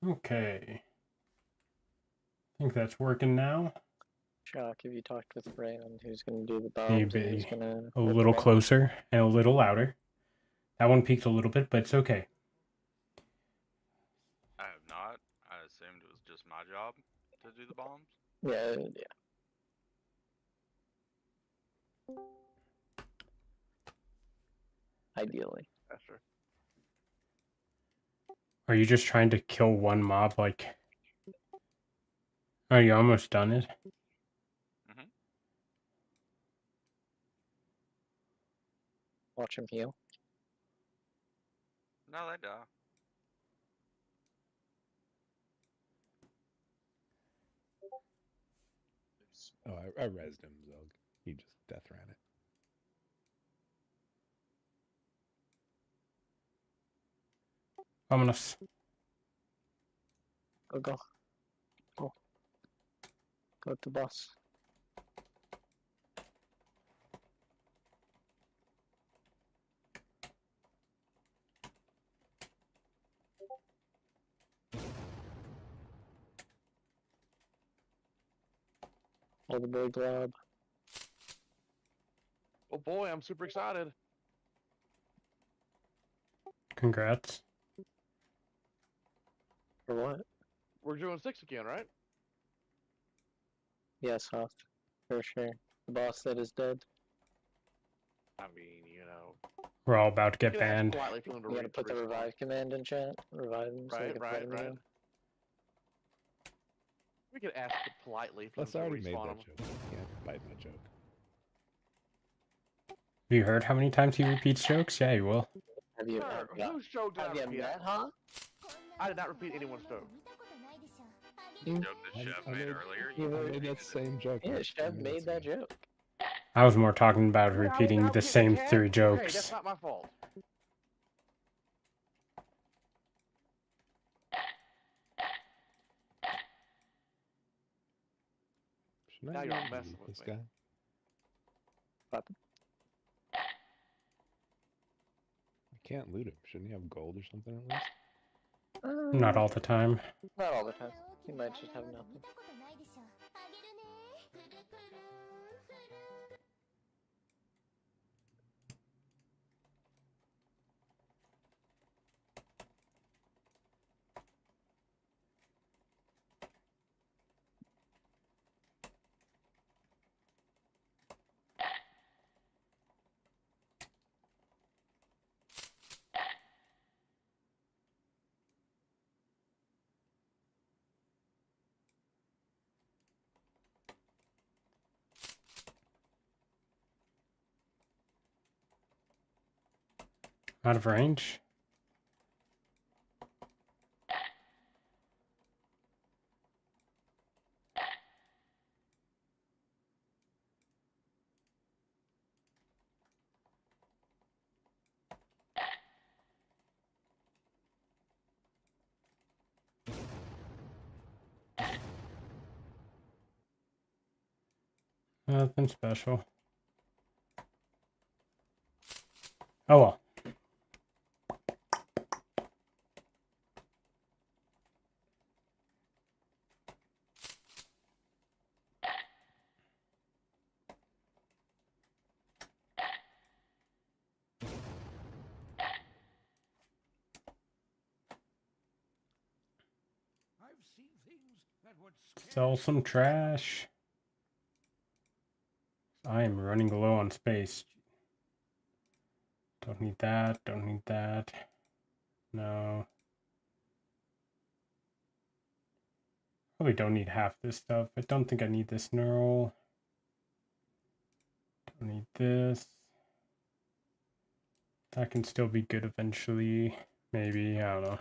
Okay. I think that's working now. Shock, have you talked with Ray on who's going to do the bombs? Maybe Who's gonna a little closer and a little louder. That one peaked a little bit, but it's okay. I have not. I assumed it was just my job to do the bombs. Yeah. Ideally. That's true. Are you just trying to kill one mob like... Are you almost done it? Mm-hmm. Watch him heal. No, they die. Oh, I rezzed him, Zog. He just death ran it. Ominous. Go. Go to the boss. All the boy glob. Oh boy, I'm super excited. Congrats. For what? We're doing 6 again, right? Yes, Hoff. For sure. The boss that is dead. I mean, you know. We're all about to get You can ask banned. politely for them to You gotta put the respawn. revive command in chat. Revive him so they can fight him again. We could ask politely for Plus, I them to already made respawn that him. joke. You can't bite my joke. Have you heard how many times he repeats jokes? Yeah, he will. Have you? Sir, whose joke did I Have you repeat? met, huh? I did not repeat anyone's joke. Joke that Chef made earlier. I made that same joke. Yeah, like 10 Chef made minutes that ago. joke. I was more talking about How repeating we the get same cat? 3 Okay, jokes. that's not my fault. Shouldn't Now I you're loot messing with this me. guy? What? I can't loot him. Shouldn't he have gold or something at least? Not all the time. Not all the time. He might just have nothing. Out of range. Nothing special. Oh well. Sell some trash. I am running low on space. Don't need that. Don't need that. No. Probably don't need half this stuff. I don't think I need this neural. Don't need this. That can still be good eventually. Maybe. I don't know.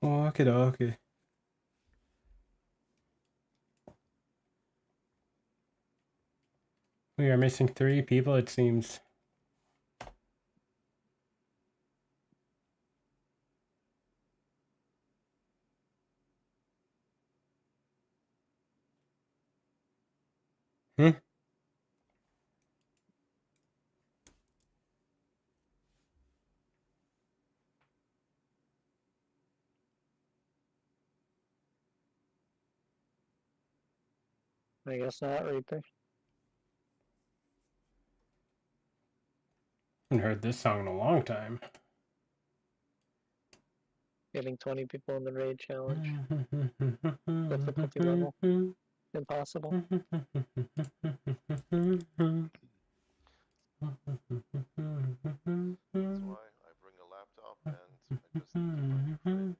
Okay, okay. We are missing 3 people, it seems. Hmm? I guess not, Reaper. Haven't heard this song in a long time. Getting 20 people in the raid challenge. Difficulty level. Impossible. That's why I bring a laptop and I just neighborhood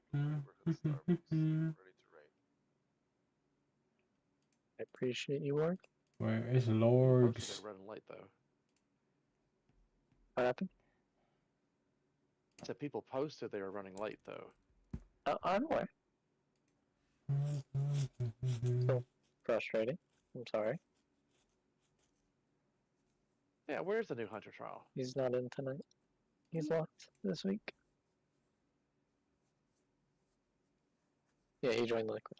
Starbucks, ready to raid. I appreciate you, Ward. Where is Posted Lords? they're running late though. What happened? I said people posted they were running late though. I'm aware. So frustrating. I'm sorry. Yeah, where's the new Hunter trial? He's not in tonight. He's locked this week. Yeah, he joined Liquid.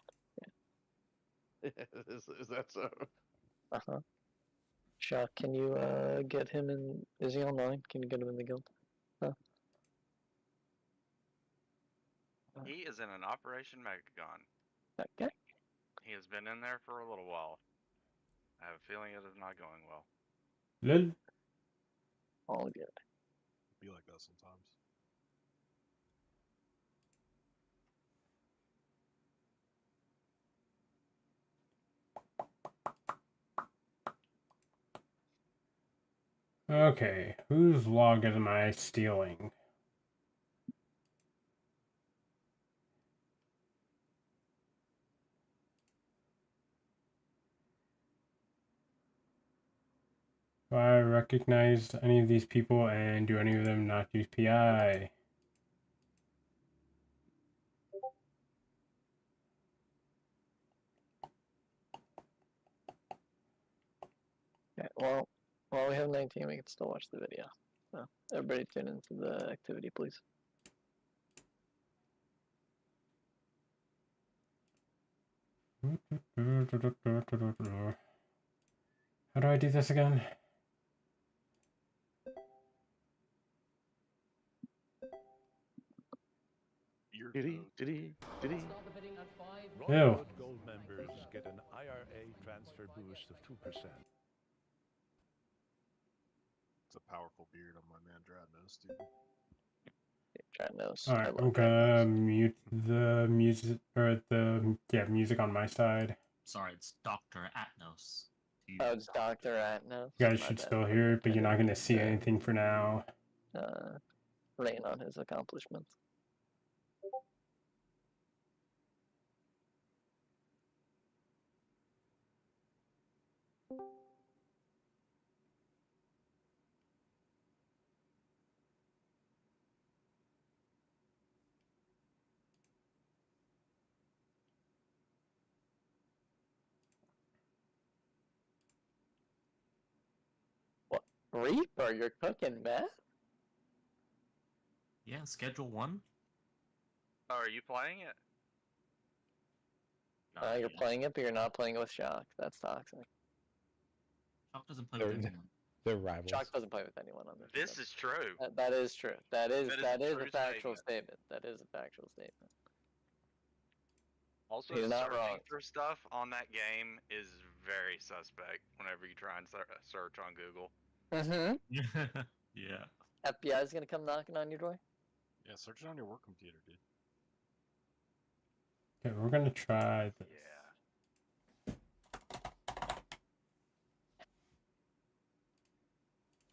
Is that so? Uh-huh. Shock, can you get him in? Is he online? Can you get him in the guild? He is in an Operation Megagon. Okay. He has been in there for a little while. I have a feeling it is not going well. Lil? All good. Be like that sometimes. Okay, whose log am I stealing? Do I recognize any of these people, and do any of them not use PI? Okay, well, while we have 19, we can still watch the video. So, everybody tune into the activity, please. How do I do this again? Diddy. Ew. Royal Gold members get an IRA transfer boost of 2%. It's a powerful beard on my man Dradnos, dude. Dratnos. Alright, I'm gonna mute the music, or the, music on my side. Sorry, it's Dr. Atnos. Oh, it's Dr. Atnos. You guys My should bad. still hear it, but you're not gonna see Okay. anything for now. Rain on his accomplishments. What? Reaper, you're cooking meth? Yeah, Schedule 1? Oh, are you playing it? No, You're playing it, but you're not playing it with Shock. That's toxic. Shock doesn't play with They're- anyone. They're rivals. Shock doesn't play with anyone on this. This is true. That is true. That is That is a a true factual statement. statement. That is a factual statement. Also, He's not searching wrong. for stuff on that game is very suspect whenever you try and search on Google. Mm-hmm. Yeah. FBI is gonna come knocking on your door. Yeah, search it on your work computer, dude. Okay, we're gonna try this. Yeah.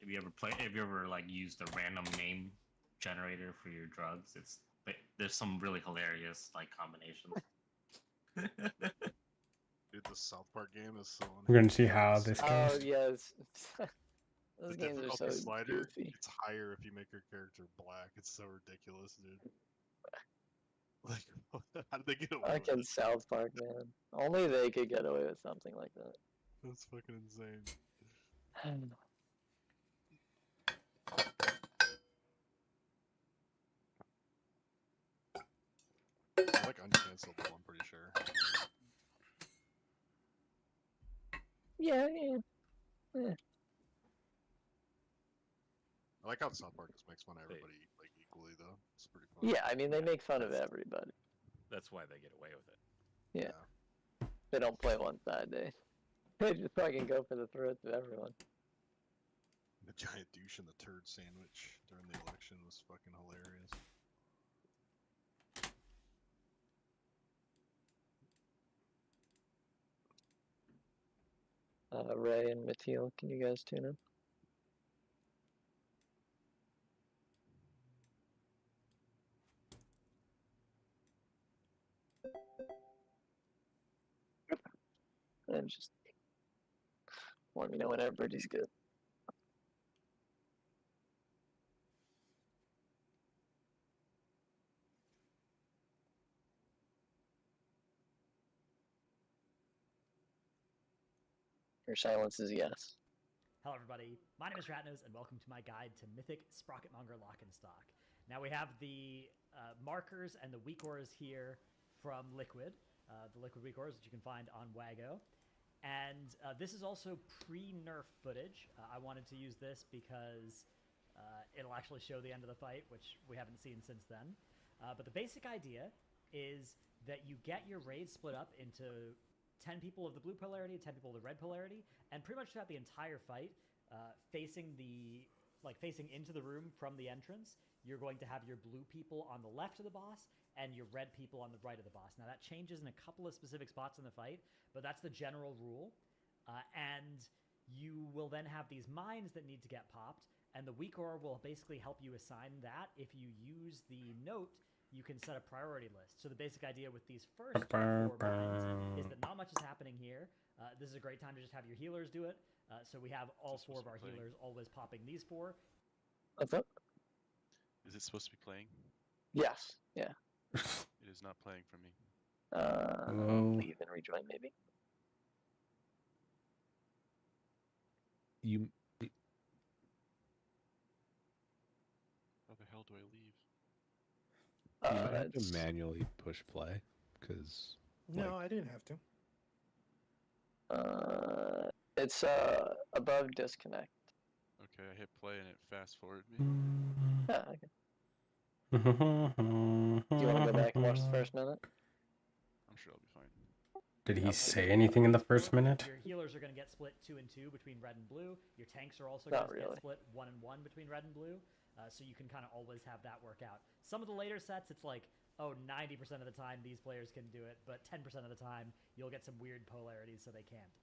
Have you ever like used a random name generator for your drugs? There's some really hilarious like combinations. Dude, the South Park game is so. We're gonna see how this Oh goes. yes. The Those games are difficulty so slider, goofy. it's higher if you make your character black. It's so ridiculous, dude. Like, how did they get away with Fucking it? South Park, man. Only they could get away with something like that. That's fucking insane. I like uncancelable, I'm pretty sure. Yeah. I like how South Park just makes fun of everybody like equally though. It's pretty fun. Yeah, I mean, they make fun of That's- everybody. That's why they get away with it. Yeah. They don't play one side, they just fucking go for the throats of everyone. The giant douche and the turd sandwich during the election was fucking hilarious. Ray and Mateel, can you guys tune in? And just let me know when everybody's good. Your silence is yes. Hello everybody, my name is Ratnos and welcome to my guide to Mythic Sprocket Monger Lock and Stock. Now we have the markers and the weak ores here from Liquid, the Liquid weak ores that you can find on Wago. And this is also pre-nerf footage. I wanted to use this because it'll actually show the end of the fight, which we haven't seen since then. But the basic idea is that you get your raid split up into 10 people of the blue polarity, 10 people of the red polarity, and pretty much throughout the entire fight, facing into the room from the entrance, you're going to have your blue people on the left of the boss and your red people on the right of the boss. Now that changes in a couple of specific spots in the fight, but that's the general rule. And you will then have these mines that need to get popped, and the weak ore will basically help you assign that. If you use the note, you can set a priority list. So the basic idea with these first 4 mines is that not much is happening here. This is a great time to just have your healers do it. So we have all 4 of our healers always popping these 4. What's up? Is it supposed to be playing? Yes. Yeah. It is not playing for me. Hello? Leave and rejoin maybe. You How the hell do I leave? might have to It's- manually push play because No, I didn't have to. It's above disconnect. Okay, I hit play and it fast forwarded me. Yeah, okay. Do you want to go back and watch the first minute? I'm sure I'll be fine. Did he say anything in the first minute? Your healers are going to get split 2 and 2 between red and blue. Your tanks are also Not going to really. get split 1 and 1 between red and blue. So you can kind of always have that work out. Some of the later sets, it's like, oh, 90% of the time these players can do it, but 10% of the time you'll get some weird polarities so they can't.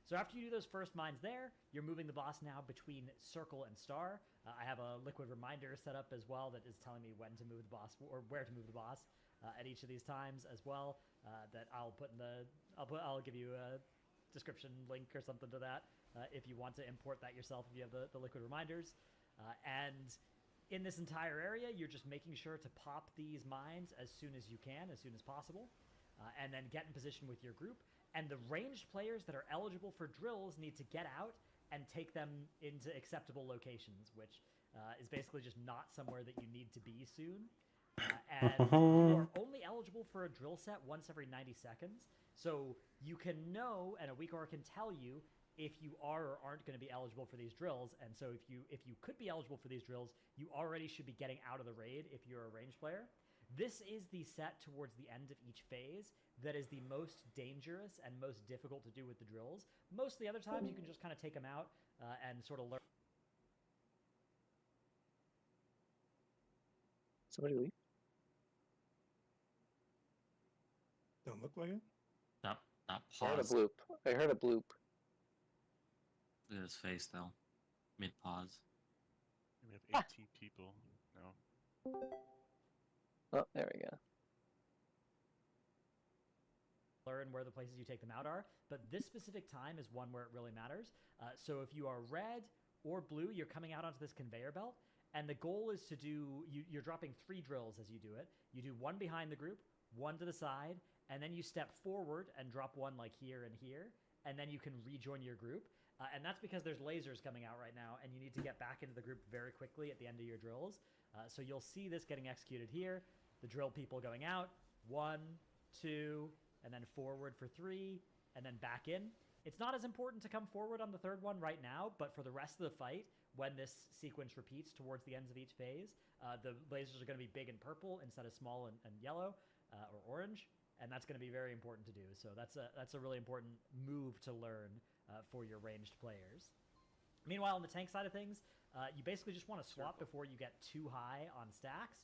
So after you do those first mines there, you're moving the boss now between circle and star. I have a liquid reminder set up as well that is telling me when to move the boss or where to move the boss at each of these times as well. That I'll put in the I'll give you a description link or something to that if you want to import that yourself if you have the liquid reminders. And in this entire area, you're just making sure to pop these mines as soon as you can, as soon as possible, and then get in position with your group. And the ranged players that are eligible for drills need to get out and take them into acceptable locations, which is basically just not somewhere that you need to be soon. And you are only eligible for a drill set once every 90 seconds. So you can know, and a weak ore can tell you, if you are or aren't going to be eligible for these drills. And so if you could be eligible for these drills, you already should be getting out of the raid if you're a ranged player. This is the set towards the end of each phase that is the most dangerous and most difficult to do with the drills. Most of the other times you can just kind of take them out and sort of learn. Somebody leave? Don't look like it. Not I heard a pause. bloop. I heard a bloop. Look at his face though. Mid pause. We have 18 people. No. Oh, there we go. Learn where the places you take them out are, but this specific time is one where it really matters. So if you are red or blue, you're coming out onto this conveyor belt, and the goal is to do, you're dropping 3 drills as you do it. You do 1 behind the group, one to the side, and then you step forward and drop one like here and here, and then you can rejoin your group. And that's because there's lasers coming out right now, and you need to get back into the group very quickly at the end of your drills. So you'll see this getting executed here. The drill people going out, 1, 2, and then forward for 3, and then back in. It's not as important to come forward on the third one right now, but for the rest of the fight, when this sequence repeats towards the ends of each phase, the lasers are going to be big and purple instead of small and yellow or orange, and that's going to be very important to do. So that's a really important move to learn for your ranged players. Meanwhile, on the tank side of things, you basically just want to swap before you get too high on stacks.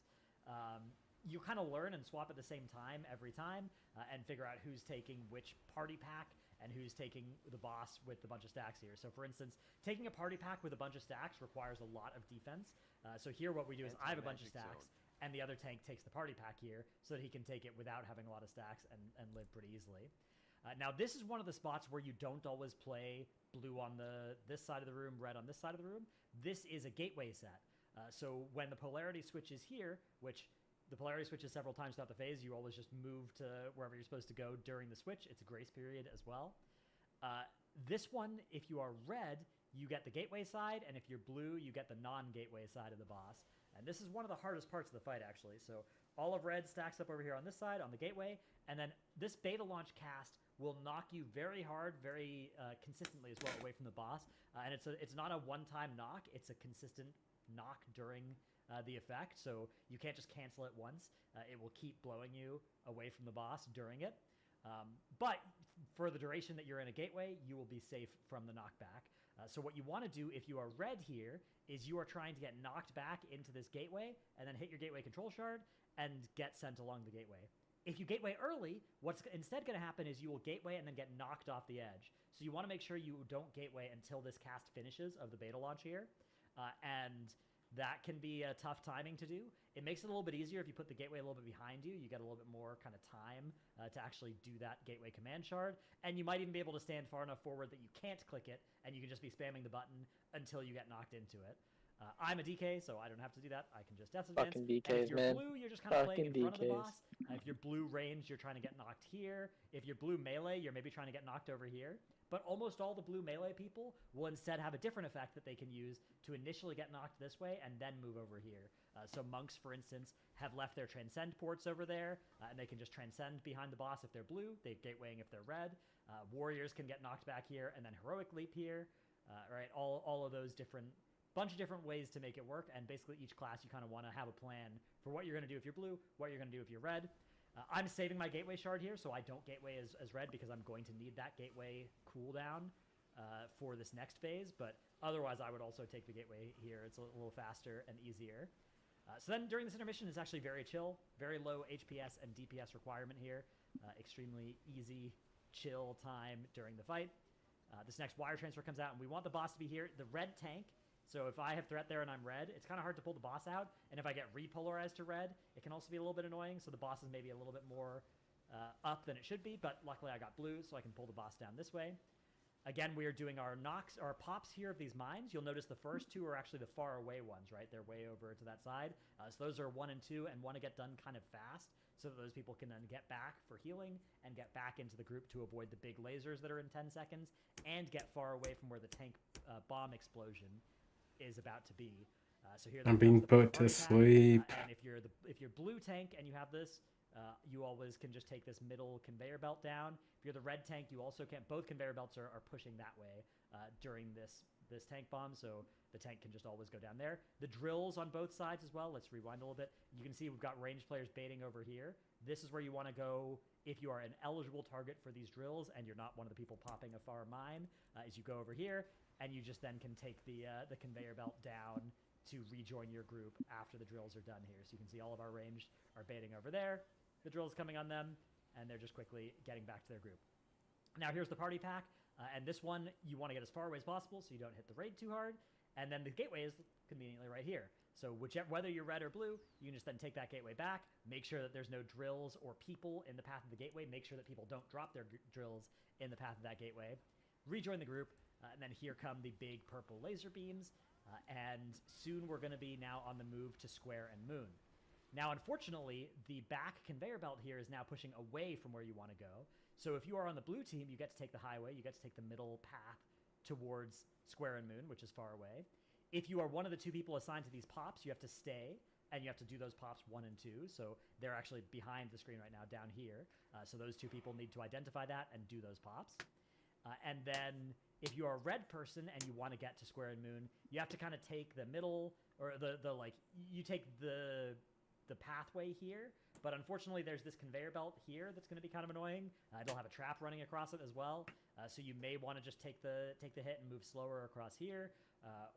You kind of learn and swap at the same time every time and figure out who's taking which party pack and who's taking the boss with a bunch of stacks here. So for instance, taking a party pack with a bunch of stacks requires a lot of defense. So here what we do is I have a bunch of stacks, and the other tank takes the party pack here so that he can take it without having a lot of stacks and live pretty easily. Now this is one of the spots where you don't always play blue on this side of the room, red on this side of the room. This is a gateway set. So when the polarity switches here, which the polarity switches several times throughout the phase, you always just move to wherever you're supposed to go during the switch. It's a grace period as well. This one, if you are red, you get the gateway side, and if you're blue, you get the non-gateway side of the boss. And this is one of the hardest parts of the fight, actually. So all of red stacks up over here on this side, on the gateway, and then this beta launch cast will knock you very hard, very consistently as well away from the boss. And it's not a one-time knock, it's a consistent knock during the effect, so you can't just cancel it once. It will keep blowing you away from the boss during it. But for the duration that you're in a gateway, you will be safe from the knockback. So what you want to do if you are red here is you are trying to get knocked back into this gateway and then hit your gateway control shard and get sent along the gateway. If you gateway early, what's instead going to happen is you will gateway and then get knocked off the edge. So you want to make sure you don't gateway until this cast finishes of the beta launch here. And that can be a tough timing to do. It makes it a little bit easier if you put the gateway a little bit behind you. You get a little bit more kind of time to actually do that gateway command shard. And you might even be able to stand far enough forward that you can't click it, and you can just be spamming the button until you get knocked into it. I'm a DK, so I don't have to do that. I can just death advance. Fucking And DKs, if you're man. blue, you're just kind of playing in front of the DKs. boss. If you're blue range, you're trying to get knocked here. If you're blue melee, you're maybe trying to get knocked over here. But almost all the blue melee people will instead have a different effect that they can use to initially get knocked this way and then move over here. So monks, for instance, have left their transcend ports over there, and they can just transcend behind the boss if they're blue. They're gatewaying if they're red. Warriors can get knocked back here and then heroic leap here. Right, all of those bunch of different ways to make it work, and basically each class you kind of want to have a plan for what you're going to do if you're blue, what you're going to do if you're red. I'm saving my gateway shard here, so I don't gateway as red because I'm going to need that gateway cooldown for this next phase, but otherwise I would also take the gateway here. It's a little faster and easier. So then during this intermission is actually very chill, very low HPS and DPS requirement here. Extremely easy, chill time during the fight. This next wire transfer comes out, and we want the boss to be here. The red tank, so if I have threat there and I'm red, it's kind of hard to pull the boss out, and if I get repolarized to red, it can also be a little bit annoying, so the boss is maybe a little bit more up than it should be, but luckily I got blue, so I can pull the boss down this way. Again, we are doing our knocks, our pops here of these mines. You'll notice the first two are actually the far away ones, right? They're way over to that side. So those are 1 and 2 and want to get done kind of fast so that those people can then get back for healing and get back into the group to avoid the big lasers that are in 10 seconds and get far away from where the tank bomb explosion is about to be. So here I'm being put to sleep. And if you're blue tank and you have this, you always can just take this middle conveyor belt down. If you're the red tank, you also can. Both conveyor belts are pushing that way during this tank bomb, so the tank can just always go down there. The drills on both sides as well. Let's rewind a little bit. You can see we've got ranged players baiting over here. This is where you want to go if you are an eligible target for these drills and you're not one of the people popping a far mine. Is you go over here and you just then can take the conveyor belt down to rejoin your group after the drills are done here. So you can see all of our ranged are baiting over there. The drill's coming on them, and they're just quickly getting back to their group. Now here's the party pack, and this one you want to get as far away as possible so you don't hit the raid too hard, and then the gateway is conveniently right here. So whether you're red or blue, you can just then take that gateway back, make sure that there's no drills or people in the path of the gateway, make sure that people don't drop their drills in the path of that gateway, rejoin the group, and then here come the big purple laser beams, and soon we're going to be now on the move to Square and Moon. Now, unfortunately, the back conveyor belt here is now pushing away from where you want to go. So if you are on the blue team, you get to take the highway. You get to take the middle path towards Square and Moon, which is far away. If you are one of the two people assigned to these pops, you have to stay, and you have to do those pops 1 and 2. So they're actually behind the screen right now down here. So those two people need to identify that and do those pops. And then if you are a red person and you want to get to Square and Moon, you have to kind of take the middle, or you take the pathway here. But unfortunately, there's this conveyor belt here that's going to be kind of annoying. It'll have a trap running across it as well. So you may want to just take the hit and move slower across here,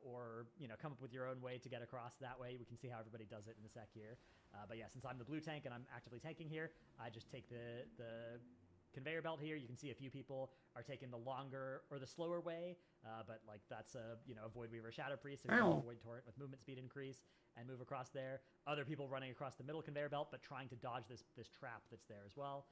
or come up with your own way to get across that way. We can see how everybody does it in a sec here. But yeah, since I'm the blue tank and I'm actively tanking here, I just take the conveyor belt here. You can see a few people are taking the longer or the slower way, but like that's a Void Weaver Shadow Priest, so you can Void Torrent with movement speed increase and move across there. Other people running across the middle conveyor belt, but trying to dodge this trap that's there as well,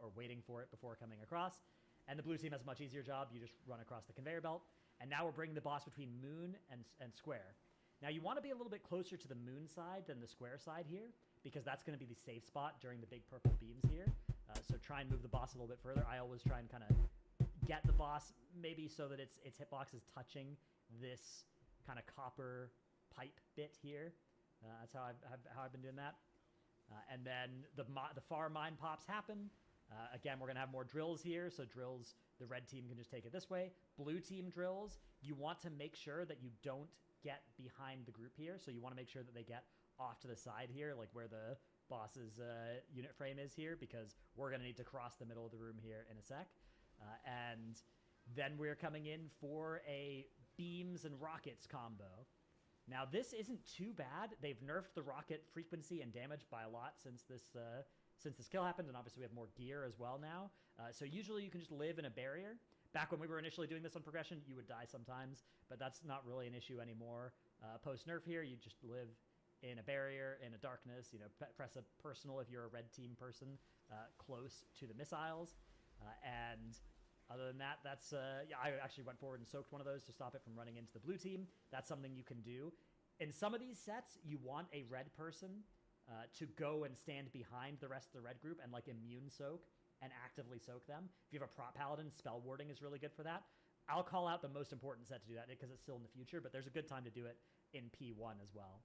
or waiting for it before coming across. And the blue team has a much easier job. You just run across the conveyor belt. And now we're bringing the boss between Moon and Square. Now you want to be a little bit closer to the Moon side than the Square side here, because that's going to be the safe spot during the big purple beams here. So try and move the boss a little bit further. I always try and kind of get the boss maybe so that its hitbox is touching this kind of copper pipe bit here. That's how I've been doing that. And then the far mine pops happen. Again, we're going to have more drills here. So drills, the red team can just take it this way. Blue team drills, you want to make sure that you don't get behind the group here. So you want to make sure that they get off to the side here, like where the boss's unit frame is here, because we're going to need to cross the middle of the room here in a sec. And then we're coming in for a beams and rockets combo. Now, this isn't too bad. They've nerfed the rocket frequency and damage by a lot since this kill happened, and obviously we have more gear as well now. So usually you can just live in a barrier. Back when we were initially doing this on progression, you would die sometimes, but that's not really an issue anymore. Post-nerf here, you just live in a barrier, in a darkness, press a personal if you're a red team person close to the missiles. And other than that, that's I actually went forward and soaked one of those to stop it from running into the blue team. That's something you can do. In some of these sets, you want a red person to go and stand behind the rest of the red group and like immune soak and actively soak them. If you have a prop paladin, spell warding is really good for that. I'll call out the most important set to do that because it's still in the future, but there's a good time to do it in P1 as well.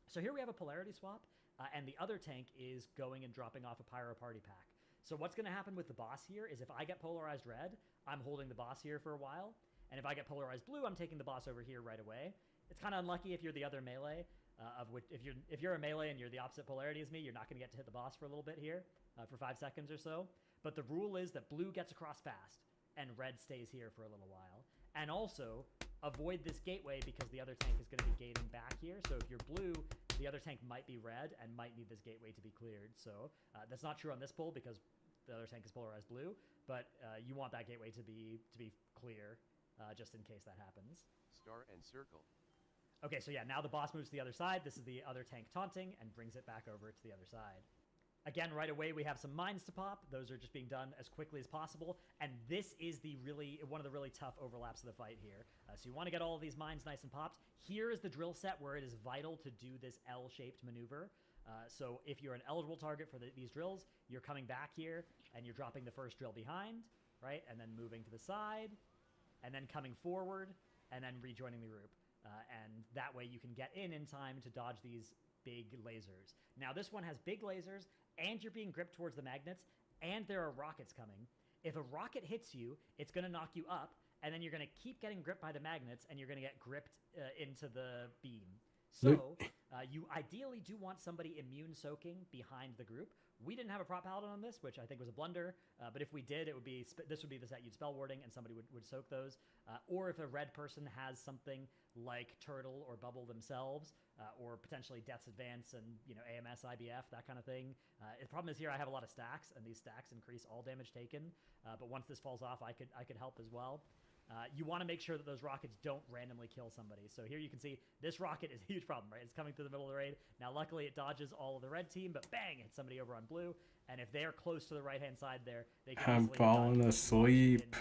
So here we have a polarity swap, and the other tank is going and dropping off a Pyro Party Pack. So what's going to happen with the boss here is if I get polarized red, I'm holding the boss here for a while, and if I get polarized blue, I'm taking the boss over here right away. It's kind of unlucky if you're the other melee, if you're a melee and you're the opposite polarity as me, you're not going to get to hit the boss for a little bit here, for 5 seconds or so. But the rule is that blue gets across fast, and red stays here for a little while. And also, avoid this gateway because the other tank is going to be gating back here. So if you're blue, the other tank might be red and might need this gateway to be cleared. So that's not true on this pull because the other tank is polarized blue, but you want that gateway to be clear just in case that happens. Star and circle. Okay, so yeah, now the boss moves to the other side. This is the other tank taunting and brings it back over to the other side. Again, right away, we have some mines to pop. Those are just being done as quickly as possible. And this is one of the really tough overlaps of the fight here. So you want to get all of these mines nice and popped. Here is the drill set where it is vital to do this L-shaped maneuver. So if you're an eligible target for these drills, you're coming back here and you're dropping the first drill behind, right? And then moving to the side, and then coming forward, and then rejoining the group. And that way you can get in time to dodge these big lasers. Now this one has big lasers, and you're being gripped towards the magnets, and there are rockets coming. If a rocket hits you, it's going to knock you up, and then you're going to keep getting gripped by the magnets, and you're going to get gripped into the beam. So you ideally do want somebody immune soaking behind the group. We didn't have a prop paladin on this, which I think was a blunder. But if we did, this would be the set you'd spell warding, and somebody would soak those. Or if a red person has something like Turtle or Bubble themselves, or potentially Death's Advance and AMS, IBF, that kind of thing. The problem is here I have a lot of stacks, and these stacks increase all damage taken. But once this falls off, I could help as well. You want to make sure that those rockets don't randomly kill somebody. So here you can see this rocket is a huge problem, right? It's coming through the middle of the raid. Now, luckily, it dodges all of the red team, but bang, hits somebody over on blue. And if they're close to the right-hand side there, they can I'm falling asleep. Into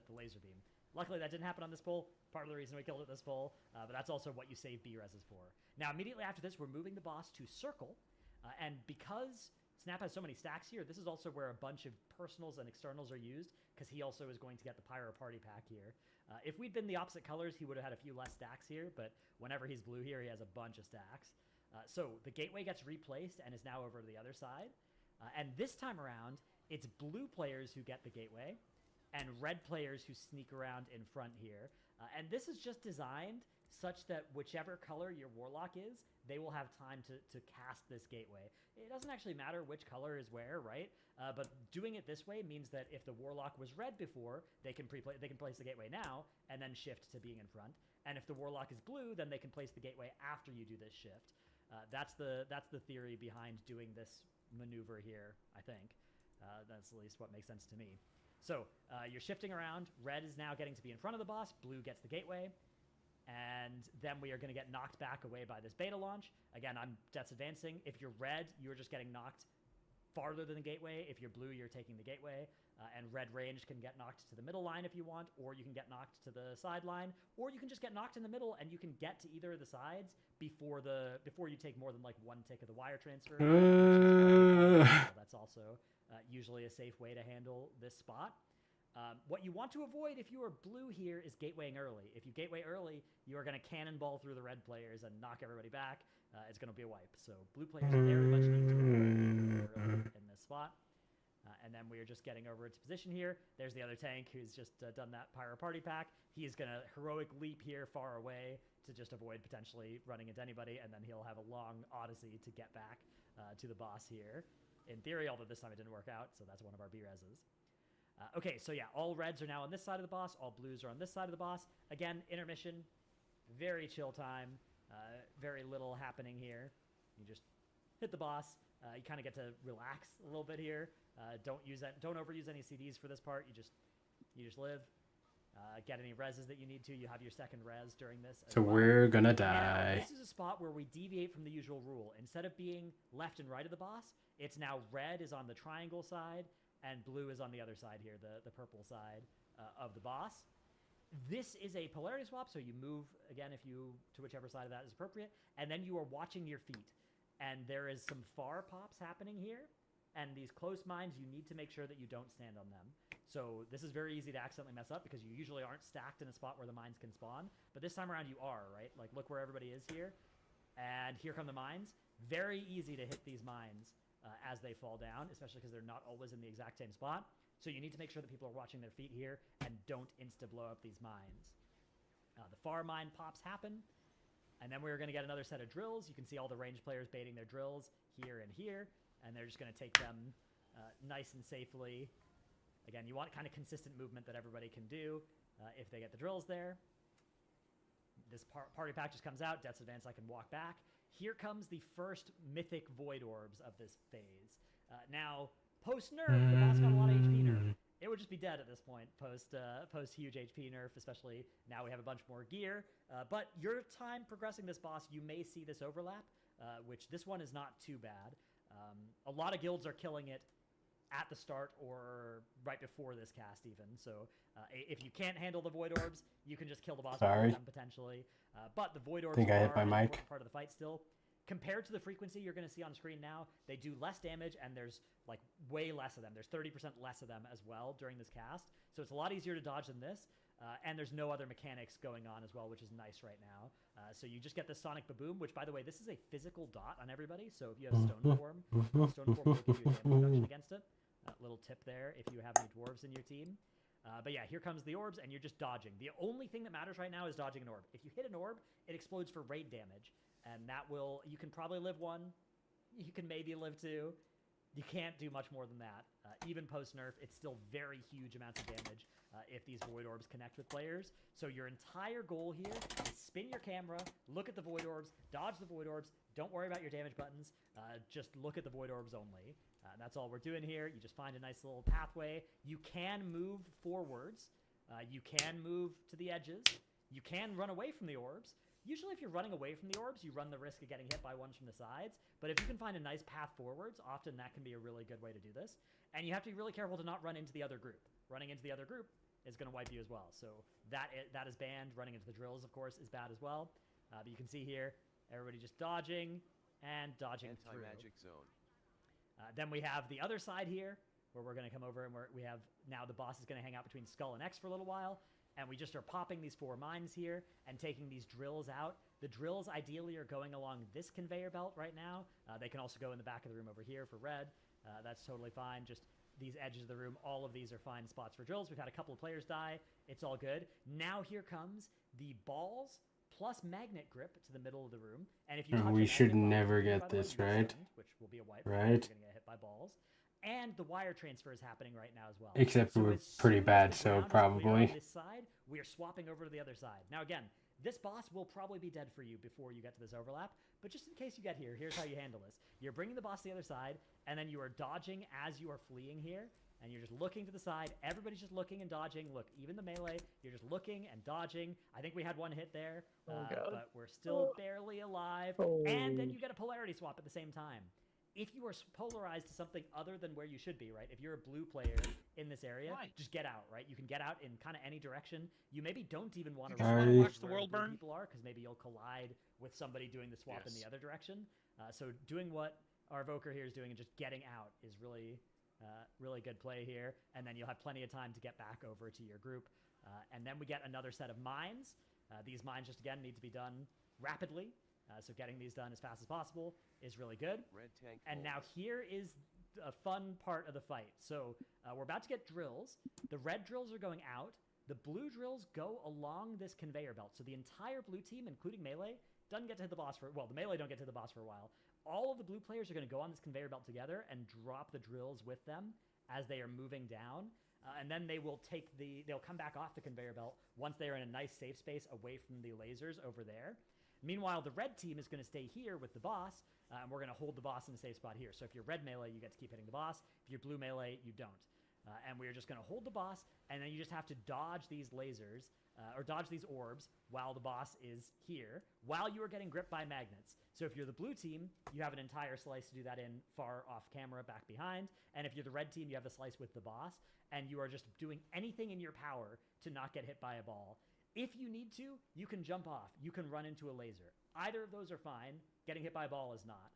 the laser beam. Luckily, that didn't happen on this pull. Part of the reason we killed it this pull, but that's also what you save B-reses for. Now, immediately after this, we're moving the boss to circle. And because Snap has so many stacks here, this is also where a bunch of personals and externals are used, because he also is going to get the Pyro Party Pack here. If we'd been the opposite colors, he would have had a few less stacks here, but whenever he's blue here, he has a bunch of stacks. So the gateway gets replaced and is now over to the other side. And this time around, it's blue players who get the gateway and red players who sneak around in front here. And this is just designed such that whichever color your Warlock is, they will have time to cast this gateway. It doesn't actually matter which color is where, right? But doing it this way means that if the Warlock was red before, they can place the gateway now and then shift to being in front. And if the Warlock is blue, then they can place the gateway after you do this shift. That's the theory behind doing this maneuver here, I think. That's at least what makes sense to me. So you're shifting around. Red is now getting to be in front of the boss. Blue gets the gateway. And then we are going to get knocked back away by this beta launch. Again, I'm Death's advancing. If you're red, you're just getting knocked farther than the gateway. If you're blue, you're taking the gateway. And red range can get knocked to the middle line if you want, or you can get knocked to the sideline, or you can just get knocked in the middle and you can get to either of the sides before you take more than like one tick of the wire transfer. That's also usually a safe way to handle this spot. What you want to avoid if you are blue here is gatewaying early. If you gateway early, you are going to cannonball through the red players and knock everybody back. It's going to be a wipe. So blue players very much need to gateway early in this spot. And then we are just getting over into position here. There's the other tank who's just done that Pyro Party Pack. He is going to heroic leap here far away to just avoid potentially running into anybody, and then he'll have a long odyssey to get back to the boss here. In theory, although this time it didn't work out, so that's one of our B-reses. Okay, so yeah, all reds are now on this side of the boss. All blues are on this side of the boss. Again, intermission, very chill time, very little happening here. You just hit the boss. You kind of get to relax a little bit here. Don't overuse any CDs for this part. You just live. Get any reses that you need to. You have your second res during this. So we're gonna die. Now, this is a spot where we deviate from the usual rule. Instead of being left and right of the boss, it's now red is on the triangle side and blue is on the other side here, the purple side of the boss. This is a polarity swap, so you move, again, to whichever side of that is appropriate, and then you are watching your feet. And there is some far pops happening here, and these close mines, you need to make sure that you don't stand on them. So this is very easy to accidentally mess up because you usually aren't stacked in a spot where the mines can spawn, but this time around you are, right? Like, look where everybody is here, and here come the mines. Very easy to hit these mines as they fall down, especially because they're not always in the exact same spot. So you need to make sure that people are watching their feet here and don't insta-blow up these mines. The far mine pops happen, and then we're going to get another set of drills. You can see all the range players baiting their drills here and here, and they're just going to take them nice and safely. Again, you want kind of consistent movement that everybody can do if they get the drills there. This party pack just comes out. Death's Advance, I can walk back. Here comes the first mythic void orbs of this phase. Now, post-nerf, the boss got a lot of HP nerf. It would just be dead at this point, post-huge HP nerf, especially now we have a bunch more gear. But your time progressing this boss, you may see this overlap, which this one is not too bad. A lot of guilds are killing it at the start or right before this cast even. So if you can't handle the void orbs, you can just kill the boss with them potentially. But the void orbs are an important part of the fight still. Compared to the frequency you're going to see on screen now, they do less damage and there's like way less of them. There's 30% less of them as well during this cast. So it's a lot easier to dodge than this. And there's no other mechanics going on as well, which is nice right now. So you just get this Sonic Baboom, which, by the way, this is a physical dot on everybody. So if you have Stone Form will give you damage reduction against it. Little tip there if you have any dwarves in your team. But yeah, here comes the orbs, and you're just dodging. The only thing that matters right now is dodging an orb. If you hit an orb, it explodes for raid damage, and that will... You can probably live one. You can maybe live two. You can't do much more than that. Even post-nerf, it's still very huge amounts of damage if these void orbs connect with players. So your entire goal here is spin your camera, look at the void orbs, dodge the void orbs, don't worry about your damage buttons, just look at the void orbs only. That's all we're doing here. You just find a nice little pathway. You can move forwards. You can move to the edges. You can run away from the orbs. Usually if you're running away from the orbs, you run the risk of getting hit by ones from the sides. But if you can find a nice path forwards, often that can be a really good way to do this. And you have to be really careful to not run into the other group. Running into the other group is going to wipe you as well. So that is banned. Running into the drills, of course, is bad as well. But you can see here, everybody just dodging. and dodging through. Anti-magic zone. Then we have the other side here, where we're going to come over and we have now the boss is going to hang out between Skull and X for a little while, and we just are popping these 4 mines here and taking these drills out. The drills ideally are going along this conveyor belt right now. They can also go in the back of the room over here for red. That's totally fine. Just these edges of the room, all of these are fine spots for drills. We've had a couple of players die. It's all good. Now here comes the balls plus magnet grip to the middle of the room. And if you touch We a should magnet ball never here, get by the way, this, you'll right? send, which will be a wipe. Right. You're going to get hit by balls. And the wire transfer is happening right now as well. Except So we're as pretty soon as bad, the so ground is clear probably. on this side, we are swapping over to the other side. Now again, this boss will probably be dead for you before you get to this overlap, but just in case you get here, here's how you handle this. You're bringing the boss to the other side, and then you are dodging as you are fleeing here, and you're just looking to the side. Everybody's just looking and dodging. Look, even the melee, you're just looking and dodging. I think we had one hit there, but we're still barely alive. And then you get a polarity swap at the same time. If you are polarized to something other than where you should be, right? If you're a blue player in this area, just get out, right? You can get out in kind of any direction. You maybe don't even want to watch the world burn. People are, because maybe you'll collide with somebody doing the swap in the other direction. So doing what our evoker here is doing and just getting out is really, really good play here. And then you'll have plenty of time to get back over to your group. And then we get another set of mines. These mines just again need to be done rapidly. So getting these done as fast as possible is really good. Red tank. And now here is a fun part of the fight. So we're about to get drills. The red drills are going out. The blue drills go along this conveyor belt. So the entire blue team, including melee, doesn't get to hit the boss for, well, the melee don't get to hit the boss for a while. All of the blue players are going to go on this conveyor belt together and drop the drills with them as they are moving down. And then they will they'll come back off the conveyor belt once they're in a nice safe space away from the lasers over there. Meanwhile, the red team is going to stay here with the boss, and we're going to hold the boss in a safe spot here. So if you're red melee, you get to keep hitting the boss. If you're blue melee, you don't. And we're just going to hold the boss, and then you just have to dodge these lasers, or dodge these orbs while the boss is here, while you are getting gripped by magnets. So if you're the blue team, you have an entire slice to do that in far off camera, back behind. And if you're the red team, you have the slice with the boss, and you are just doing anything in your power to not get hit by a ball. If you need to, you can jump off. You can run into a laser. Either of those are fine. Getting hit by a ball is not.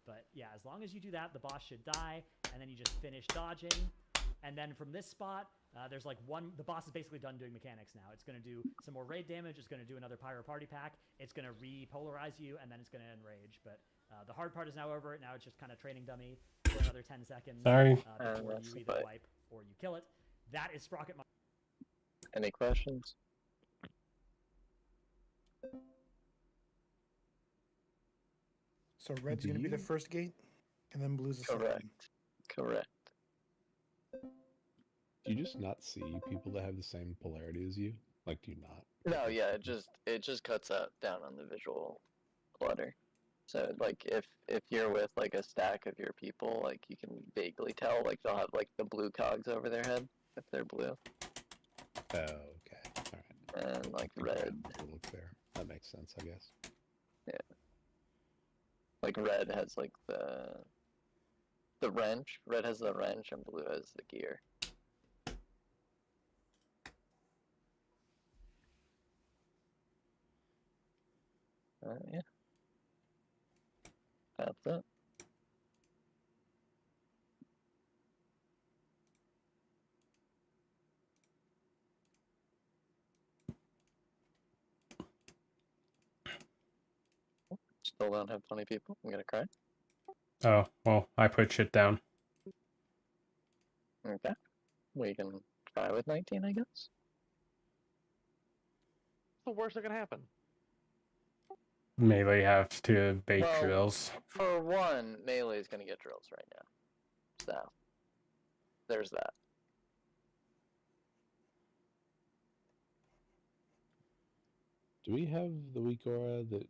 But yeah, as long as you do that, the boss should die, and then you just finish dodging. And then from this spot, there's like the boss is basically done doing mechanics now. It's going to do some more raid damage. It's going to do another pyro party pack. It's going to repolarize you, and then it's going to enrage. But the hard part is now over. Now it's just kind of training dummy for another 10 seconds. Sorry. Before you either wipe or you kill it. That is Sprocket. Any questions? So red's going to be the first gate, and then blue's the second. Correct. Do you just not see people that have the same polarity as you? Like, do you not? No, yeah, it just cuts out down on the visual clutter. So like if you're with like a stack of your people, like you can vaguely tell, like they'll have like the blue cogs over their head if they're blue. Oh, okay. All right. And like red. Look there. That makes sense, I guess. Yeah. Like red has like the wrench. Red has the wrench and blue has the gear. Yeah. That's it. Still don't have 20 people. I'm gonna cry. Oh, well, I put shit down. Okay. We can try with 19, I guess. What's the worst that can happen? Melee have to bait Well, drills. For one, melee is gonna get drills right now. So, there's that. Do we have the weak aura that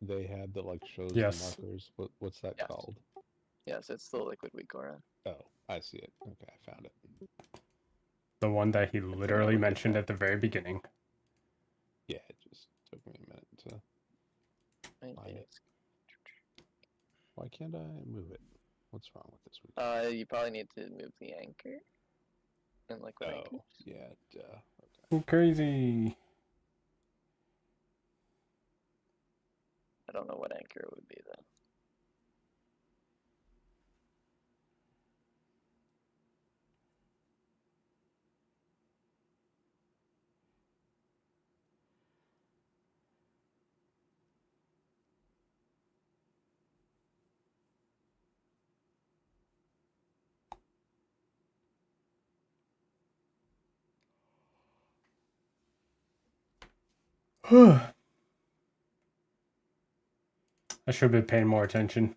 they had that like shows Yes. the markers? What's that Yes. called? Yes, it's the liquid weak aura. Oh, I see it. Okay, I found it. The one that he literally mentioned at the very beginning. Yeah, it just took me a minute to find it. Why can't I move it? What's wrong with this week? You probably need to move the anchor. And liquid anchor. Oh, yeah, duh. Okay. Crazy. I don't know what anchor it would be though. I should have been paying more attention.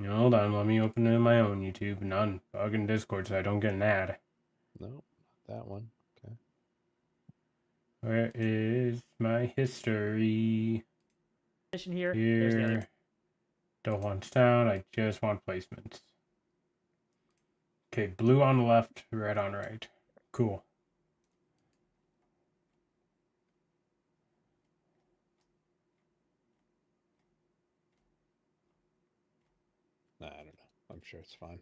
Hold on, let me open it in my own YouTube, not in fucking Discord, so I don't get an ad. No, not that one. Okay. Where is my history? Here. There's the other. Here. Don't want sound, I just want placements. Okay, blue on the left, red on right. Cool. Nah, I don't know. I'm sure it's fine.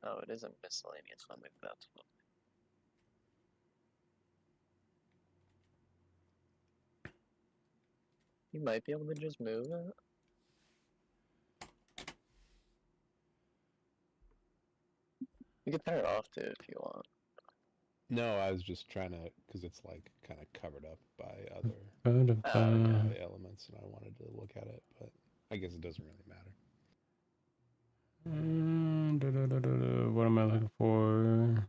Oh, it is a miscellaneous one. Maybe that's what. You might be able to just move it. You can turn it off too if you want. No, I was just trying to, because it's like kind of covered up by other elements, and I wanted to look at it, but I guess it doesn't really matter. What am I looking for?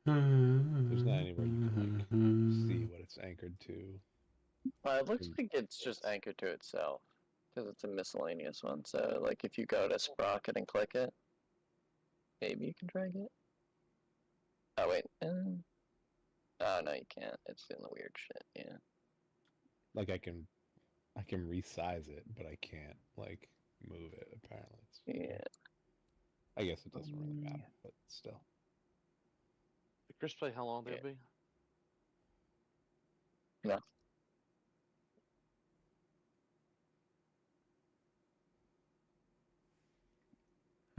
There's not anywhere you can like see what it's anchored to. It looks like it's just anchored to itself because it's a miscellaneous one. So, like, if you go to Sprocket and click it, maybe you can drag it. Oh wait. Oh no, you can't. It's doing the weird shit. Yeah. Like I can resize it, but I can't like move it. Apparently, Yeah. I guess it doesn't really matter, but still. Did Chris play how long they'll be? No.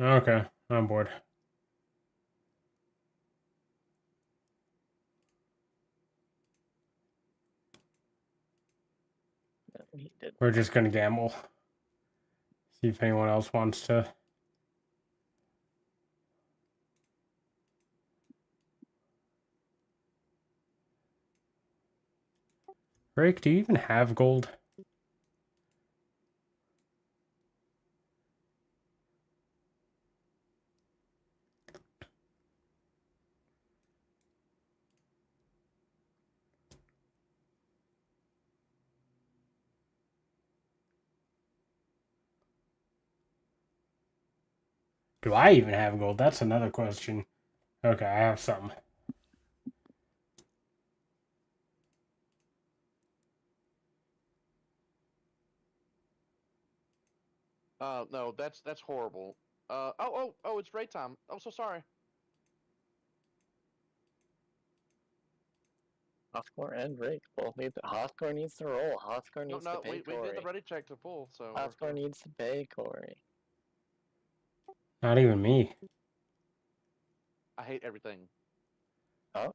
Okay, I'm bored. He did. We're just gonna gamble. See if anyone else wants to. Rick, do you even have gold? Do I even have gold? That's another question. Okay, I have some. No, that's horrible. Oh, it's raid time. I'm so sorry. Hothcore and Rick both need to. Hothcore needs to roll. Hothcore needs to pay we Corey. did the ready check to full, so. Hothcore needs to pay Corey. Not even me. I hate everything. Oh.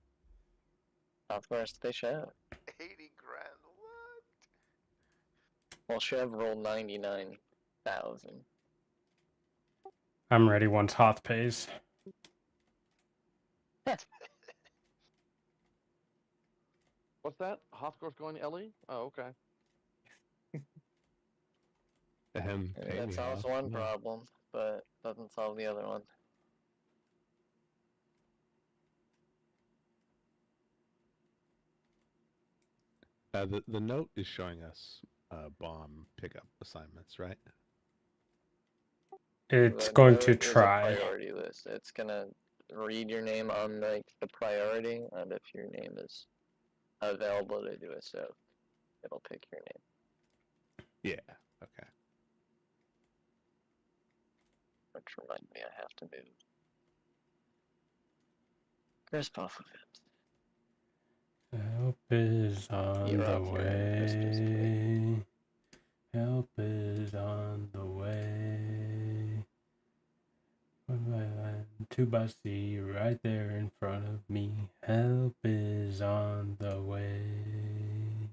Hothcore has to pay Chev. 80 grand, what? Well, Chev rolled 99,000. I'm ready once Hoth pays. What's that? Hothcore's going to Ellie? Oh, okay. That solves one problem, but doesn't solve the other one. The note is showing us bomb pickup assignments, right? It's The going to note is a try. priority list. It's gonna read your name on like the priority, and if your name is available to do it, so it'll pick your name. Yeah. Okay. Which reminds me, I have to move Crisp off of it. Help is on You're the off your own Christmas way. Help is on the way. Two by sea right there in front of me. Help is on the way.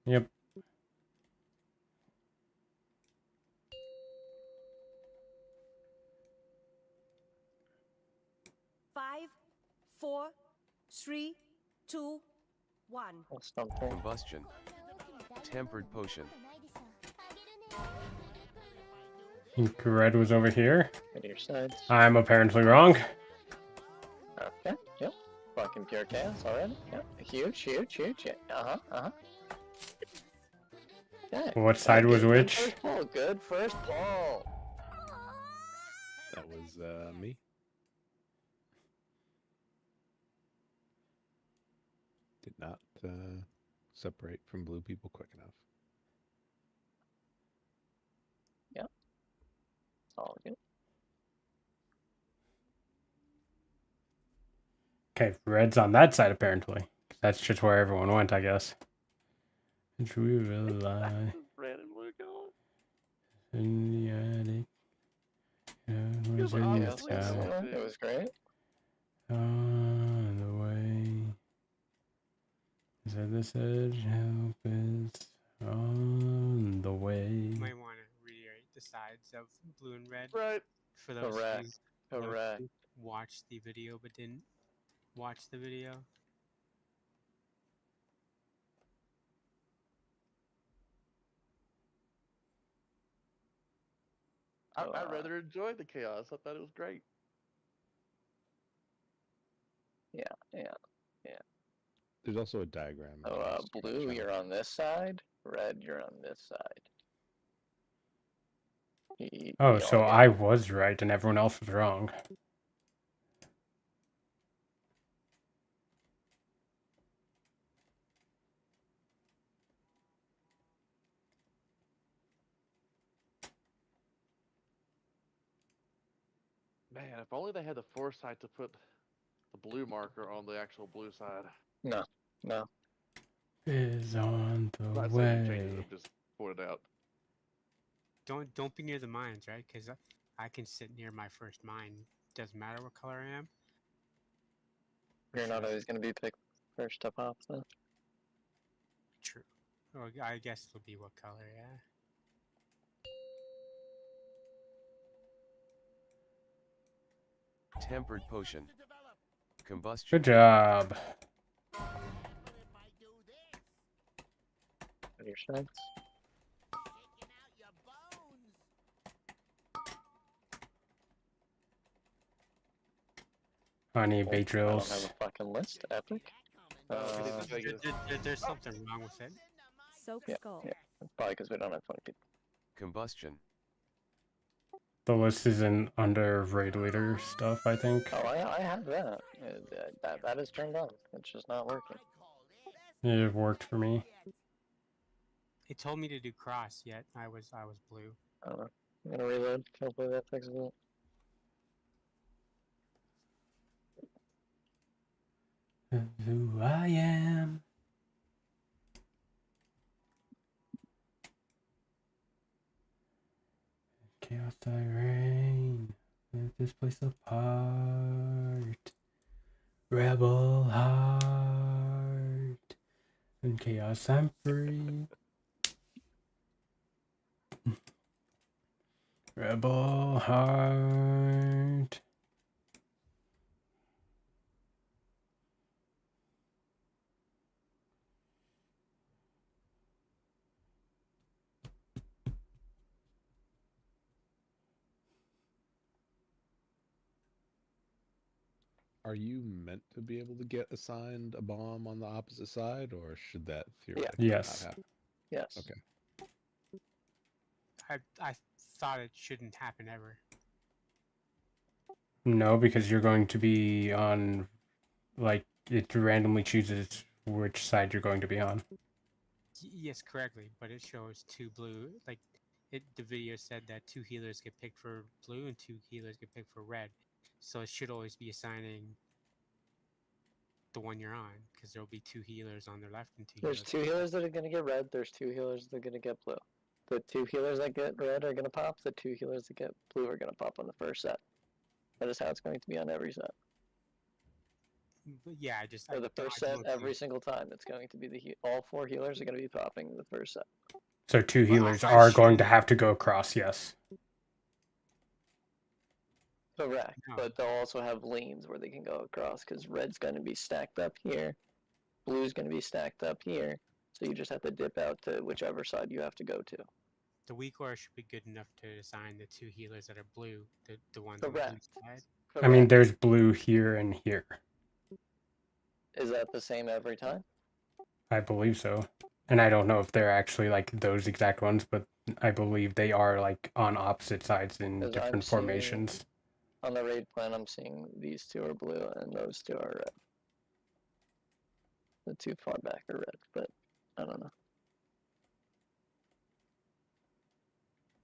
Yep. Five, 4, 3, 2, 1. Something. Combustion. Tempered potion. Think red was over here. At your sides. I'm apparently wrong. Okay, yep. Fucking pure chaos already. Yep. Huge. Okay. What side was Good which? first pull. Good first pull. That was me. Did not separate from blue people quick enough. Yep. All good. Okay, red's on that side apparently. That's just where everyone went, I guess. Which we will lie Red and blue going. in the attic. And Yeah, was but in the obviously it's sky. not. It was great. On the way. Is that this edge? Help is on the way. You might want to reiterate the sides of blue and red Right. for those Correct. who watched the video but didn't watch the video. I rather enjoyed the chaos. I thought it was great. Yeah. There's also a diagram. So, blue, you're on this side. Red, you're on this side. Oh, so I was right and everyone else was wrong. Man, if only they had the foresight to put the blue marker on the actual blue side. No. Is on the Not saying you changed it, way. I'm just pointed out. Don't be near the mines, right? Because I can sit near my first mine. Doesn't matter what color I am. You're not always going to be picked first to pop, though. True. Or I guess it'll be what color, yeah. Tempered potion. Combustion. Good job. At your sides. Honey, I don't Beatrice. have a fucking list. Epic. There's something wrong with it. Soak Yeah, skull. yeah. It's probably because we don't have 20 people. Combustion. The list isn't under raid leader stuff, I think. Oh, I have that. That is turned on. It's just not working. It worked for me. It told me to do cross, yet I was blue. I don't know. I'm gonna reload. Hopefully that fixes it. Who I am. Chaos I reign. Let this place apart. Rebel heart. In chaos I'm free. Rebel heart. Are you meant to be able to get assigned a bomb on the opposite side, or should that theoretically Yes. not happen? Yes. Okay. I thought it shouldn't happen ever. No, because you're going to be on, like, it randomly chooses which side you're going to be on. Yes, correctly, but it shows 2 blue. Like, the video said that 2 healers get picked for blue and 2 healers get picked for red. So it should always be assigning the one you're on, because there'll be 2 healers on their left and 2 There's healers. 2 healers that are gonna get red. There's 2 healers that are gonna get blue. The 2 healers that get red are gonna pop. The 2 healers that get blue are gonna pop on the first set. That is how it's going to be on every set. But yeah, I just For the first set, every single time, it's going to be all 4 healers are going to be popping the first set. So 2 Well, healers I are going to shouldn't- have to go across, yes. Correct, No. but they'll also have lanes where they can go across because red's going to be stacked up here, blue's going to be stacked up here, so you just have to dip out to whichever side you have to go to. The weak aura should be good enough to assign the 2 healers that are blue, the ones on the Correct. blue side. I mean, Correct. there's blue here and here. Is that the same every time? I believe so. And I don't know if they're actually like those exact ones, but I believe they are like on opposite sides in 'Cause I'm different seeing- formations. On the raid plan, I'm seeing these 2 are blue and those 2 are red. The 2 far back are red, but I don't know.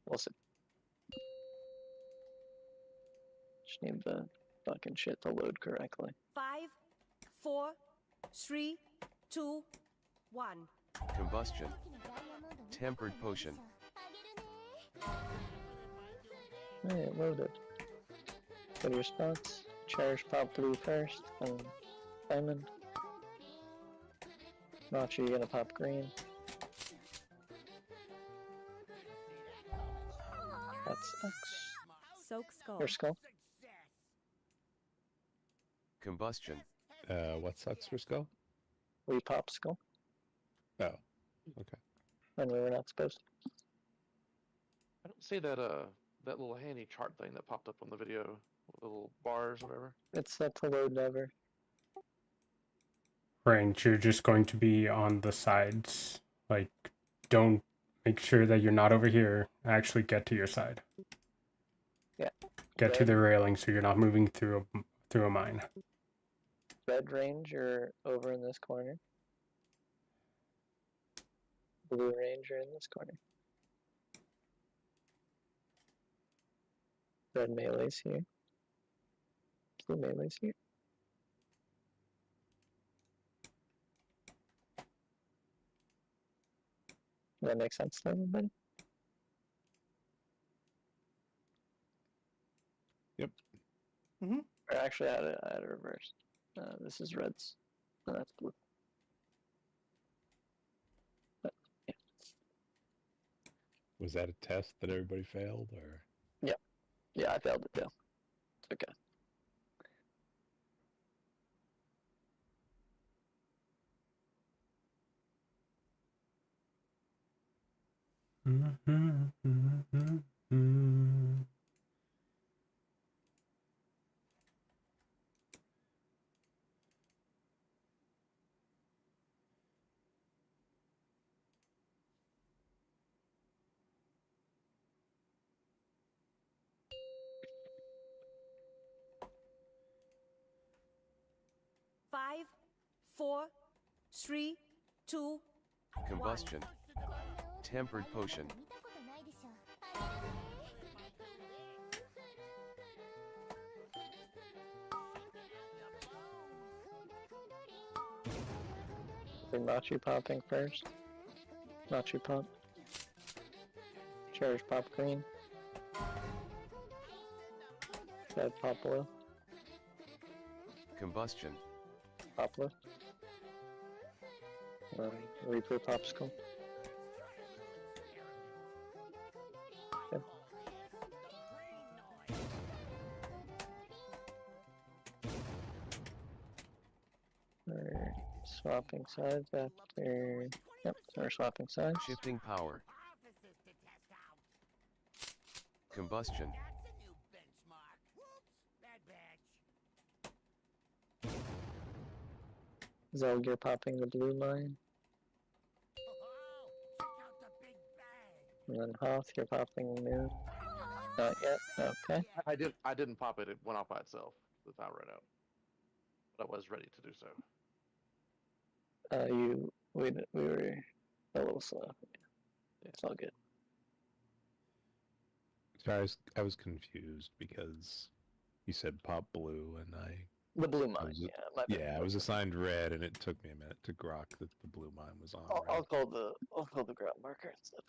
We'll see. Just need the fucking shit to load correctly. 5, 4, 3, 2, 1. Combustion. Tempered potion. Hey, it loaded. Go to your spots. Cherish pop blue first, and diamond. Nacho, you're gonna pop green. That's X. Soak skull. Your skull. Combustion. What sucks for skull? We pop skull. Oh, okay. When we were not supposed to. I don't see that that little handy chart thing that popped up on the video, little bars, whatever. It's set to load never. Range, you're just going to be on the sides. Like, don't make sure that you're not over here. Actually get to your side. Yeah. Get to the railing so you're not moving through a mine. Red range, you're over in this corner. Blue range, you're in this corner. Red melee's here. Blue melee's here. Does that make sense to everybody? Yep. Mm-hmm. Or actually, I had it reversed. This is reds, and that's blue. But, yeah. Was that a test that everybody failed, or? Yeah, I failed it too. It's okay. Five, 4, 3, 2, Combustion. Tempered potion. So Nacho popping first. Nacho pop. Cherish pop green. Red pop blue. Combustion. Pop blue. Reaper popsicle. Okay. We're swapping sides after. Yep, so we're swapping sides. Shifting power. Combustion. Zelg, you're popping the blue line. And then Hoth, you're popping the moon. Not yet. Okay. I didn't pop it. It went off by itself. The time ran out. But I was ready to do so. We were a little slow. Yeah, it's all good. Sorry, I was confused because you said pop blue, and The blue mine, yeah. My bad. yeah, I was assigned red, and it took me a minute to grok that the blue mine was on. I'll call the ground marker instead.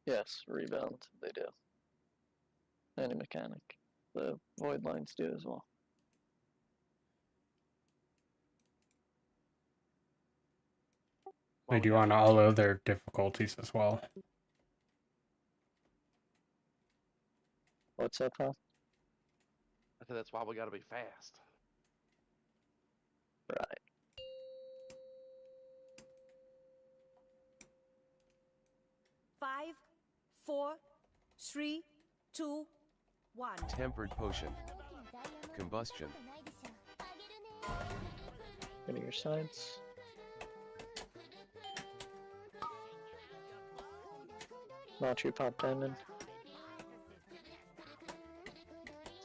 Yes, rebound, they do. Any mechanic. The void lines do as well. They do on all other difficulties as well. What's up, Paul? I think that's why we gotta be fast. Right. Five, 4, 3, 2, 1. Tempered potion. Combustion. Go to your sides. Machi pop diamond.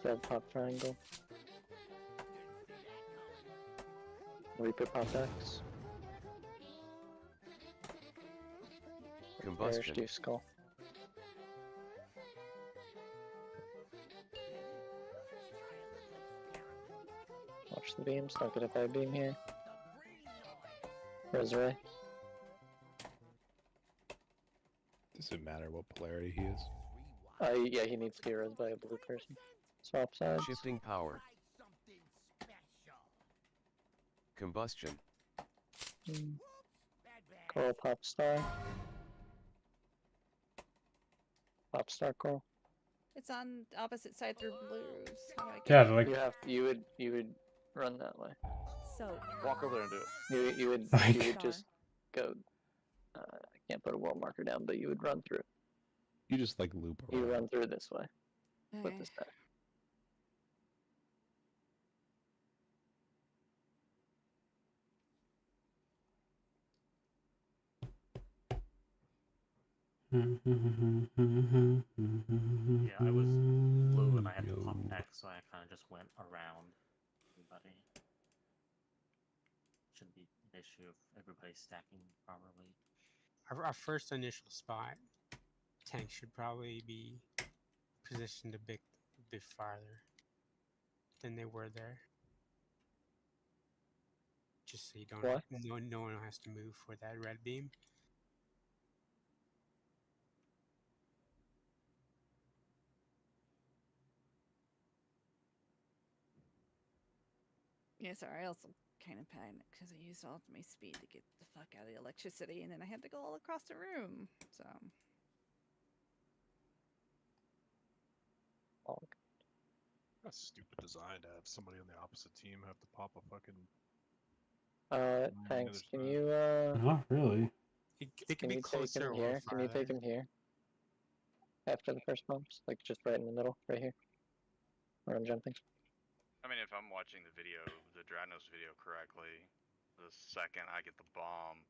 Zed pop triangle. Reaper pop X. Combustion. Steve skull. Watch the beams, don't get hit by a beam here. Resurrect. Does it matter what polarity he is? Yeah, he needs to be res by a blue person. Swap sides. Shifting power. Combustion. Coral pop star. Pop star coral. It's on the opposite side through blues. How do I get Yeah, it? like You would run that way. So Walk over there and do it. You would Like- just go. I can't put a world marker down, but you would run through. You just like loop You around. run through this way with Okay. the stack. Yeah, I was blue and I had to pop X, so I kind of just went around everybody. Shouldn't be an issue if everybody's stacking properly. Our first initial spot, tank should probably be positioned a bit farther than they were there. Just so you don't, What? no one has to move for that red beam. Yeah, sorry. I also kind of panicked because I used all of my speed to get the fuck out of the electricity, and then I had to go all across the room. So That's stupid design to have somebody on the opposite team have to pop a fucking. Thanks. Can you Not really. They can be you closer take him or here? Can you take farther. him here? After the first bumps, like just right in the middle, right here. Where I'm jumping. I mean, if I'm watching the video, the Draconic video correctly, the second I get the bomb,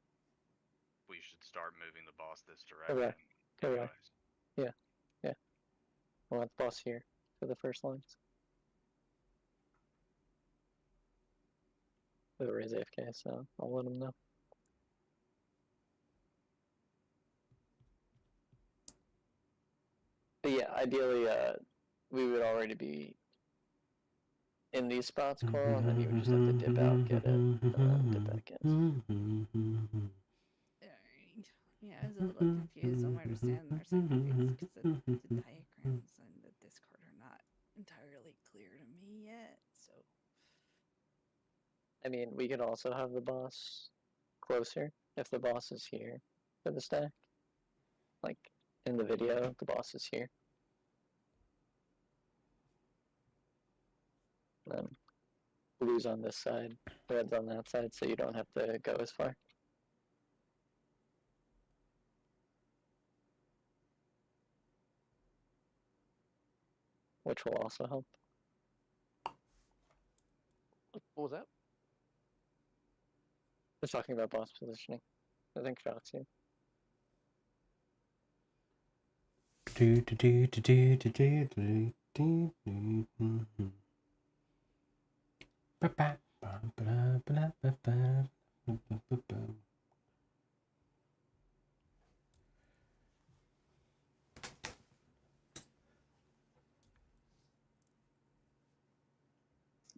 we should start moving the boss this direction. Correct. Correct. anyways. Yeah. I want the boss here for the first lines. Whoever is AFK, so I'll let him know. But yeah, ideally, we would already be in these spots, Coral, and then you would just have to dip out, get it, and then dip back in. Alright. Yeah, I was a little confused on where to stand in our second because the diagrams in the Discord are not entirely clear to me yet. So I mean, we could also have the boss closer if the boss is here for the stack. Like in the video, the boss is here. Then blue's on this side, red's on that side, so you don't have to go as far. Which will also help. What was that? We're talking about boss positioning. I think Fox here.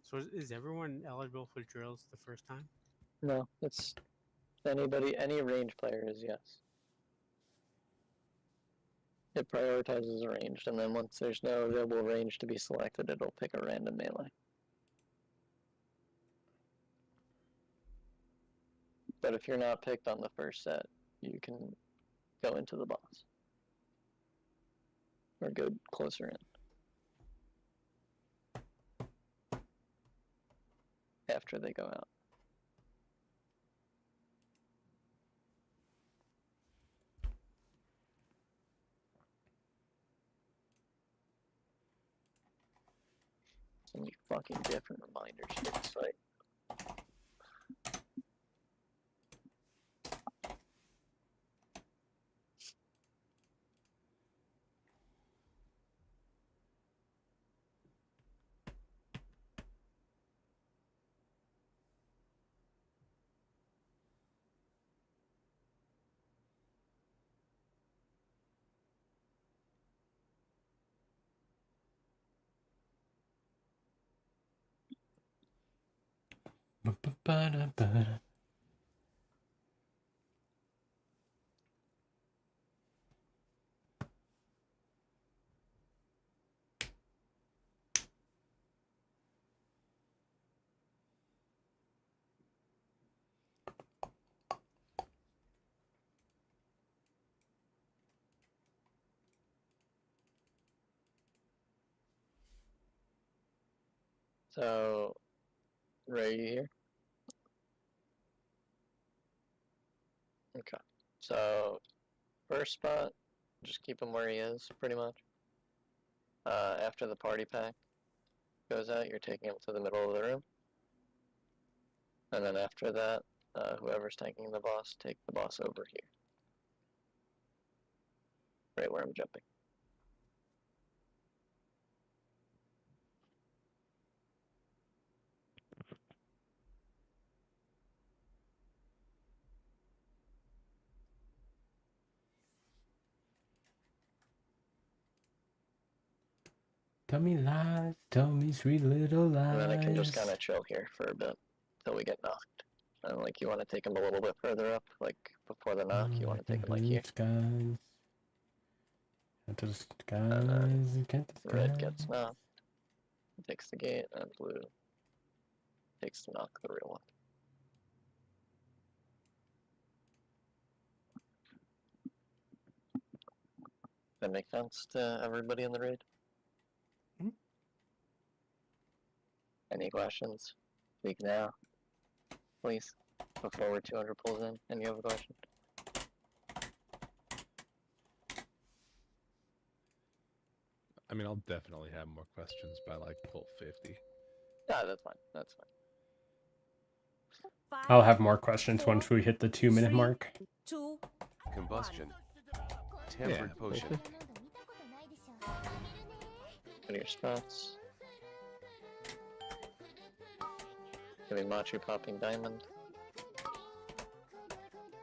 So is everyone eligible for drills the first time? No, it's anybody, any range player is yes. It prioritizes ranged, and then once there's no available range to be selected, it'll pick a random melee. But if you're not picked on the first set, you can go into the boss. Or go closer in. After they go out. So many fucking different reminders for this fight. Ba-ba-ba-da-ba. So, Ray, you here? Okay. So, first spot, just keep him where he is, pretty much. After the party pack goes out, you're taking him to the middle of the room. And then after that, whoever's tanking the boss, take the boss over here. Right where I'm jumping. Tell me lies, tell me sweet little lies. And then I can just kind of chill here for a bit till we get knocked. And like you want to take him a little bit further up, like before the knock, you want to take him like here. Skies. Into the skies, get the skies. Red gets knocked, takes the gate, and blue takes the knock, the real one. That make sense to everybody in the raid? Any questions? Speak now, please, before we're 200 pulls in, and you have a question. I mean, I'll definitely have more questions by like pull 50. Yeah, that's fine. That's fine. I'll have more questions once we hit the 2-minute mark. 2. Combustion. Tempered potion. Go to your spots. Gonna be Machu popping diamond.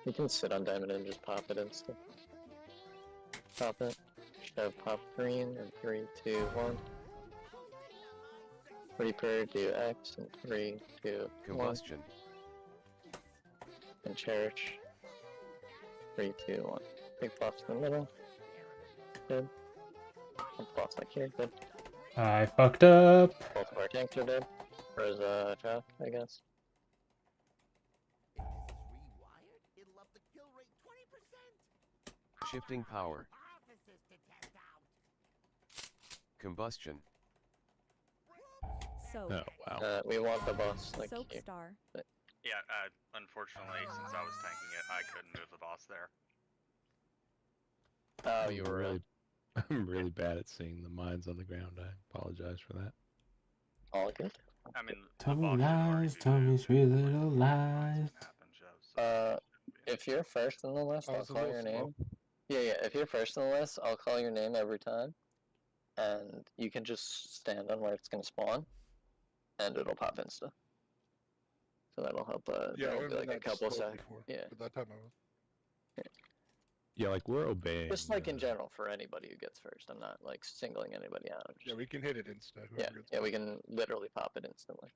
You can sit on diamond and just pop it instead. Pop it. Shove pop green in 3, 2, 1. Reaper, do X in 3, 2, Combustion. 1. And cherish. 3, 2, 1. Big boss in the middle. Good. And boss like here, good. I fucked up. Both of our tanks are dead. Or is Jack, I guess. Shifting power. Combustion. So, Oh, wow. We want the boss like Soap here. Star. But Yeah, unfortunately, since I was tanking it, I couldn't move the boss there. oh, you were really, I'm really bad at seeing the mines on the ground. I apologize for that. all good. I mean, Tell the me boss should already lies, be tell me moved. sweet little lies. Happen, Joe, so If you're first in the list, I'll it's a call little your slow. name. Yeah, if you're first in the list, I'll call your name every time. And you can just stand on where it's going to spawn. And it'll pop insta. So that'll help, Yeah, that'll I be like a that couple slow seconds. before, Yeah. but that time I was. Yeah, like we're obeying. Just like in general for anybody who gets first. I'm not like singling anybody out. Yeah, we can hit it insta. Yeah, whoever gets yeah, we first. can literally pop it instantly.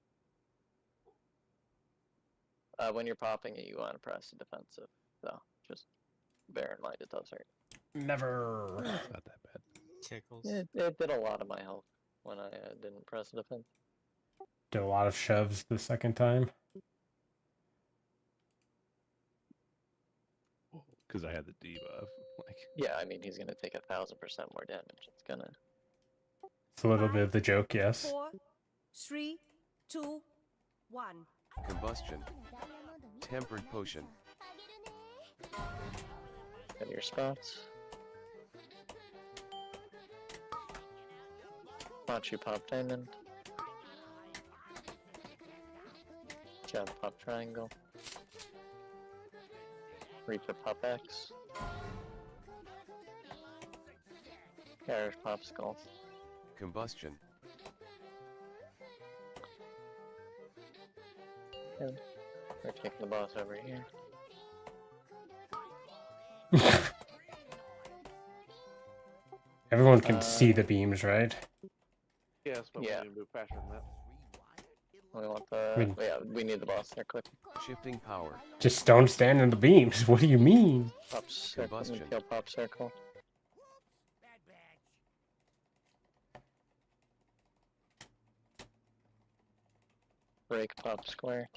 When you're popping it, you want to press the defensive, though. Just bear in mind it does hurt. Never. It's not that bad. Tickles. It did a lot of my health when I didn't press defense. Did a lot of shoves the second time. Because I had the debuff. Like, Yeah, I mean, he's gonna take 1000% more damage. It's gonna. It's a little bit of the joke, yes. 4, 3, 2, 1. Combustion. Tempered potion. Get your spots. Machu pop diamond. Jump pop triangle. Reaper pop X. Garish pop skull. Combustion. Okay. We're taking the boss over here. Everyone can see the beams, right? Yes, but Yeah. we need to move faster than that. We want the. I mean- yeah, we need the boss there quick. Shifting power. Just don't stand in the beams. What do you mean? Pop circle. Combustion. Kill pop circle. Break pop square.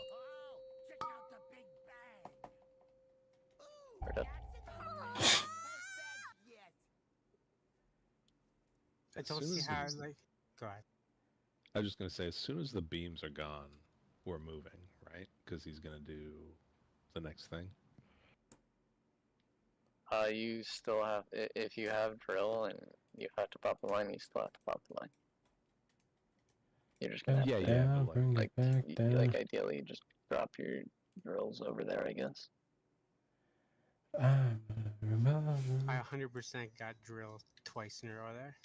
We're done. I As don't soon see as how, it's- like, go ahead. I was just gonna say, as soon as the beams are gone, we're moving, right? Because he's gonna do the next thing. You still have, if you have drill and you have to pop the line, you still have to pop the line. You're just gonna have Yeah, to, yeah, Down, but bring like, it back like down. ideally, you just drop your drills over there, I guess. I'm a remember. I 100% got drilled twice in a row there.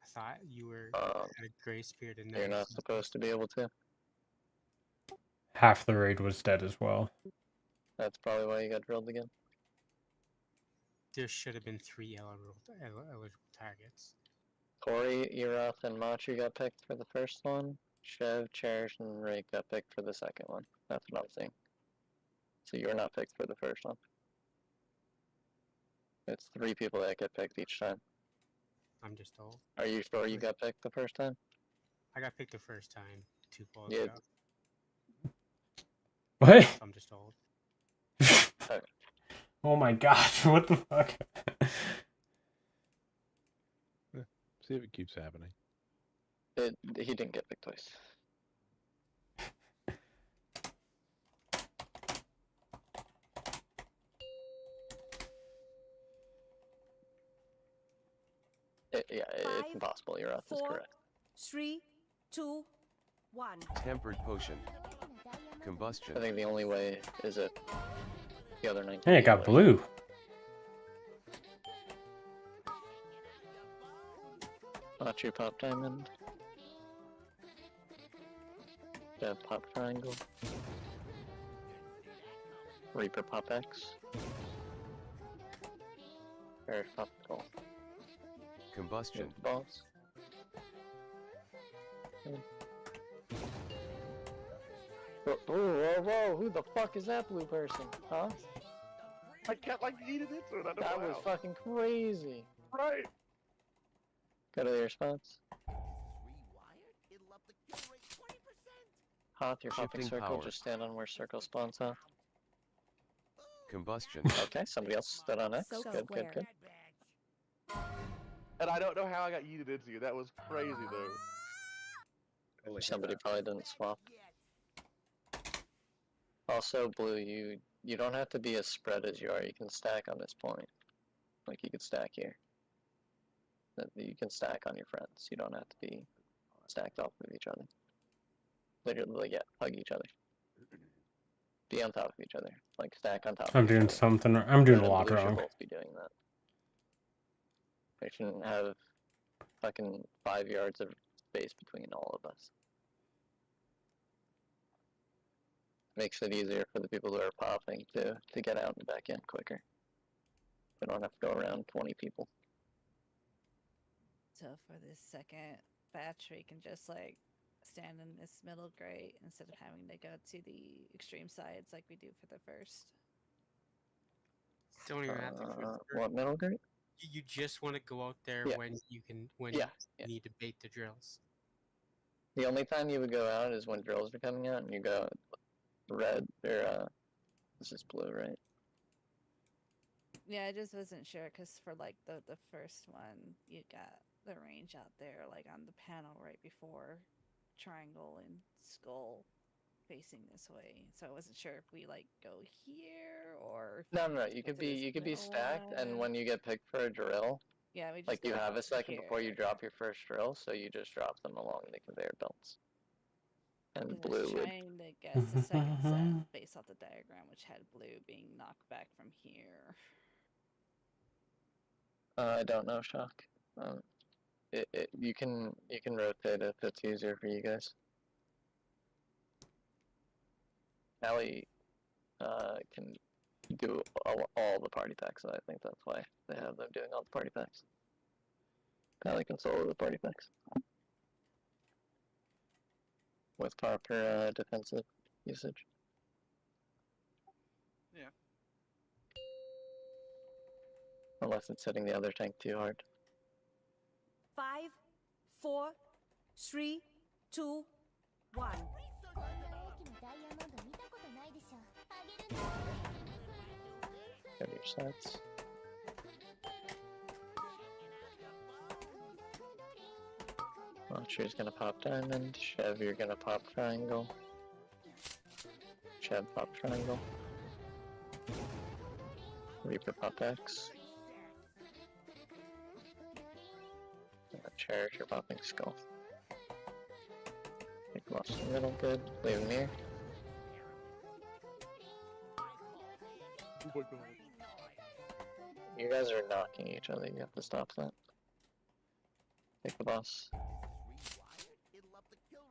I thought you were at a grace period and You're not supposed to be able to. Half the raid was dead as well. That's probably why you got drilled again. There should have been 3 eligible targets. Corey, Eroth, and Machu got picked for the first one. Chev, Cherish, and Rake got picked for the second one. That's what I'm saying. So you're not picked for the first one. It's 3 people that get picked each time. I'm just old. Are you sure you got picked the first time? I got picked the first time 2 polls Yeah. ago. What? So I'm just old. Oh my gosh, what the fuck? See if it keeps happening. He didn't get picked twice. It's impossible. You're off. Is 4, correct. 3, 2, 1. Tempered potion. Combustion. I think the only way is if the other 19. Hey, it got blue. Machu pop diamond. Dev pop triangle. Reaper pop X. Garish pop skull. Combustion. Boss. Whoa, who the fuck is that blue person? Huh? I kept like eating into it. I don't That know was how. fucking crazy. Right. Go to the response. Hoth, you're popping Shifting circle, power. just stand on where circle spawns off. Combustion. Okay, somebody else stood on X. So Good. And I don't know how I got yeeted into you. That was crazy though. Somebody probably didn't swap. Also, blue, you don't have to be as spread as you are. You can stack on this point. Like, you could stack here. You can stack on your friends. You don't have to be stacked off of each other. Literally, yeah, hug each other. Be on top of each other. Like, stack on top I'm of each doing other. something. I'm doing Red a and lot blue should wrong. both be doing that. They shouldn't have fucking 5 yards of space between all of us. Makes it easier for the people who are popping to get out and back in quicker. We don't have to go around 20 people. So for this second batch, we can just like stand in this middle grate instead of having to go to the extreme sides like we do for the first. don't even have to go through. What middle gate? You just want to go out there Yeah. when you can Yeah, you need to bait the drills. The only time you would go out is when drills are coming out, and you go red or this is blue, right? Yeah, I just wasn't sure because for like the first one, you got the range out there, like on the panel right before triangle and skull facing this way. So I wasn't sure if we like go here or if No, we no, just you go could to be this stacked, and middle when you get picked for a drill, yeah, we just like you go have a out second before you here. drop your first drill, so you just drop them along the conveyor belts. And Because I blue was would. trying to guess the second set based off the diagram, which had blue being knocked back from here. I don't know, Shock. You can rotate if it's easier for you guys. Allie can do all the party packs, and I think that's why they have them doing all the party packs. Allie can solo the party packs with proper defensive usage. Yeah. Unless it's hitting the other tank too hard. 5, 4, 3, 2, 1. Go to your sets. Archer's gonna pop diamond. Chev, you're gonna pop triangle. Chev, pop triangle. Reaper, pop X. Cherish, you're popping skull. Take lost in the middle, good. Leave him near. You guys are knocking each other, you have to stop that. Take the boss.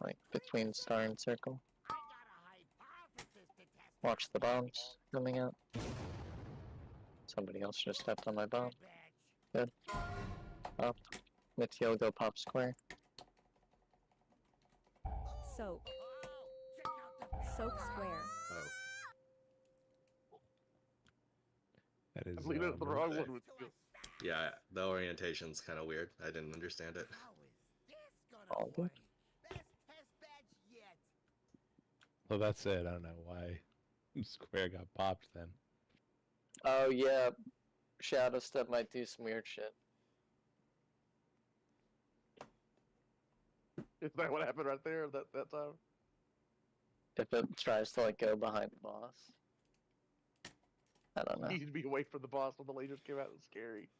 Like between star and circle. Watch the bombs coming out. Somebody else just stepped on my bomb. Good. Pop. Mithiel, go pop square. Soak. Soak square. Oh. That is. I believe that's the wrong one with you. Yeah, the orientation's kind of weird. I didn't understand it. All good. Well, that's it. I don't know why Square got popped then. Oh yeah, Shadow Step might do some weird shit. Is that what happened right there that time? If it tries to like go behind the boss. I don't know. You need to be away from the boss when the lasers came out. It was scary.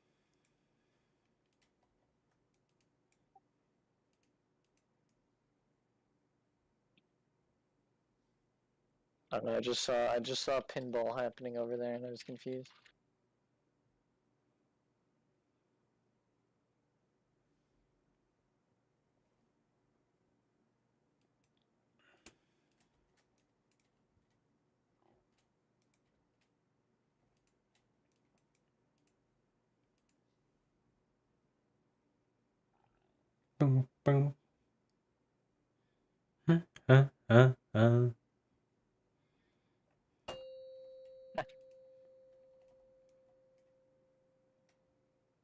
I don't know, I just saw pinball happening over there and I was confused. Boom, boom.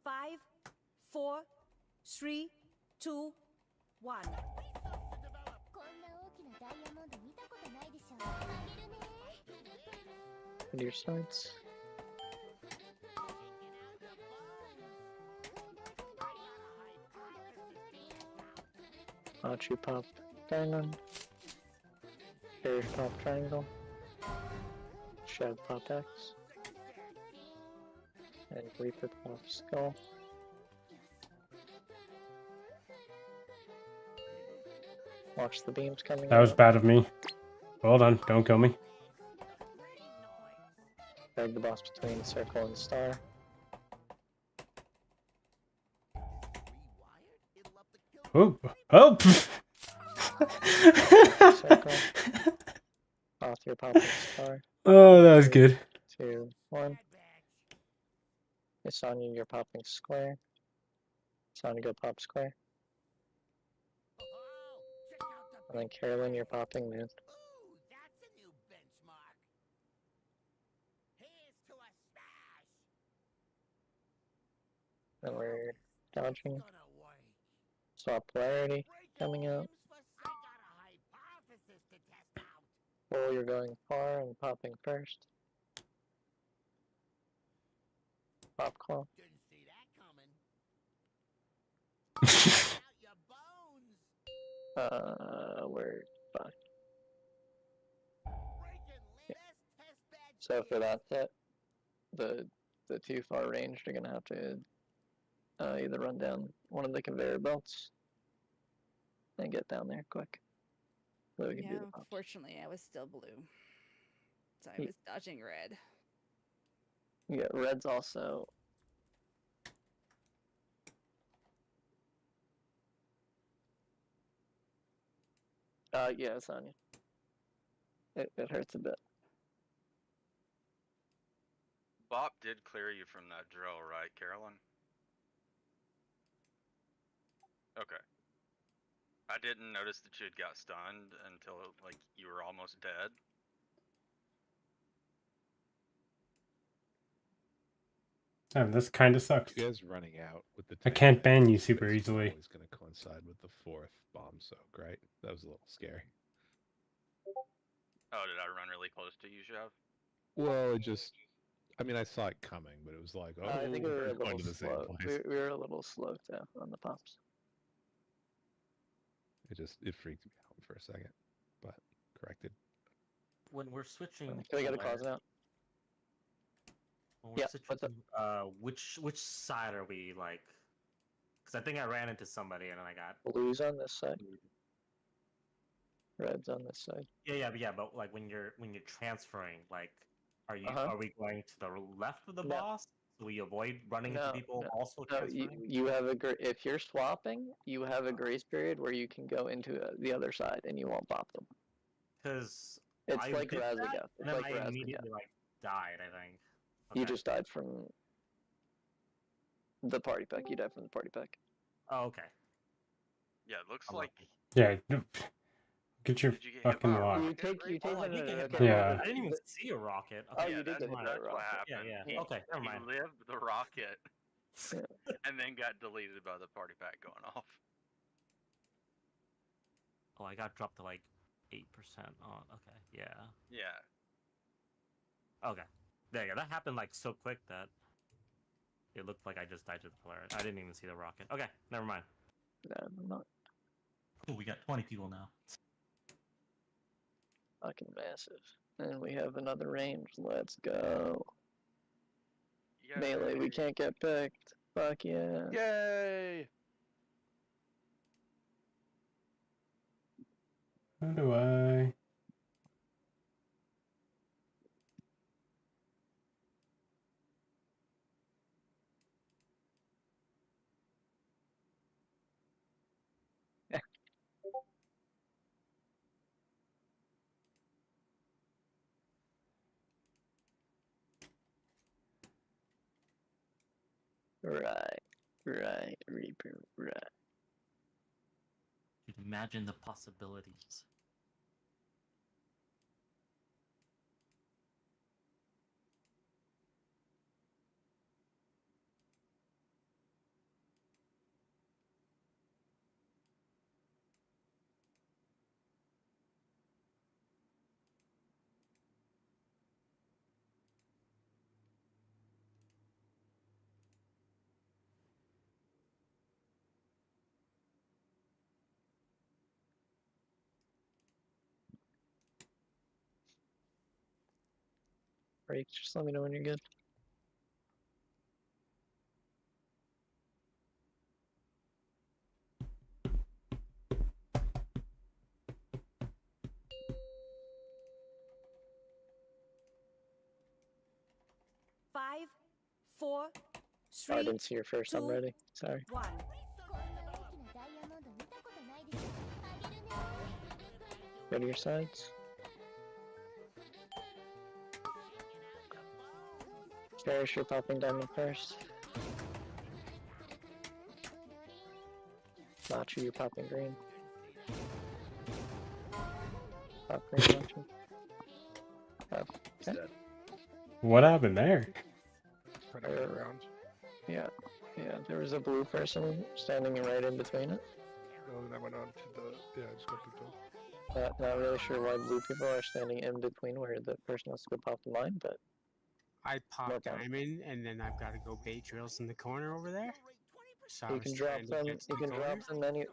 5, 4, 3, 2, 1. Into your sides. Archie pop diamond. Cherish pop triangle. Shed pop X. And Reaper pop skull. Watch the beams coming That was out. bad of me. Hold on, don't kill me. Drag the boss between circle and star. Oh, oh! Circle. Off your popping star. Oh, that was good. 2, 1. Sonya, you're popping square. Sonya, go pop square. And then Carolyn, you're popping moon. Then we're dodging. Swap polarity coming out. Well, you're going far and popping first. Pop claw. We're fucked. Yeah. So for that set, the too far ranged are gonna have to either run down one of the conveyor belts and get down there quick. So we can do Yeah, the pops. unfortunately, I was still blue. So I was dodging red. Yeah, red's also. Yeah, it's on you. It hurts a bit. Bop did clear you from that drill, right, Carolyn? Okay. I didn't notice that you had got stunned until like you were almost dead. Damn, this kind of sucks. You guys running out with the. I can't ban you is super easily. Always going to coincide with the 4th bomb soak, right? That was a little scary. Oh, did I run really close to you, Chef? Well, it just. I mean, I saw it coming, but it was like, oh, I think we were a going little to the same slow. place. We were a little slow too on the pops. It freaked me out for a second, but corrected. When we're switching, Can we get a closet out? When we're Yeah, switching, which side are we like? Because I think I ran into somebody and then I got Blue's on this side. Red's on this side. Yeah, but like when you're transferring, like, are we going to the left of the boss? So we avoid running into people also transferring? You have if you're swapping, you have a grace period where you can go into the other side and you won't bop them. Because it's I like did that, Razagoth. and then I immediately like died. I think. You just died from the party pack. You died from the party pack. Oh, okay. Yeah, it looks like. Yeah. Get your fucking lock. You take I did get hit by Yeah. I didn't even see a rocket. Oh, Okay, you did get hit by a That's what rocket. happened. Yeah. Okay, never mind. He lived the rocket, and then got deleted by the party pack going off. Oh, I got dropped to like 8%. Oh, okay. Yeah. Yeah. Okay. There you go. That happened like so quick that it looked like I just died to the Polaris. I didn't even see the rocket. Okay, never mind. No, not Oh, we got 20 people now. fucking massive. And we have another range. Let's go. Melee, we can't get picked. Fuck yeah. Yay! How do I? Right, Reaper, right. Imagine the possibilities. Break, just let me know when you're good. Five, four, I three, didn't see your first. I'm ready. Sorry. 1. Go to your sides. Cherish your popping diamond first. Machu, you're popping green. Pop green, Machu. Oh, okay. What happened there? Yeah, yeah. Yeah, there was a blue person standing right in between it. No, then I went on to the, yeah, I just got picked up. Not really sure why blue people are standing in between where the person has to go pop the mine, but I pop no problem. diamond, and then I've got to go bait drills in the corner over there. So You can drop them. You can drop them. Then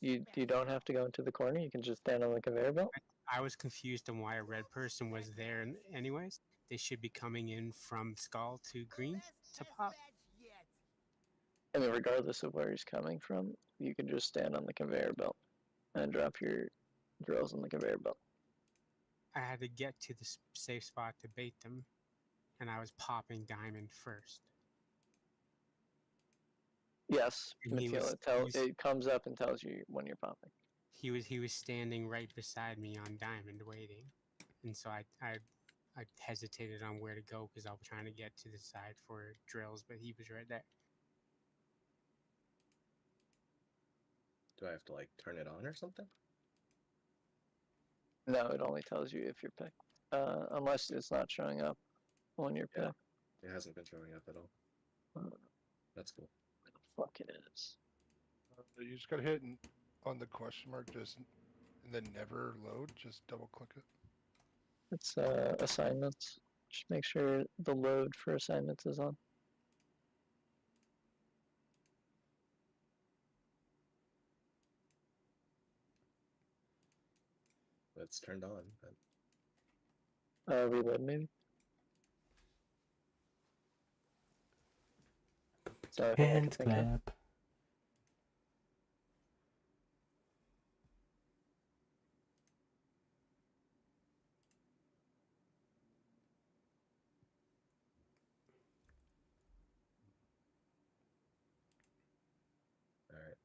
you don't have to go into the corner. You can just stand on the conveyor belt. I was confused on why a red person was there. Anyways, they should be coming in from skull to green to pop. I mean, regardless of where he's coming from, you can just stand on the conveyor belt and drop your drills on the conveyor belt. I had to get to the safe spot to bait them, and I was popping diamond first. Yes, it comes up and tells you when you're popping. He was standing right beside me on diamond waiting, and so I hesitated on where to go because I was trying to get to the side for drills, but he was right there. Do I have to like turn it on or something? No, it only tells you if you're picked. Unless it's not showing up when you're picked. It hasn't been showing up at all. That's cool. What the fuck it is? You just gotta hit on the question mark, just and then never load. Just double click it. It's assignments. Just make sure the load for assignments is on. It's turned on. But... Reload maybe. So Hands clap. All right.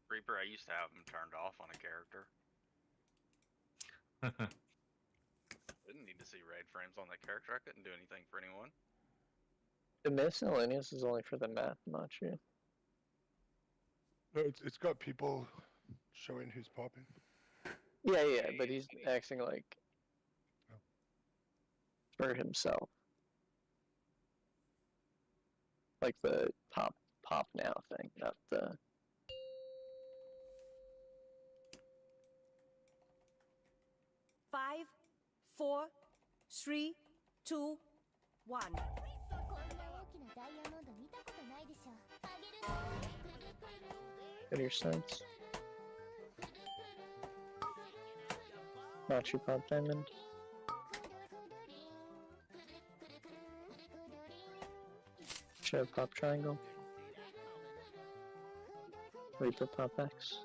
Reaper, I used to have them turned off on a character. Didn't need to see raid frames on that character. I couldn't do anything for anyone. The miscellaneous is only for the map, not you. No, it's got people showing who's popping. Yeah, but he's acting like for himself. Like the pop now thing, not the. Five, 4, 3, 2, 1. Get your sense. Not you pop diamond. Should pop triangle. Reaper pop X.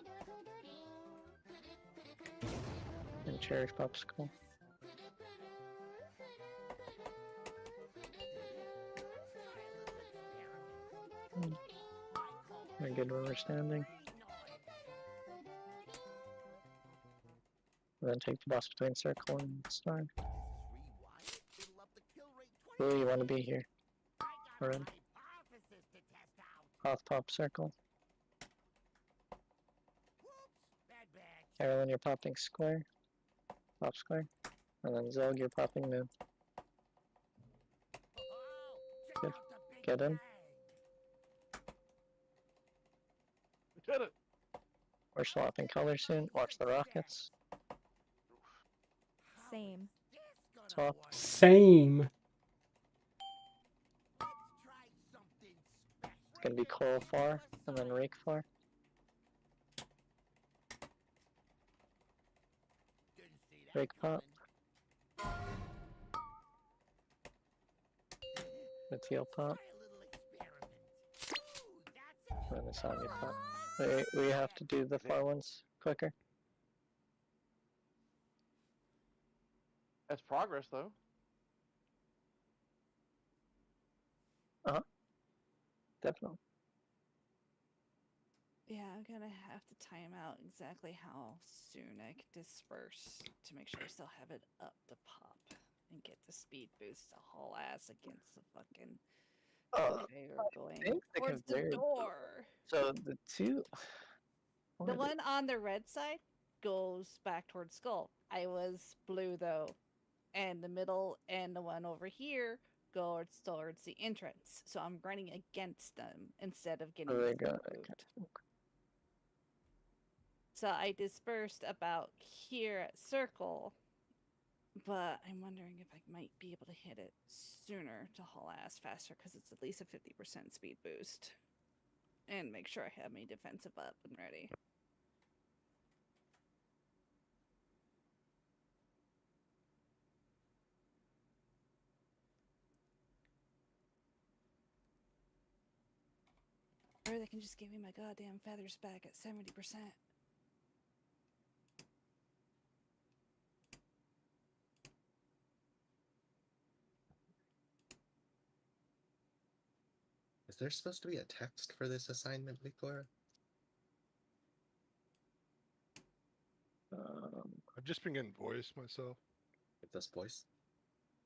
And cherish popsicle. Very good where we're standing. And then take the boss between circle and star. Blue, you want to be here. Red. Off pop circle. Carolyn, you're popping square. Pop square. And then Zog, you're popping moon. Good. Get in. Get it. We're swapping color soon. Watch the rockets. Same. Swap. Same. It's gonna be coal far and then rake far. Rake pop. The teal pop. And the Sami pop. We have to do the far ones quicker. That's progress, though. Definitely. Yeah, I'm gonna have to time out exactly how soon I can disperse to make sure I still have it up to pop and get the speed boost to haul ass against the fucking conveyor going think the towards the conveyor- door. So the two. The one on the red side goes back towards Skull. I was blue though, and the middle and the one over here goes towards the entrance. So I'm running against them instead of getting Oh, they the got speed boost. So I dispersed about here at Circle, but I'm wondering if I might be able to hit it sooner to haul ass faster because it's at least a 50% speed boost. And make sure I have my defensive up and ready. Or they can just give me my goddamn feathers back at 70%. Is there supposed to be a text for this assignment, Victor? I've just been getting voice myself. With this voice?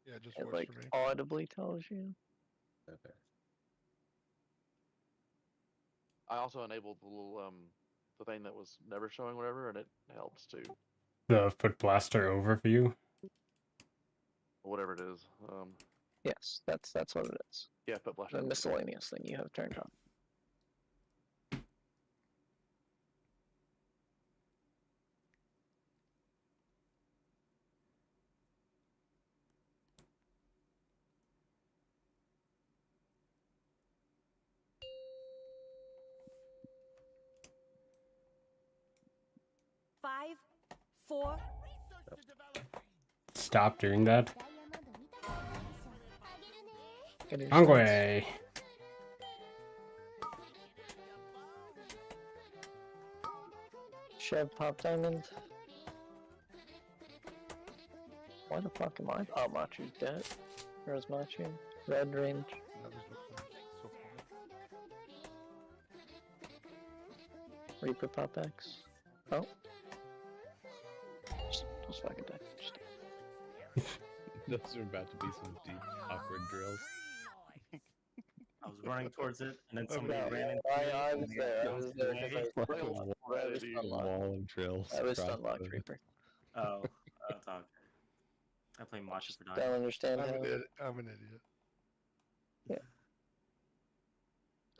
Yeah, just It voice like for me. audibly tells you. Okay. I also enabled the little the thing that was never showing whatever, and it helps too. The Foot Blaster overview. Whatever it is. Yes, that's what it is. Yeah, Foot Blaster. The miscellaneous thing you have turned on. Five, four. Stop doing that. Get Angway. Chev Pop Diamond. Why the fuck am I? Oh, Machu's dead. Where's Machu? Red range. Reaper Pop X. Oh. Just fucking die. Those are about to be some deep, awkward drills. I was running towards it, and then Oh, somebody no. ran into I me. was there. I was there because I was Wall of drills. I was across Stunlock the- Reaper. Oh, that's okay. I play Masha for Don't dying. understand how. I'm an idiot. Yeah.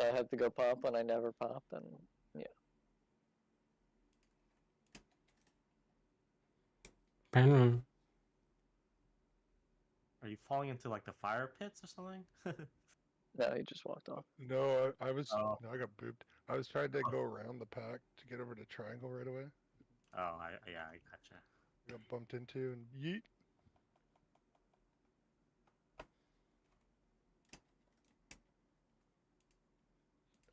I had to go pop when I never pop, and yeah. Are you falling into like the fire pits or something? No, he just walked off. No, I was. Oh. No, I got booped. I was trying to go around the pack to get over to triangle right away. Oh, yeah, I gotcha. I got bumped into and yeet.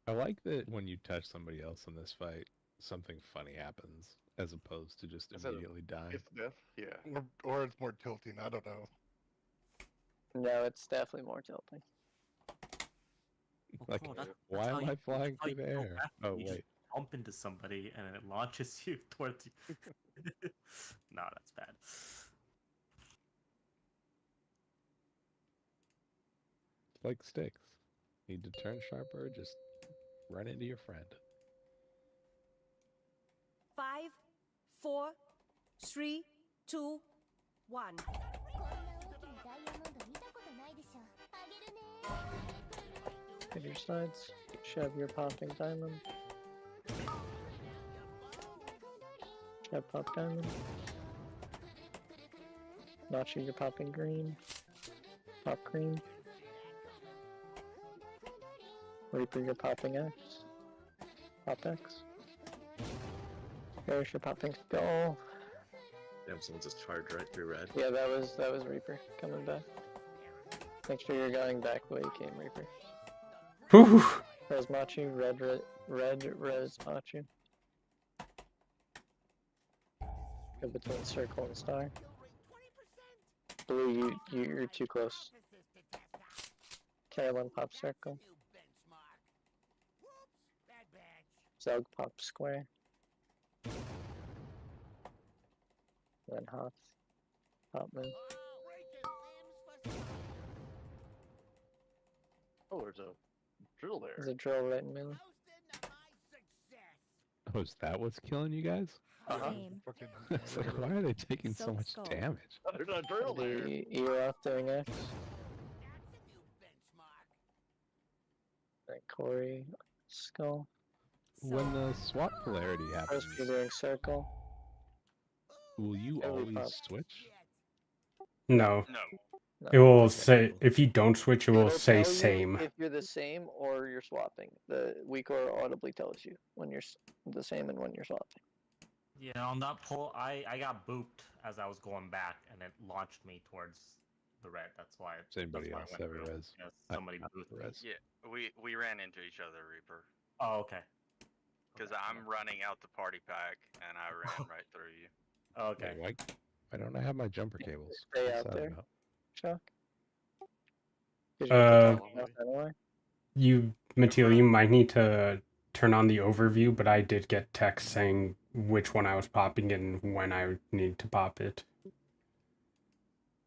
I like that when you touch somebody else in this fight, something funny happens, as opposed to just immediately dying. It's death. Yeah. Or it's more tilting. I don't know. No, it's definitely more tilting. Like, Oh, that's why how am you- I flying how through you the go air? back. Oh, You just wait. bump into somebody and it launches you towards you. No, that's bad. It's like sticks. Need to turn sharper, just run into your friend. 5, 4, 3, 2, 1. Hit your sides. Shove your popping diamond. Shove pop diamond. Notching your popping green. Pop green. Reaper your popping X. Pop X. There's your popping skull. Damn, someone just charged right through red. Yeah, that was Reaper coming back. Make sure you're going back the way you came, Reaper. Whew. Res Machu, red res Machu. Go between circle and star. Blue, you're too close. Carolyn pop circle. Zug pop square. Then Hoth. Pop move. Oh, there's a drill there. There's a drill right in the middle. Oh, is that what's killing you guys? Same. It's like, why are they taking so Soap much skull. damage? There's a drill there. You're off doing X. And Corey, skull. When the swap polarity happens, First you're doing circle. will you Every always pop. switch? No. No. No. It will say, if you don't switch, it will It'll say tell you same. if you're the same or you're swapping. The weaker audibly tells you when you're the same and when you're swapping. Yeah, on that pull, I got booped as I was going back, and it launched me towards the red. That's why. Does anybody that's why I else went have a through. res? Yes, I- somebody not booped a me. res. Yeah, we ran into each other, Reaper. Oh, okay. Because I'm running out the party pack, and I ran right through you. Okay. Wait, why don't I have my jumper cables? Stay What's out that there. about? Chuck? 'Cause you have to Uh, turn it off anyway. Mateo, you might need to turn on the overview, but I did get text saying which one I was popping and when I need to pop it.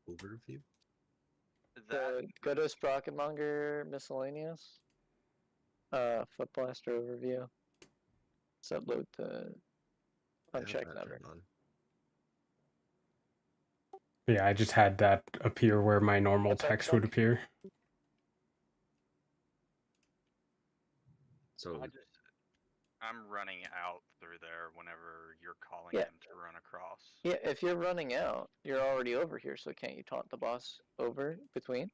Overview? Go to Sprocket Monger Miscellaneous. Foot Blaster Overview. Let's upload the unchecked number. Yeah, I just had that appear where my normal What's that, text would Chuck? appear. So I'm running out through there whenever you're calling Yeah. him to run across. Yeah, if you're running out, you're already over here, so can't you taunt the boss over between?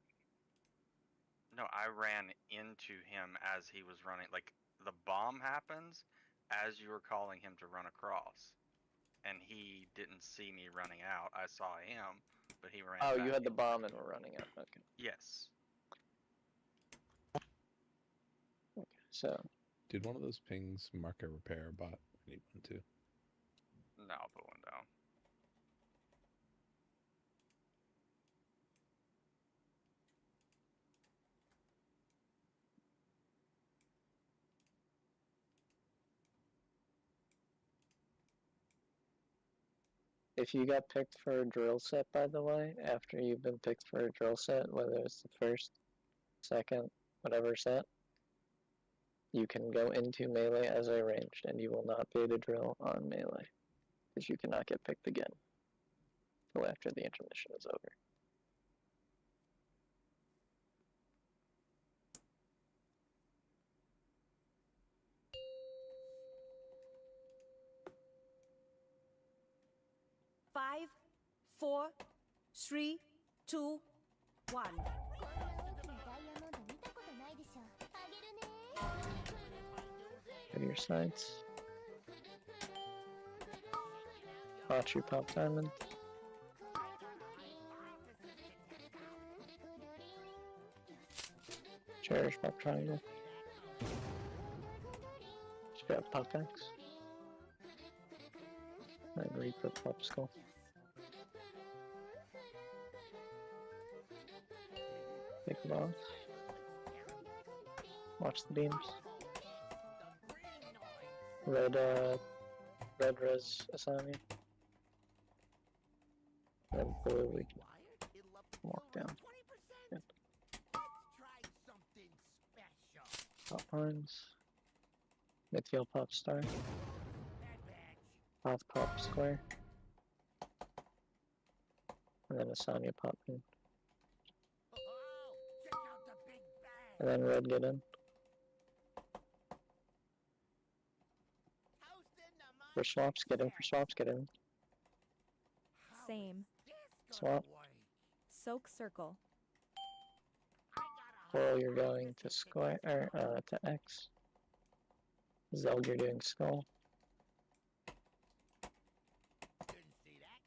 No, I ran into him as he was running. Like, the bomb happens as you were calling him to run across. And he didn't see me running out. I saw him, but he ran Oh, back you had the in. bomb and were running out. Okay. Yes. Okay, so. Did one of those pings mark a repair bot? I need one too. No, I'll put one down. If you got picked for a drill set, by the way, after you've been picked for a drill set, whether it's the first, second, whatever set, you can go into melee as a ranged, and you will not be able to drill on melee, because you cannot get picked again until after the intermission is over. Five, 4, 3, 2, 1. Go to your sides. Watch your pop diamond. Cherish pop triangle. Just grab pop X. And Reaper pop skull. Take them off. Watch the beams. Red res Asami. Red blue we can walk down. Good. Pop lines. Midfield pop star. Pop square. And then Asami pop in. And then red get in. For swaps, get in. For swaps, get in. Same. Swap. Soak circle. Coral, you're going to square, to X. Zelg, you're doing skull.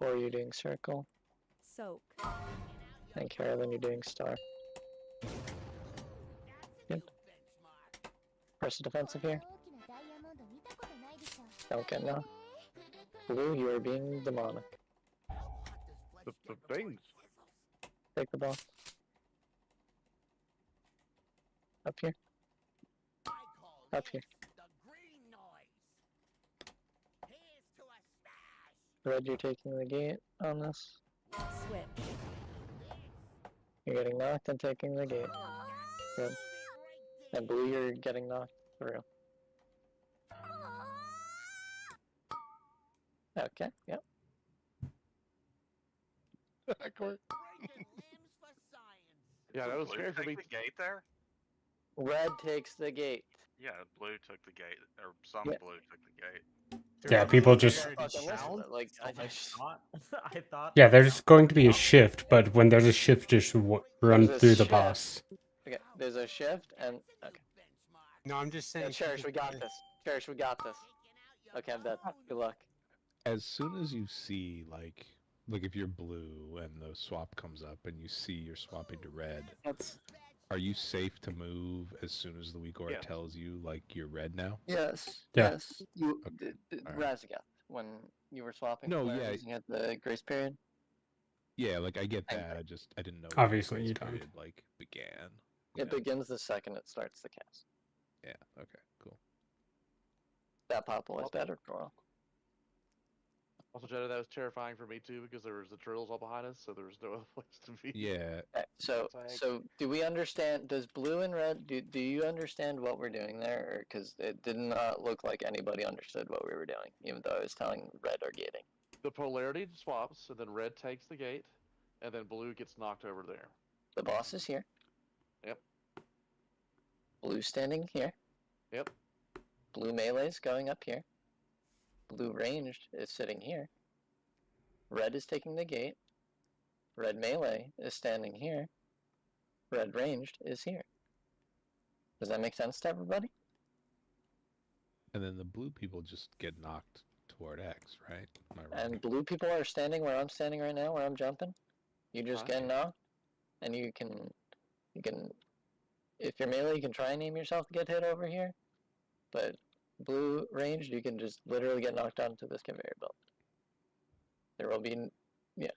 Or you're doing circle. Soak. And Carolyn, you're doing star. Good. Press the defensive here. Don't get knocked. Blue, you are being demonic. The things. Take the ball. Up here. Up here. Red, you're taking the gate on this. Switch. You're getting knocked and taking the gate. Good. And blue, you're getting knocked through. Okay, yep. Yeah, that was Blue scary for take me. the gate there? Red takes the gate. Yeah, blue took the gate, or some Yeah. blue took the gate. Yeah, people just. Like, I thought. I thought. Yeah, there's going to be a shift, but when there's a shift, just run There's a through the shift. boss. Okay, there's a shift, and okay. No, I'm just saying. Yeah, Cherish, we got this. Cherish, we got this. Okay, I'm dead. Good luck. As soon as you see, like if you're blue and the swap comes up and you see you're swapping to red, are you safe to move as soon as the weak aura tells you, like, you're red now? Yes. Yeah. Yes. You, Razageth, when you were swapping polarities, you had the grace period. Yeah, like, I get that. I didn't know Obviously, when the you grace don't. period, like, began. It begins the second it starts the cast. Yeah, okay, cool. That pop was better for all. Also, Jedi, that was terrifying for me too because there was the turtles all behind us, so there was no other place to be. Yeah. Okay, so do we understand? Does blue and red? Do you understand what we're doing there? Because it did not look like anybody understood what we were doing, even though I was telling red or gating. The polarity swaps, and then red takes the gate, and then blue gets knocked over there. The boss is here. Yep. Blue standing here. Yep. Blue melee's going up here. Blue ranged is sitting here. Red is taking the gate. Red melee is standing here. Red ranged is here. Does that make sense to everybody? And then the blue people just get knocked toward X, right? Am I wrong? And blue people are standing where I'm standing right now, where I'm jumping. You just get knocked, and you can, if you're melee, you can try and aim yourself to get hit over here. But blue ranged, you can just literally get knocked onto this conveyor belt. There will be, yeah.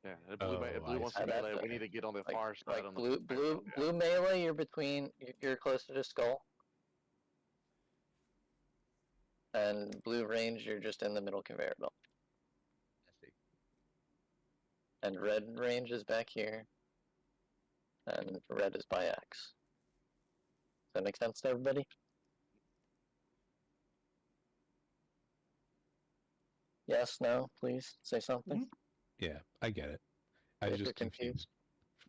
Yeah, blue wants to melee. We need to get on the far side. On blue, the blue melee. You're between. You're closer to skull. And blue range, you're just in the middle conveyor belt. And red range is back here. And red is by X. Does that make sense to everybody? Yes, no, please say something. Yeah, I get it. I If was you're just confused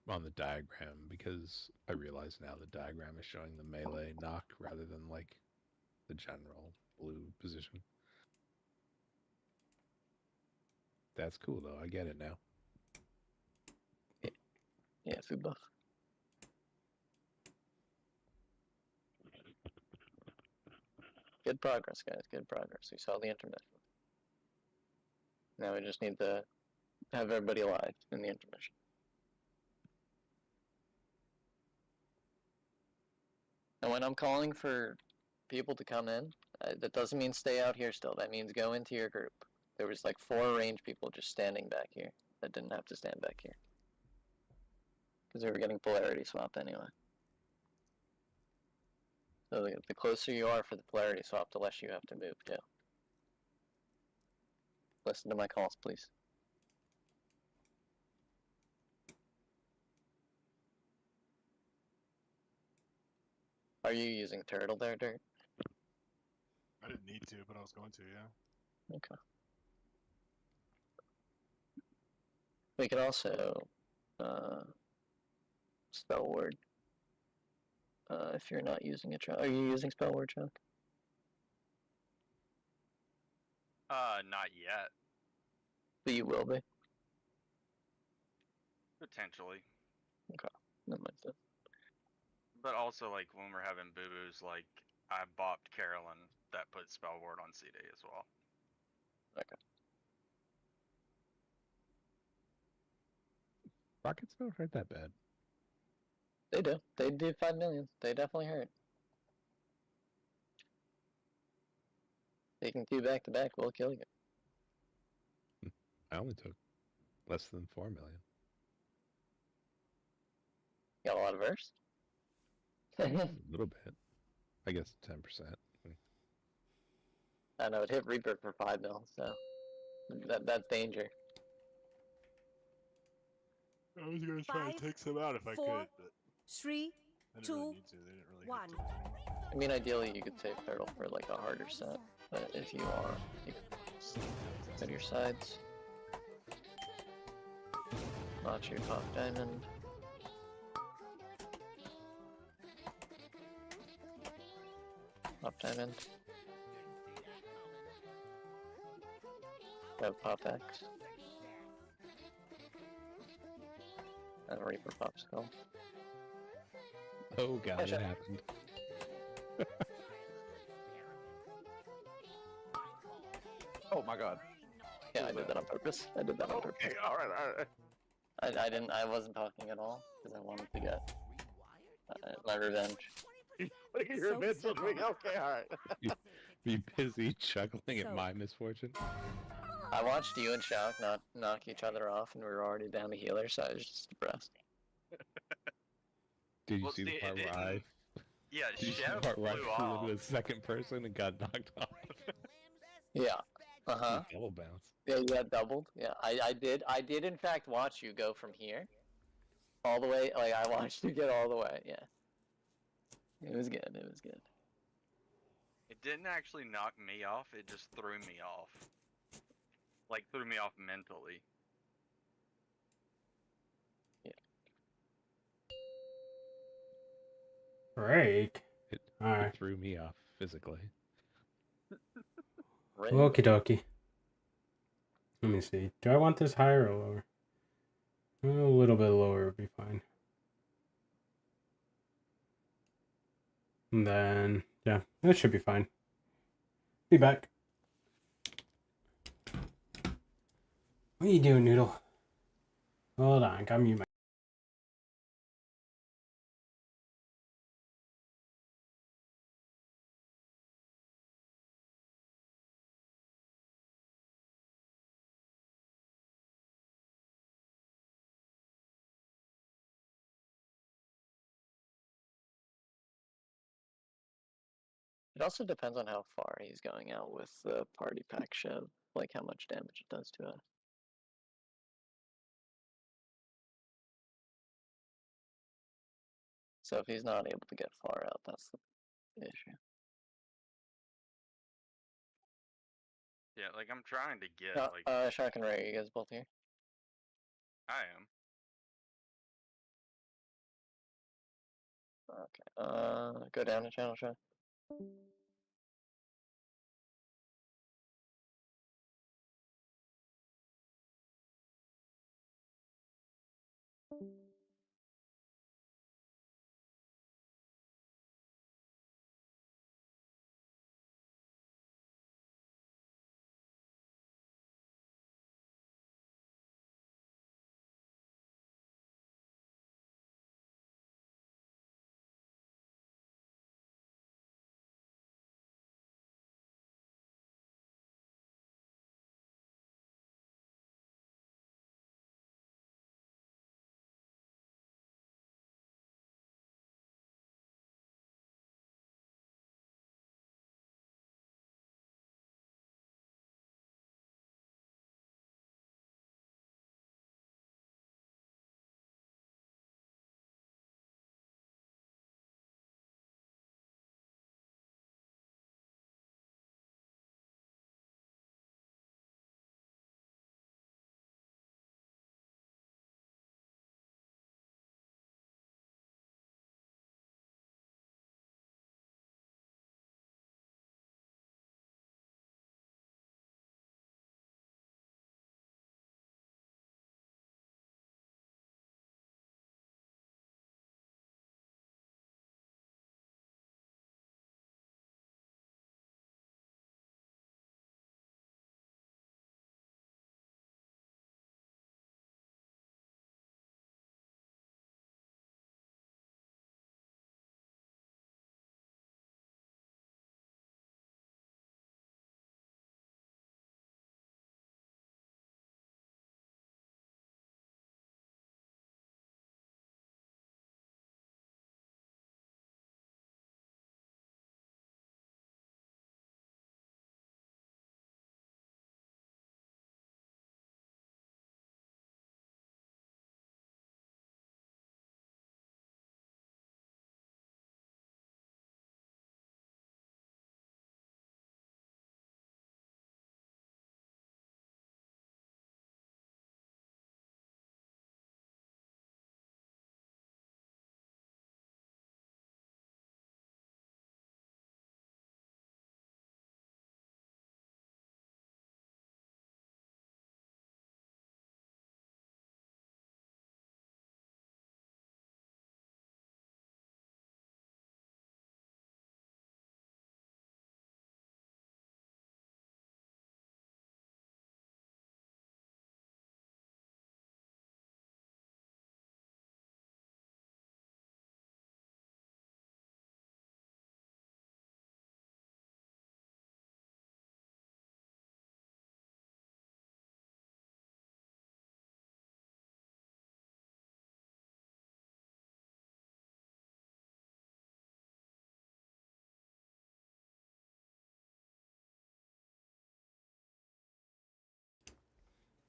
on the diagram because I realize now the diagram is showing the melee knock rather than, like, the general blue position. That's cool though. I get it now. Yeah, food buff. Good progress, guys. Good progress. We saw the intermission. Now we just need to have everybody alive in the intermission. And when I'm calling for people to come in, that doesn't mean stay out here still. That means go into your group. There was like 4 range people just standing back here that didn't have to stand back here. Because we were getting polarity swap anyway. So the closer you are for the polarity swap, the less you have to move too. Listen to my calls, please. Are you using turtle there, Dirt? I didn't need to, but I was going to, yeah. Okay. We could also spell word. If you're not using it, are you using spell word, Chuck? Not yet. But you will be. Potentially. Okay, that makes sense. But also, like, when we're having boo-boos, like, I bopped Carolyn that put spell ward on CD as well. Okay. Rockets don't hurt that bad. They do. They do 5 million. They definitely hurt. Taking 2 back to back will kill you. I only took less than 4 million. Got a lot of verse? A little bit. I guess 10%. I know, it hit Reaper for 5 mil, so that's danger. I was gonna try to take some out if I could, but 3, They didn't two, really need to. They didn't really one. have to. I mean, ideally you could save turtle for like a harder set, but if you are, you can go to your sides. Launch your top diamond. Top diamond. Go pop X. And Reaper pop skull. Oh god, it happened. Oh my god. Yeah, I did that on purpose. I did that on purpose. Okay, alright. I wasn't talking at all, because I wanted to get my revenge. Your revenge on me? Okay, alright. Be busy chuckling at my misfortune. I watched you and Shock knock each other off, and we were already down to healer, so I was just depressed. Did you see the part where I... Yeah, Did you see the Chef part where I flew flew off. into the second person and got knocked off? Yeah. Uh-huh. Double bounce. Yeah, you got doubled. Yeah, I did in fact watch you go from here all the way. Like I watched you get all the way. Yeah. It was good. It was good. It didn't actually knock me off. It just threw me off. Like threw me off mentally. Break. It Alright. threw me off physically. Okie dokie. Let me see. Do I want this higher or lower? A little bit lower would be fine. And then, yeah, that should be fine. Be back. What are you doing, Noodle? Hold on, got mute my It also depends on how far he's going out with the party pack shove, like how much damage it does to us. So if he's not able to get far out, that's the issue. Yeah, like I'm trying to get Shark and Ray, are you guys both here? I am. Okay. Go down to channel shot.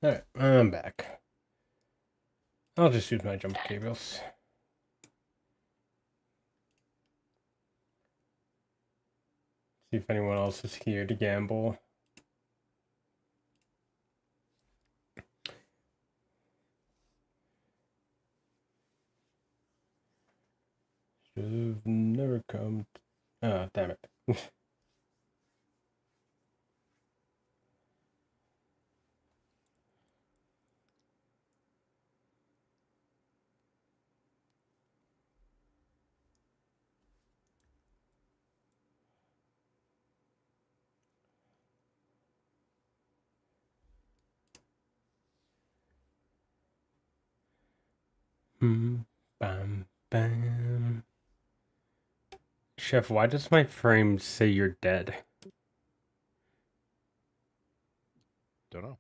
Alright, I'm back. I'll just use my jumper cables. See if anyone else is here to gamble. Should've never come. Oh, damn it. Bam, bam. Chef, why does my frame say you're dead? Don't know.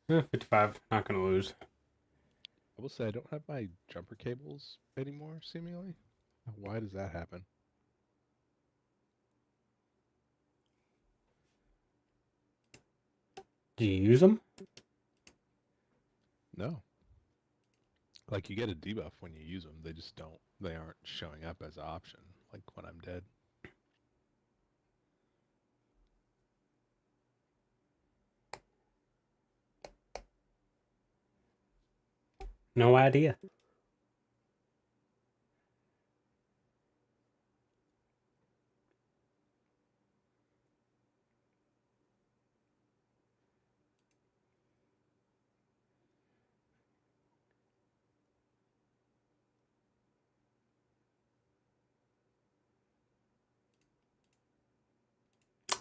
Eh, 55. Not gonna lose. I will say I don't have my jumper cables anymore, seemingly. Why does that happen? Do you use them? No. Like, you get a debuff when you use them. They just don't. They aren't showing up as an option, like when I'm dead. No idea.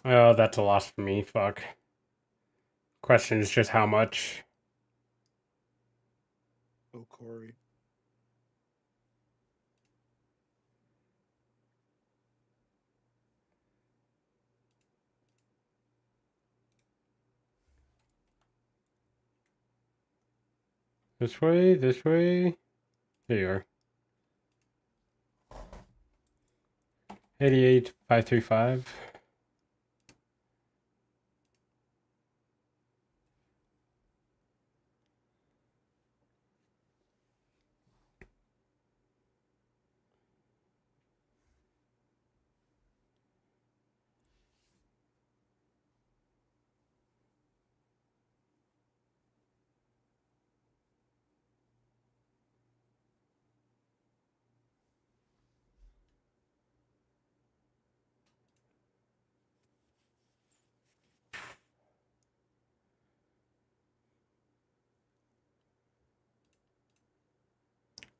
Oh, that's a loss for me. Fuck. Question is just how much. Oh, Corey. This way, this way. There you are. 88,535.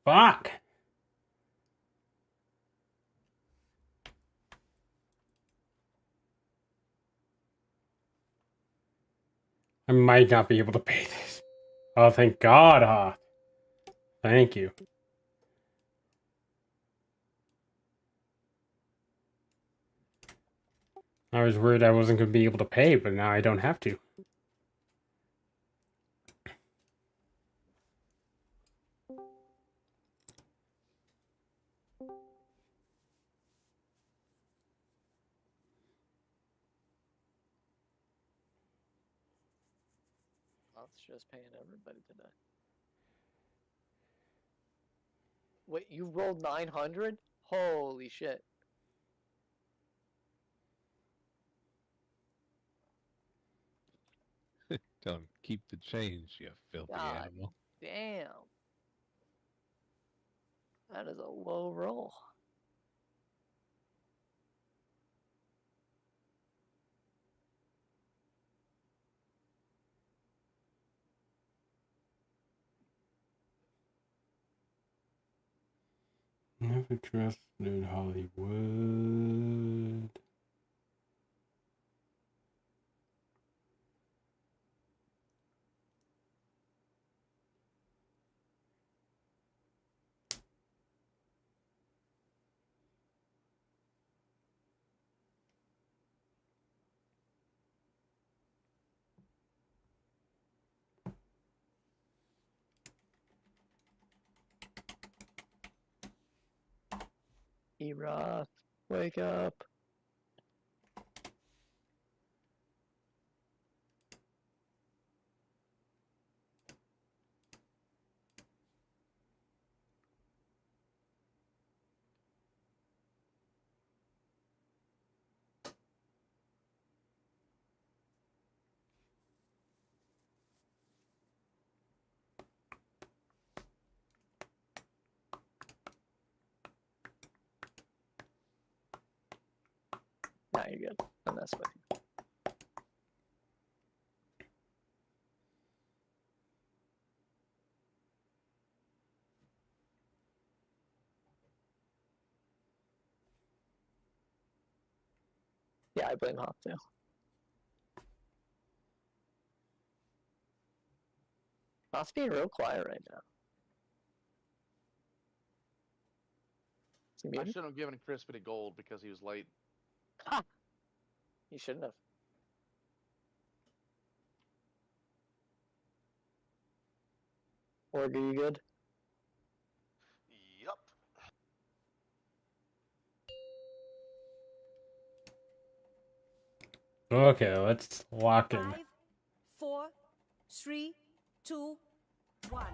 Fuck! I might not be able to pay this. Oh, thank God, huh? Thank you. I was worried I wasn't going to be able to pay, but now I don't have to. That's just paying everybody today. Wait, you rolled 900? Holy shit. Tell him, keep the change, you filthy God animal. damn. That is a low roll. Never trusted Hollywood. Eroth, wake up. Nah, you're good. I'm messing with you. Yeah, I blame Hop too. Hop's being real quiet right now. I shouldn't have given Chris any gold because he was late. Ha! You shouldn't have. Org, are you good? Yup. Okay, let's lock in. 5, 4, 3, 2, 1.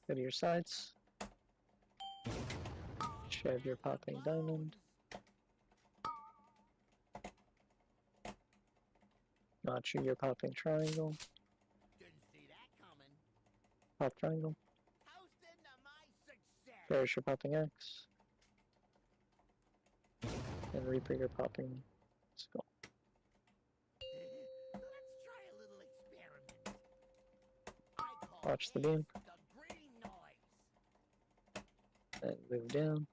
Go to your sides. Shove your popping diamond. Notch your popping triangle. Pop triangle. Perish your popping X. And Reaper your popping skull. Watch the beam. And move down.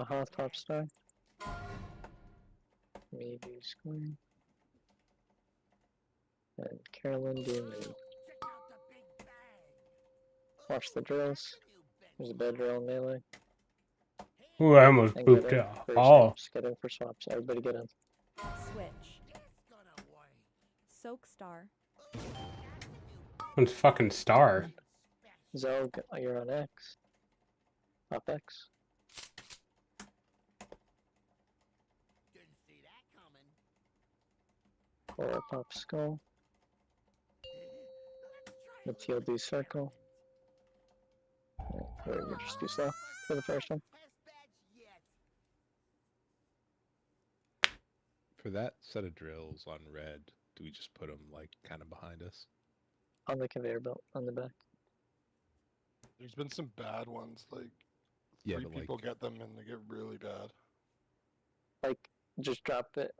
Half top star. Mage's going. And Carolyn do move. Watch the drills. There's a bed drill in melee. Ooh, I almost And booped get in it for all. swaps. Get in for swaps. Everybody get in. Switch. Soak star. One's fucking star. Zog, you're on X. Pop X. Or pop skull. Mateo do circle. Or we'll just do slow for the first one. For that set of drills on red, do we just put them like kind of behind us? On the conveyor belt on the back. There's been some bad ones, like Yeah, three but, people like- get them and they get really bad. Like, just drop it,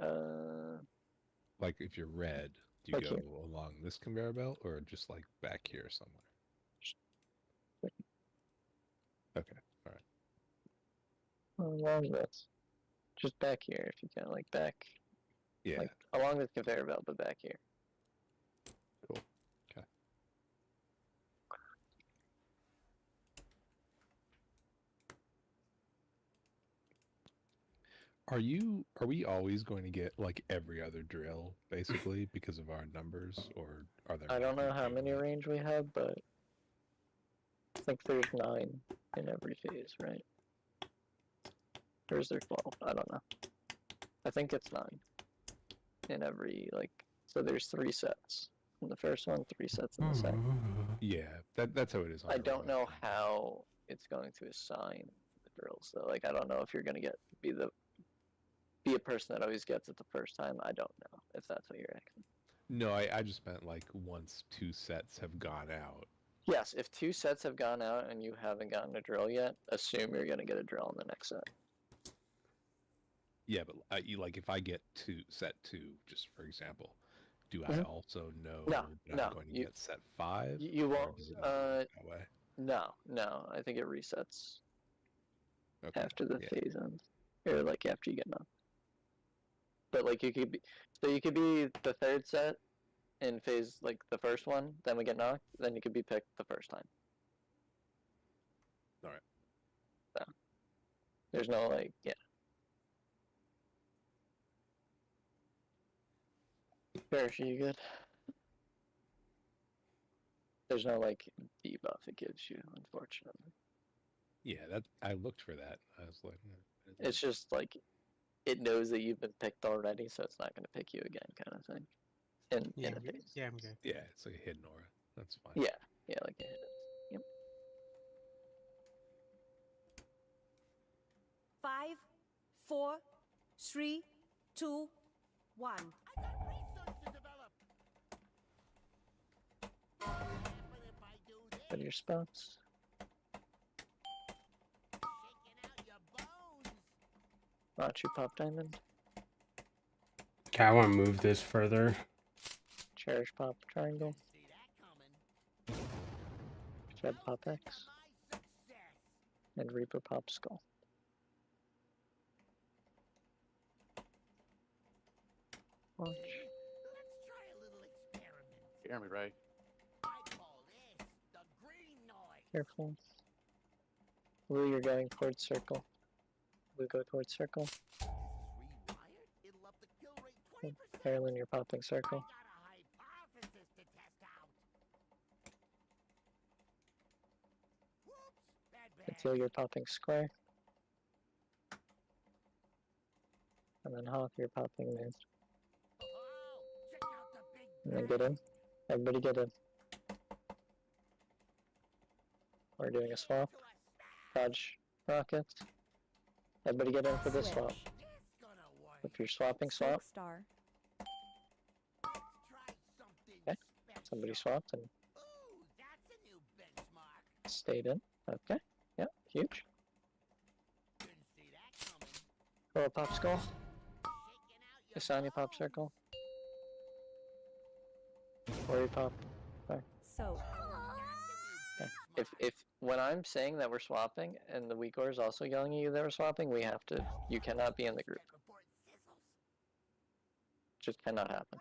Like if you're red, do you Like go here. along this conveyor belt or just like back here somewhere? Okay, all right. along this. Just back here if you can, like back. Yeah. Like, along this conveyor belt, but back here. Cool. Okay. Are we always going to get like every other drill basically because of our numbers, or are there? I don't know how many range we have, but I think there's 9 in every phase, right? Or is there 12? I don't know. I think it's 9 in every, like, so there's 3 sets. In the first one, 3 sets in the second. Yeah, that's how it is. I don't know how it's going to assign the drills though. Like, I don't know if you're gonna be a person that always gets it the first time. I don't know if that's what you're asking. No, I just meant like once 2 sets have gone out. Yes, if 2 sets have gone out and you haven't gotten a drill yet, assume you're gonna get a drill in the next set. Yeah, but like if I get set 2, just for example, do I also know that I'm going to get set 5? You or won't. does it not work that way? No. I think it resets after the yeah. phase ends, or like after you get knocked. But like you could be the 3rd set in phase, like the first one, then we get knocked, then you could be picked the first time. All right. So there's no like Parrish, are you good? There's no like debuff it gives you, unfortunately. Yeah, that I looked for that. I was like, It's just like it knows that you've been picked already, so it's not going to pick you again, kind of thing. In a phase. Yeah, I'm good. Yeah, it's like a hidden aura. That's fine. Yeah, like a hidden. Yep. 5, 4, 3, 2, 1. Go to your spots. Watch you pop diamond. Okay, I want to move this further. Cherish pop triangle. Shed pop X. And Reaper pop skull. Watch. Hear me, Ray. Careful. Blue, you're going towards circle. Blue, go towards circle. Carolyn, you're popping circle. Until you're popping square. And then Hawk, you're popping mid. And then get in. Everybody get in. We're doing a swap. Dodge rockets. Everybody get in for this swap. If you're swapping, swap. Star. Okay. Somebody swapped and stayed in. Okay. Yeah, huge. Go pop skull. Asani pop circle. Warrior pop. Okay. So. Okay. If when I'm saying that we're swapping and the weak ore is also yelling at you that we're swapping, we have to. You cannot be in the group. Just cannot happen.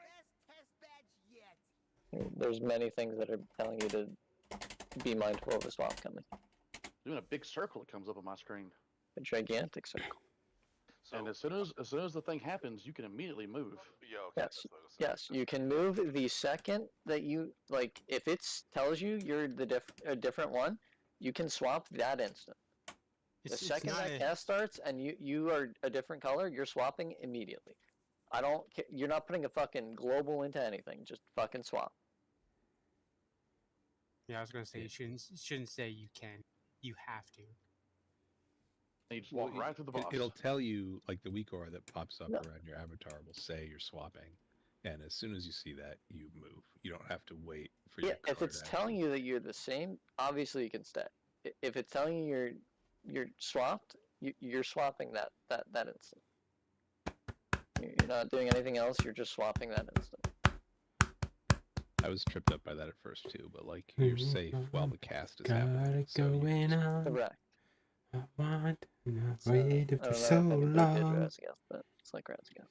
There's many things that are telling you to be mindful of a swap coming. Doing a big circle that comes up on my screen. A gigantic circle. And as soon as the thing happens, you can immediately move. Yeah, okay, Yes, yes, you can move the second that you like. If it tells you you're a different one, you can swap that instant. The second that cast starts and you are a different color, you're swapping immediately. I don't. You're not putting a fucking global into anything. Just fucking swap. Yeah, I was gonna say you shouldn't say you can. You have to. You just walk right through the box. It'll tell you, like the weak aura that pops up No. around your avatar will say you're swapping. And as soon as you see that, you move. You don't have to wait for your Yeah, if color it's to telling you that you're the same, obviously you can stay. If it's telling you you're swapped, you're swapping that instant. You're not doing anything else. You're just swapping that instant. I was tripped up by that at first too, but like you're safe while the cast is happening. So going on. Correct. I want not So, waited I for don't so know if anybody did long. Razageth, but it's like Razageth.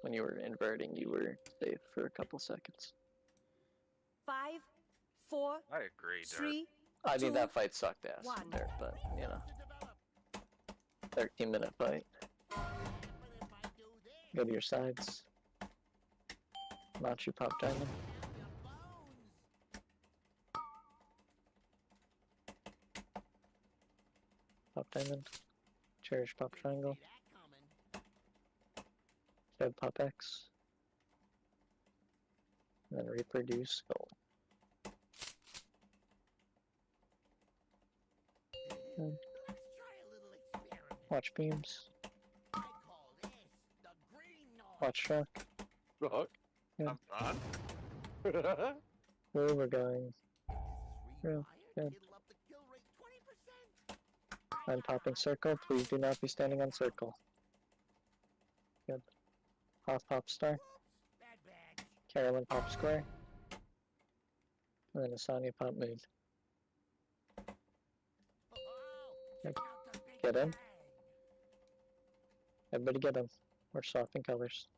When you were inverting, you were safe for a couple seconds. 5, 4, I agree, Dirk. 3. I mean, 2, that fight sucked ass, 1. Dirk, but, you know. 13-minute fight. Go to your sides. Machu pop diamond. Pop diamond. Cherish pop triangle. Shed pop X. And then reproduce gold. And watch beams. Watch shark. Rock. Yeah. I'm done. Where we're going. Real good. I'm popping circle. Please do not be standing on circle. Good. Hoth pop star. Carolyn pop square. And then Asani pop mid. Good. Get in. Everybody get in. We're swapping colors.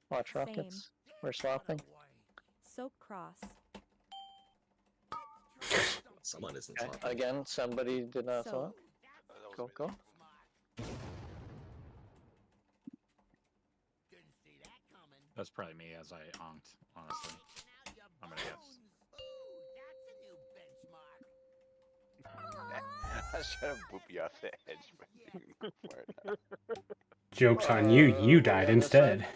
Watch rockets. We're swapping. Soak cross. Someone isn't Okay. swapping. Again, somebody did not So- swap. Go, go. That's probably me as I onked, honestly. I'm gonna guess. I was trying to boop you off the edge, but you can go for it now. Joke's on you. You died instead.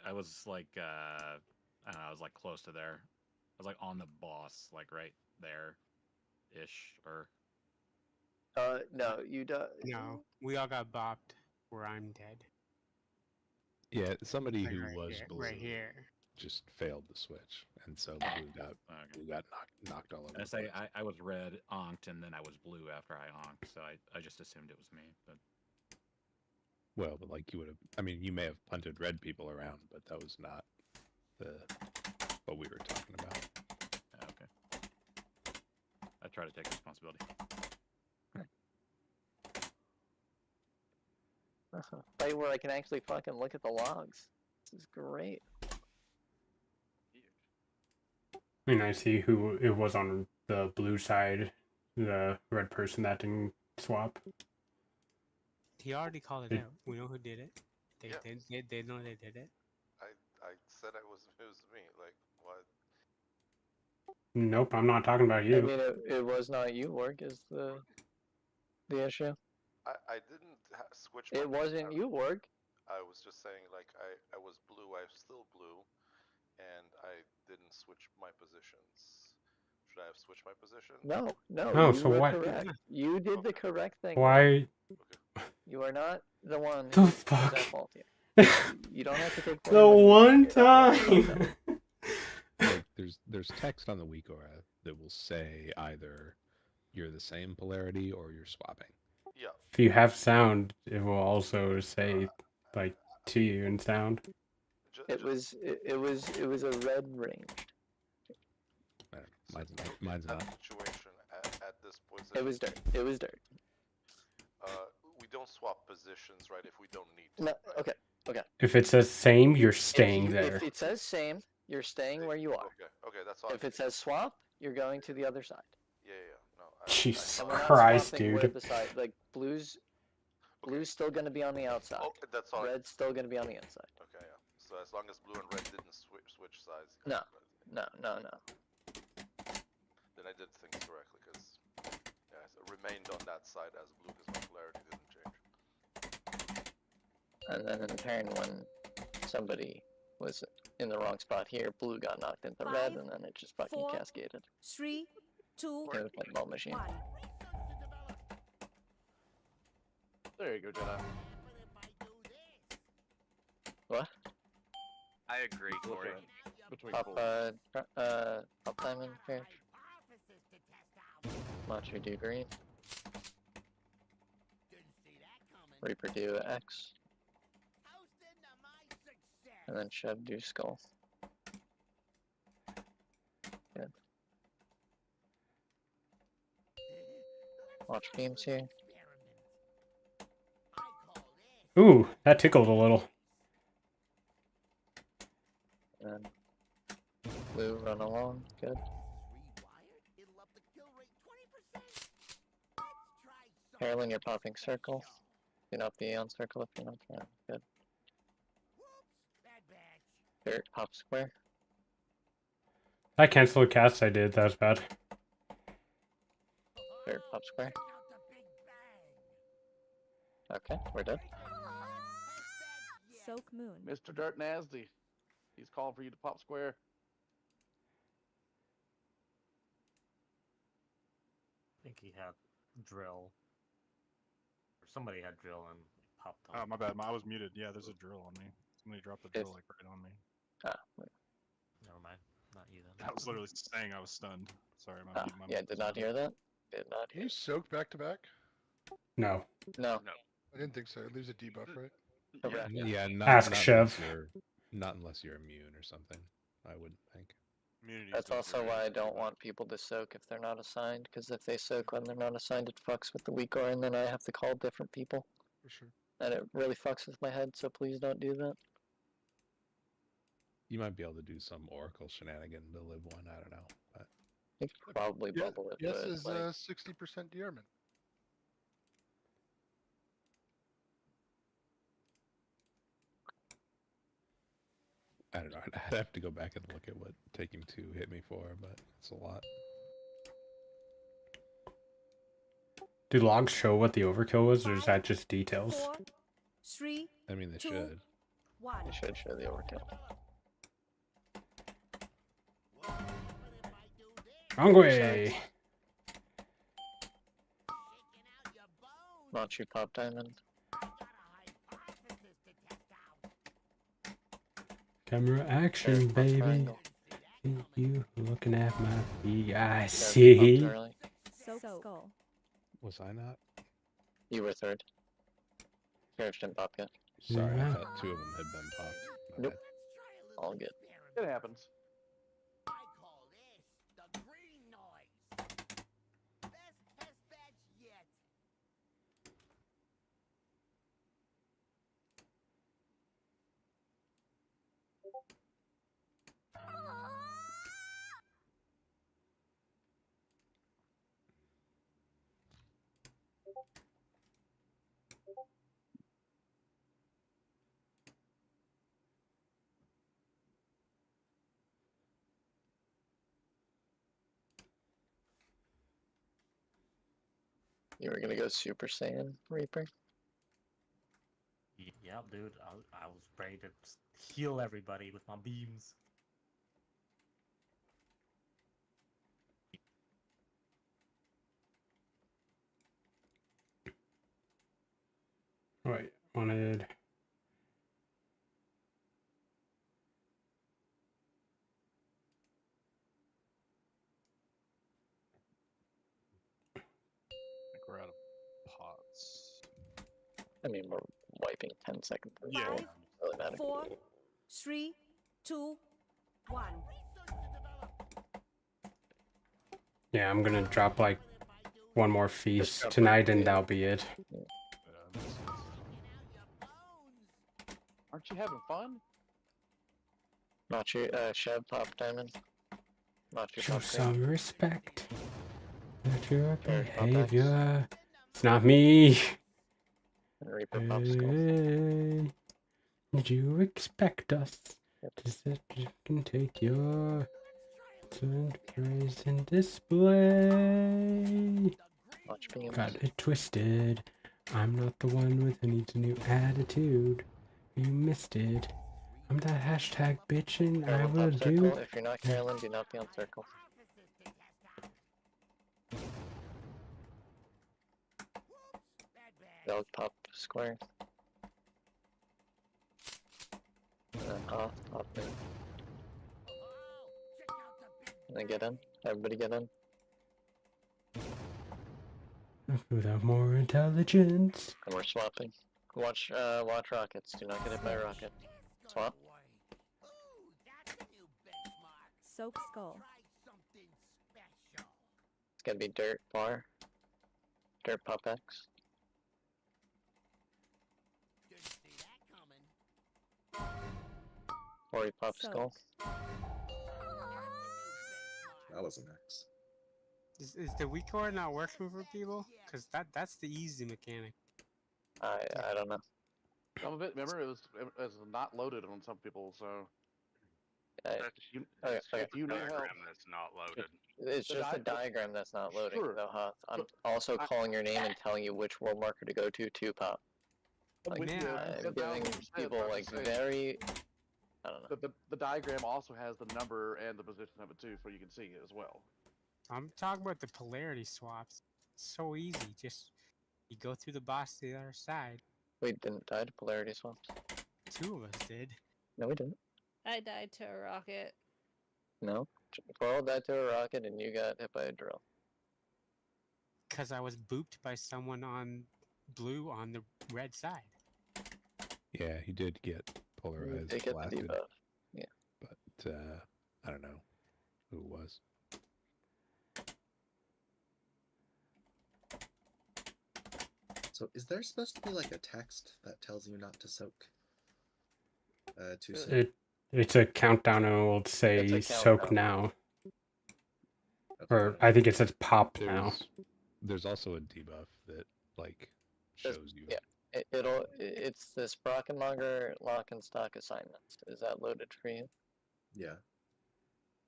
I was like I don't know, I was like close to there. was like on the boss, like right there, ish, or. No, you don't. No, we all got bopped where I'm dead. Yeah, somebody Like who right was here, blue right here. just failed the switch, and so blue got knocked all over. I the say place. I was red onked, and then I was blue after I onked, so I just assumed it was me. But Well, but like you would have, I mean, you may have punted red people around, but that was not what we were talking about. okay, I try to take responsibility. Fight where I can actually fucking look at the logs. This is great. I mean, I see who it was on the blue side, the red person that didn't swap. He already called it out. We know who did it. They know they did it. I said it was me. Like what? Nope, I'm not talking about you. I mean, it was not you, Work, is the issue. I didn't switch. It wasn't you, Work. I was just saying, like, I was blue, I'm still blue, and I didn't switch my positions. Should I have switched my position? No, Oh, you so were why? correct. You did the correct thing. Why? You are not the one The who's fuck? at fault here. You don't have to take The blame when one you're at fault. time. Like, there's text on the weak aura that will say either you're the same polarity or you're swapping. Yeah. If you have sound, it will also say like to you in sound. It was a red ring. Mine's not. Situation at this point. It was dirt. It was dirt. We don't swap positions, right? If we don't need to. No. Right? Okay. Okay. If it says same, you're staying there. If it says same, you're staying where you are. Okay, that's all. If it says swap, you're going to the other side. Yeah. No. Jesus And we're not Christ, swapping dude. with the side. Like blue's still going to be on the outside. Okay, that's all. Red's still going to be on the inside. Okay, yeah. So as long as blue and red didn't switch sides. No. No. Then I did things correctly because it remained on that side as blue because my polarity didn't change. And then in turn, when somebody was in the wrong spot here, blue got knocked into red, and then it just fucking 4, cascaded. 3, 2, It was like ball machine. 1. There you go, Jedi. What? I agree, Corey. Pop diamond here. Macho do green. Reaper do X. And then Shove do skull. Good. Watch beams here. Ooh, that tickled a little. And blue run along. Good. Carolyn, you're popping circle. Do not be on circle if you're not trying. Good. Dirt, pop square. I canceled a cast I did. That was bad. Dirt, pop square. Okay, we're done. Soak Moon. Mr. Dirt Nasty. He's calling for you to pop square. I think he had drill. Or somebody had drill and popped on. Oh, my bad. I was muted. Yeah, there's a drill on me. Somebody dropped the drill like right on me. Never mind. Not you then. I was literally saying I was stunned. Sorry, Yeah, did not hear that. Did not Can you soak back to back? No. No. I didn't think so. It leaves a debuff, right? Correct. Yeah, Ask not Chev. Not unless you're immune or something. I wouldn't think. That's also why I don't want people to soak if they're not assigned, because if they soak when they're not assigned, it fucks with the weak aura, and then I have to call different people. For sure. And it really fucks with my head, so please don't do that. You might be able to do some Oracle shenanigan to live one. I don't know. But You could probably bubble it. Yes but, is like, 60% dearment. I don't know. I'd have to go back and look at what taking 2 hit me for, but it's a lot. Do logs show what the overkill was, or is that just details? 4, 3, I mean, they 2, should. 1. It should show the overkill. Wrong way. Launch your pop diamond. Camera action, Pop baby. triangle. You looking at my feet? I Pop see. Charlie. Soap skull. Was I not? You were third. Sheriff didn't pop yet. Sorry, Yeah. I thought 2 of them had been popped. My Nope. bad. All good. It happens. You were gonna go Super Saiyan Reaper? Yeah, dude. I was ready to just heal everybody with my beams. Wait, wanted. I think we're out of pots. I mean, we're wiping 10 seconds. Yeah. Five, Really matter. 4, 3, 2, 1. Yeah, I'm gonna drop like one more feast tonight, and that'll be it. Aren't you having fun? Not your Chev pop diamond. Not your Show pop some respect. Not your Sheriff pop X. behavior. It's not me. And Reaper pop skull. Hey, did you expect us to sit and take your turn to praise and display? Watch beams. Got it twisted. I'm not the one with any new attitude. You missed it. I'm that hashtag bitch, and I Carolyn will pop do. circle. If you're not Carolyn, do not be on circle. Dog pop square. Off there. And then get in. Everybody get in. Without more intelligence. And we're swapping. Watch rockets. Do not get hit by a rocket. Swap. Soap skull. It's gonna be dirt bar. Dirt pop X. Or he pop skull. That was an X. Is the weak core not working for people? Because that's the easy mechanic. I don't know. Some of it, remember, it was not loaded on some people, so. If You need help. that's not loaded. It's just a diagram that's not loading, Sure. though, huh? I'm also calling your name and telling you which world marker to go to pop. Like, with you, I'm giving 10,000%, people, but I'm like, saying- very... I don't know. The diagram also has the number and the position of it, too, so you can see it as well. I'm talking about the polarity swaps. It's so easy. Just you go through the boss to the other side. We didn't die to polarity swaps. 2 of us did. No, we didn't. I died to a rocket. No. Coral died to a rocket and you got hit by a drill. Because I was booped by someone on blue on the red side. Yeah, he did get polarized, They get the blasted, debuff. Yeah. but I don't know who it was. So is there supposed to be like a text that tells you not to soak? Too soon? It's a countdown, and it will say soak now. Or I think it says pop now. There's also a debuff that like shows you. Yeah. It's the Sprocket Monger lock and stock assignments. Is that loaded for you? Yeah.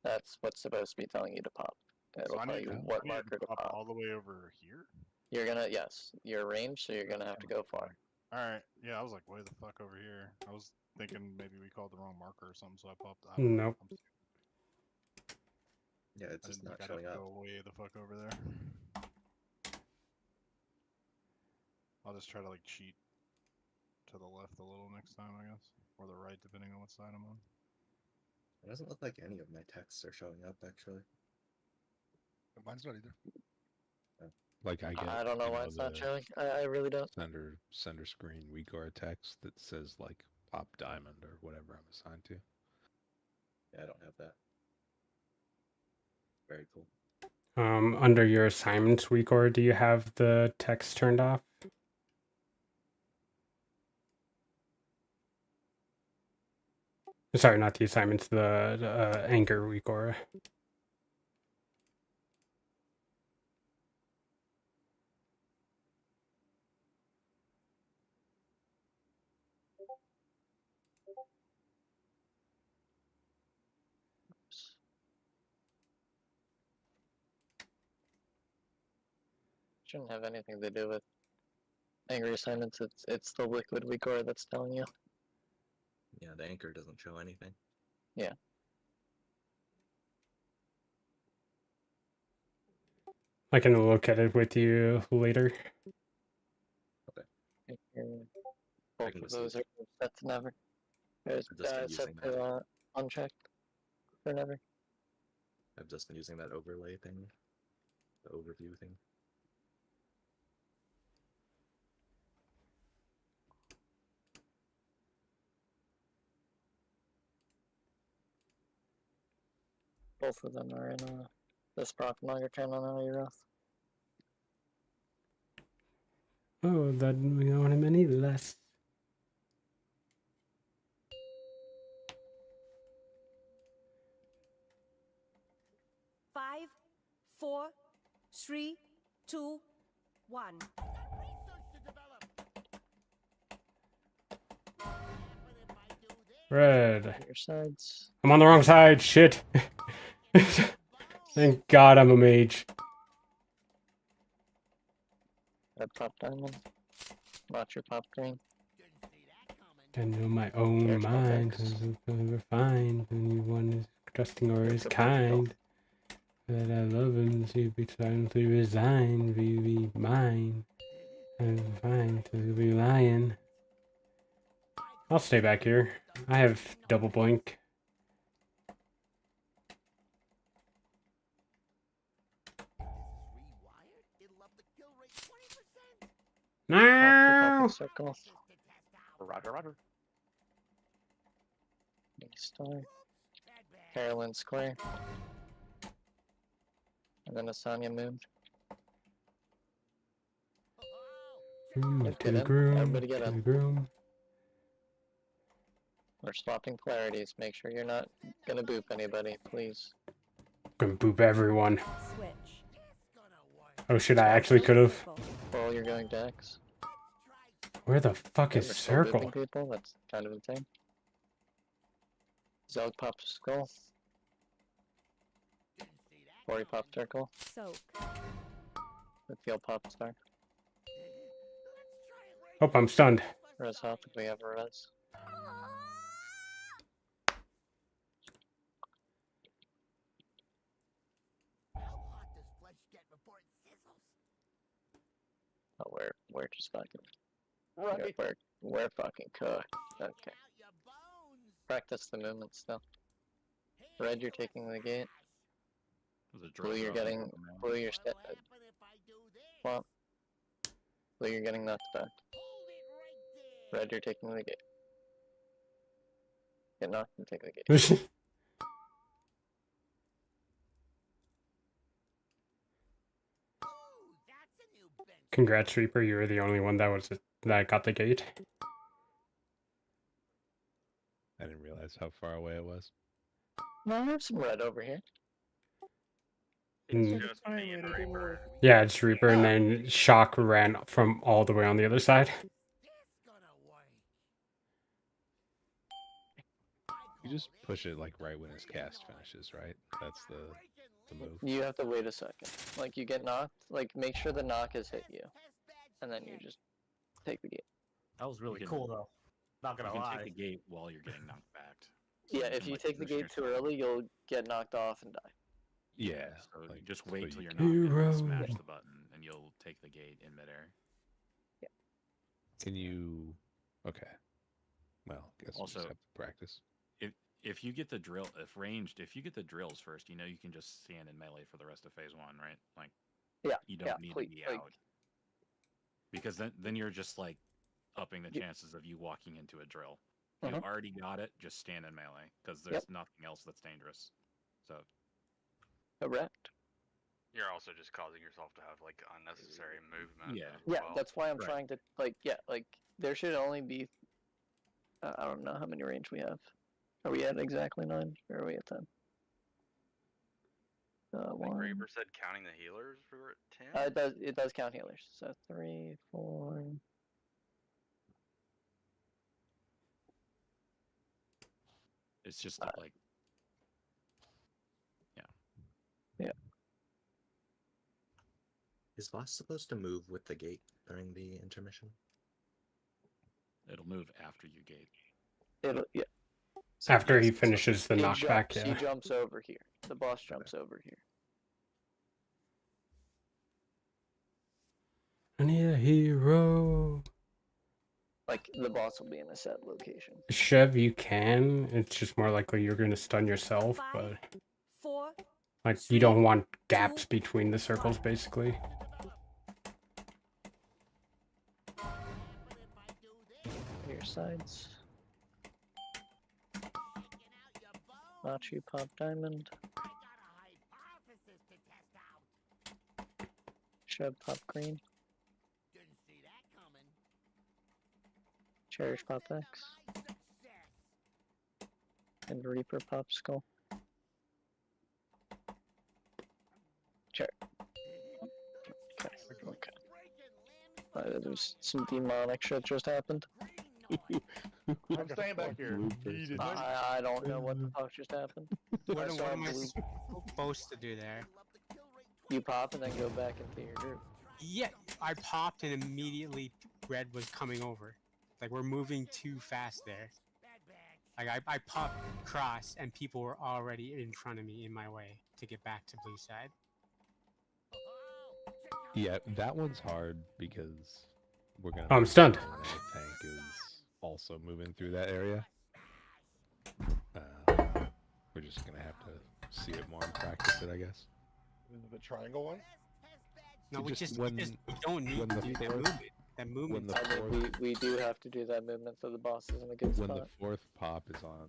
That's what's supposed to be telling you to pop. It'll tell you what marker to pop. All the way over here? You're gonna, yes, your range, so you're gonna have to go far. Alright, yeah, I was like, way the fuck over here. I was thinking maybe we called the wrong marker or something, so I popped out. Nope. Yeah, it's just not showing up. Go way the fuck over there. I'll just try to like cheat to the left a little next time, I guess, or the right, depending on what side I'm on. It doesn't look like any of my texts are showing up actually. Mine's not either. Like I get. I don't know why it's not showing. I really don't. Sender screen WeakAura text that says like pop diamond or whatever I'm assigned to. Yeah, I don't have that. Very cool. Under your assignments WeakAura, do you have the text turned off? Sorry, not the assignments, the Anchor WeakAura. Shouldn't have anything to do with angry assignments. It's the liquid WeakAura that's telling you. Yeah, the Anchor doesn't show anything. Yeah. I can look at it with you later. Both of those are set to never. There's set to unchecked for never. I've just been using that overlay thing, the overview thing. Both of them are in the Sprocket logger channel now. You're off. Oh, that we don't want him any less. Five, 4, 3, 2, 1. Red. Your sides. I'm on the wrong side. Shit. Thank God I'm a mage. Red pop diamond. Not your pop green. I know my own mind. Refined. Anyone is trusting or is kind. That I love him to be silently resigned. Be mine. I'm fine to be lying. I'll stay back here. I have double blink. No! Circle. Roger. Star. Carolyn square. And then Asanya moved. To the groom. Everybody get to in. the groom. We're swapping polarities. Make sure you're not gonna boop anybody, please. Gonna boop everyone. Switch. Oh shit, I actually could have. Well, you're going to X. Where the fuck is We're still circle? booping people? That's kind of insane. Zelg popped skull. Ori popped circle. Soak. The field popped star. Oh, I'm stunned. Res hop if we have a res. Oh, we're just fucking. Right. We're fucking cooked. Okay. Practice the movement still. Red, you're taking the gate. Blue, you're getting. Blue, you're swamp. Blue, you're getting knocked back. Red, you're taking the gate. Get knocked and take the gate. Congrats, Reaper. You were the only one that got the gate. I didn't realize how far away it was. No, there's some red over here. Mm. Just me and Reaper. Yeah, it's Reaper, and then Shock ran from all the way on the other side. You just push it like right when his cast finishes, right? That's the move. You have to wait a second. Like you get knocked, like make sure the knock has hit you, and then you just take the gate. That was really cool though. Not gonna lie. Take the gate while you're getting knocked back. Yeah, if you take the gate too early, you'll get knocked off and die. Yeah. So like, just wait so till you you're can- not gonna smash the button, and you'll take the gate in midair. Can you? Okay. Well, guess we'll Also, just have to practice. If you get the drill, if you get the drills first, you know you can just stand in melee for the rest of phase 1, right? Like, you don't need to be out. Because then you're just like upping the chances of you walking into a drill. If you already got it, just stand in melee because there's nothing else that's dangerous. So. Correct. You're also just causing yourself to have like unnecessary movement. Yeah. As well. That's why I'm trying to like there should only be. I don't know how many range we have. Are we at exactly 9? Or are we at 10? I think 1. Reaper said counting the healers for 10. It does count healers. So 3, 4. It's just like. Yeah. Is boss supposed to move with the gate during the intermission? It'll move after you gate. So after he finishes the knockback, He jumps over here. The boss jumps over here. I need a hero. Like, the boss will be in a set location. Chev, you can. It's just more likely you're going to stun yourself, but... 4, like, you don't want gaps between the circles, basically. Your sides. Machi pop diamond. Shove pop green. Cherish pop X. And Reaper pop skull. Sure. Okay. There's some demonic shit just happened. I'm staying back here. I don't know what the fuck just happened. What am I supposed to do there? You pop and then go back into your group. Yeah, I popped and immediately red was coming over. Like, we're moving too fast there. Like, I popped cross and people were already in front of me in my way to get back to blue side. Yeah, that one's hard because we're gonna. I'm stunned. The tank is also moving through that area. We're just gonna have to see it more and practice it, I guess. The triangle one? No, we don't need to do that movement. That movement. We do have to do that movement so the boss is in a good spot. When the fourth pop is on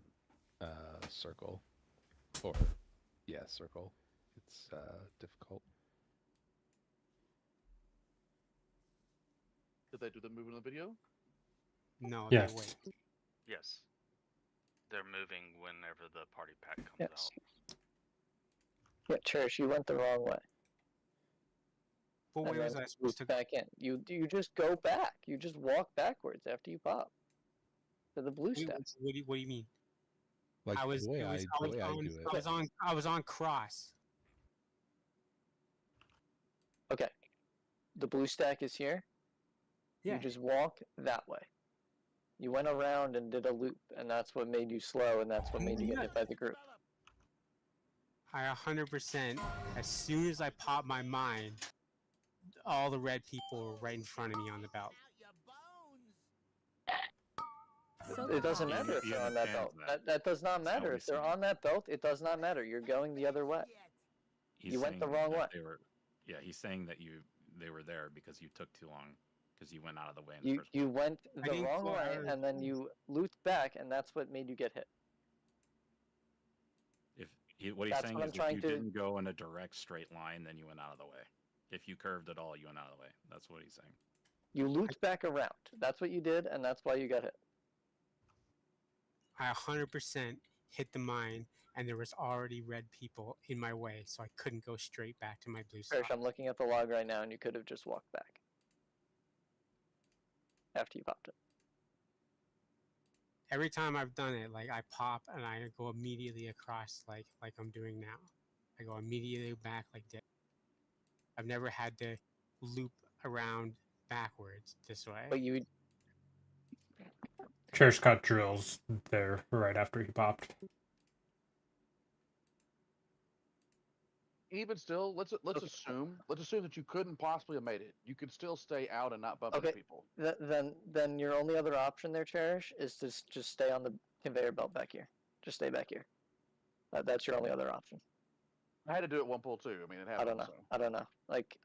circle, or circle, it's difficult. Did they do the movement in the video? No. Yes. They wait. Yes. They're moving whenever the party pack comes out. Yeah, Cherish, you went the wrong way. But where was I supposed to go back in? You just go back. You just walk backwards after you pop to the blue steps. What do you mean? Like I was on cross. Okay. The blue stack is here. Yeah. You just walk that way. You went around and did a loop, and that's what made you slow, and that's what made you get hit by the group. I 100%, as soon as I popped my mine, all the red people were right in front of me on the belt. It doesn't matter if they're on that belt. That does not matter. If they're on that belt, it does not matter. You're going the other way. You went the wrong way. He's saying that they were there because you took too long. Because you went out of the way in the first place. You went the wrong way, and then you looped back, and that's what made you get hit. What he's saying is if you didn't go in a direct straight line, then you went out of the way. If you curved at all, you went out of the way. That's what he's saying. You looped back around. That's what you did, and that's why you got hit. I 100% hit the mine, and there was already red people in my way, so I couldn't go straight back to my blue side. I'm looking at the log right now, and you could have just walked back after you popped it. Every time I've done it, like I pop and I go immediately across like I'm doing now. I go immediately back like this. I've never had to loop around backwards this way. But you... Cherish got drills there right after he popped. even still, let's assume that you couldn't possibly have made it. You could still stay out and not bump into people. Then your only other option there, Cherish, is to just stay on the conveyor belt back here. Just stay back here. That's your only other option. I had to do it one pull too. I mean, it happened. I don't know. Like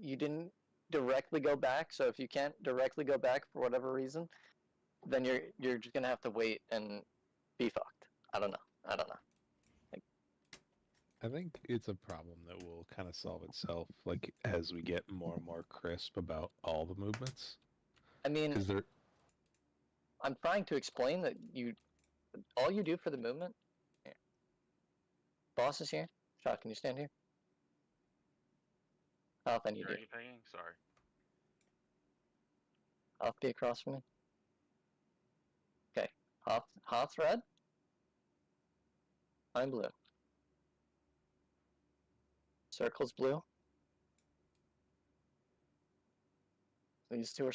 you didn't directly go back. So if you can't directly go back for whatever reason, then you're just gonna have to wait and be fucked. I don't know. I think it's a problem that will kind of solve itself, like as we get more and more crisp about all the movements. I mean, I'm trying to explain that all you do for the movement. Here. Boss is here. Shot, can you stand here? How then you do? Sorry. I'll be across from me. Okay. Hoth's red. I'm blue. Circle's blue. These two are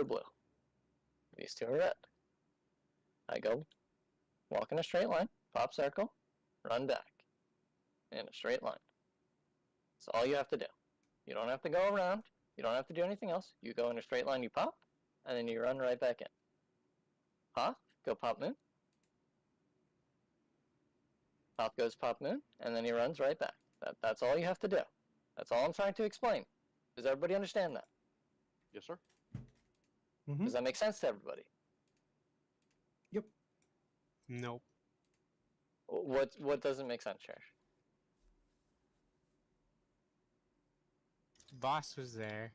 blue. These two are red. I go, walk in a straight line, pop circle, run back in a straight line. That's all you have to do. You don't have to go around. You don't have to do anything else. You go in a straight line, you pop, and then you run right back in. Hoth, go pop moon. Hoth goes pop moon, and then he runs right back. That's all you have to do. That's all I'm trying to explain. Does everybody understand that? Yes, sir. Does that make sense to everybody? Yep. Nope. What doesn't make sense, Cherish? Boss was there.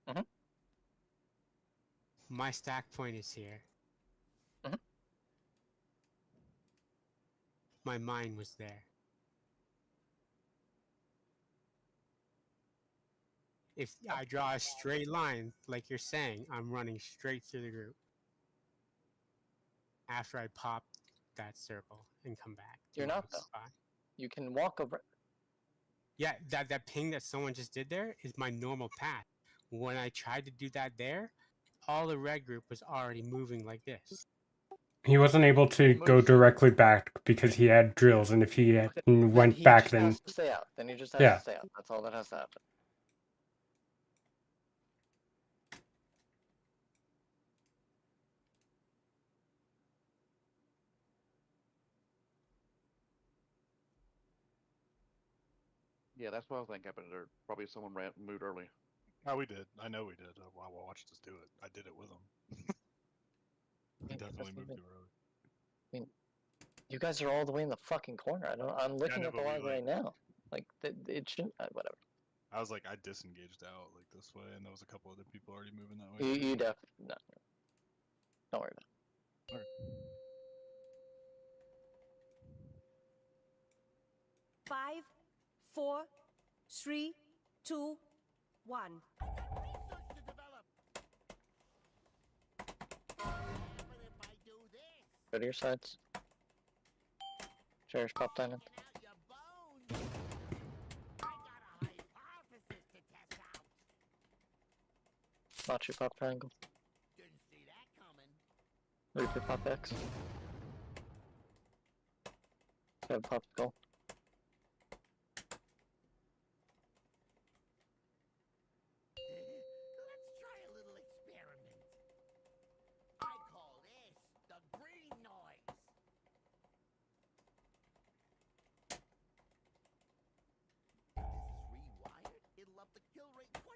Mhm. My stack point is here. Mhm. My mine was there. If I draw a straight line, like you're saying, I'm running straight through the group. After I pop that circle and come back. You're not though. You can walk over. Yeah, that ping that someone just did there is my normal path. When I tried to do that there, all the red group was already moving like this. He wasn't able to go directly back because he had drills, and if he went back, then has to stay out. Then he just has to stay out. That's all that has to happen. Yeah, that's what I was thinking happened. Or probably someone moved early. Oh, we did. I know we did. I watched us do it. I did it with them. I definitely moved too early. I mean, you guys are all the way in the fucking corner. I'm looking at the log right now. Like it shouldn't. Whatever. I was like, I disengaged out like this way, and there was a couple other people already moving that way. You definitely no. Don't worry about it. Okay. 5, 4, 3, 2, 1. Go to your sides. Cherish pop diamond. Watch your pop triangle. Reaper pop X. Have pop skull.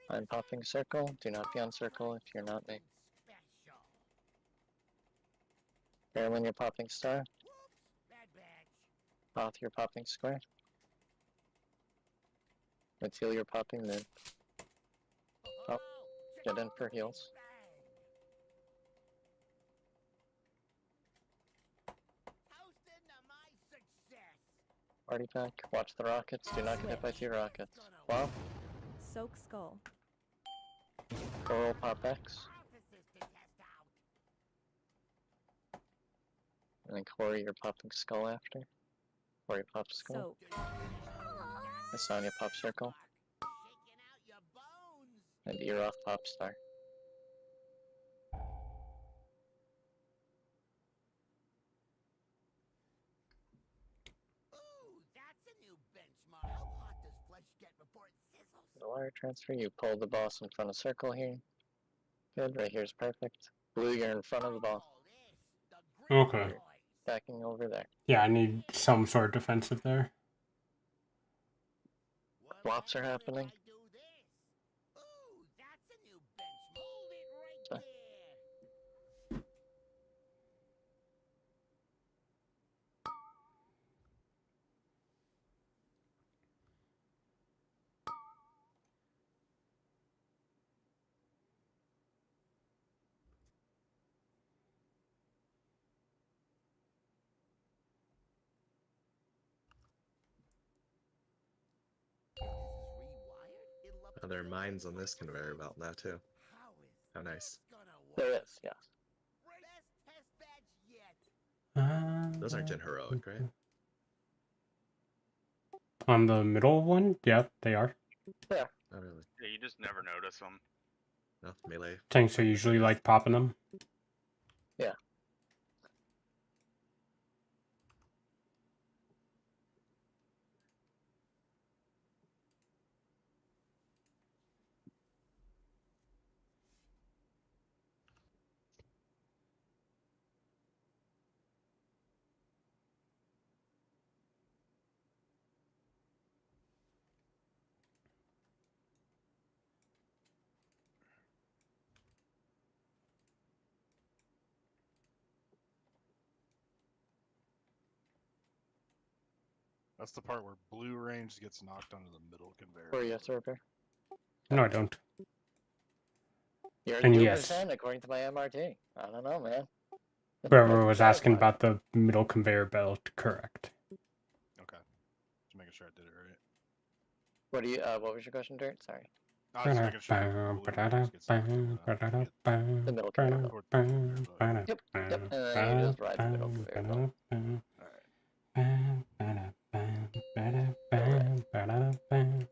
I'm popping circle. Do not be on circle if you're not me. Carolyn, you're popping star. Hoth, you're popping square. Matil, you're popping mid. Pop. Get in for heals. Party pack. Watch the rockets. Do not get hit by 2 rockets. Wow. Soak skull. Coral pop X. And then Corey, you're popping skull after. Corey pops skull. Asanya pop circle. And Eroth pop star. the wire transfer. You pull the boss in front of circle here. Good, right here is perfect. Blue, you're in front of the boss. Okay. You're backing over there. Yeah, I need some sort of defensive there. Swaps are happening. Oh, there are mines on this conveyor belt now too. How nice. There is, yeah. Those aren't in heroic, right? On the middle one? Yeah, they are. Yeah. Not really. Yeah, you just never notice them. No, melee. Tanks are usually like popping them. Yeah. That's the part where blue range gets knocked onto the middle conveyor. Or yes, repair. No, I don't. You're And 2% yes. according to my MRT. I don't know, man. Whoever was asking about the middle conveyor belt, correct. Okay. Just making sure I did it right. What do you? What was your question, Dirt? Sorry. I was making sure The middle conveyor belt. Yep. Yep. And then you just ride the middle conveyor belt.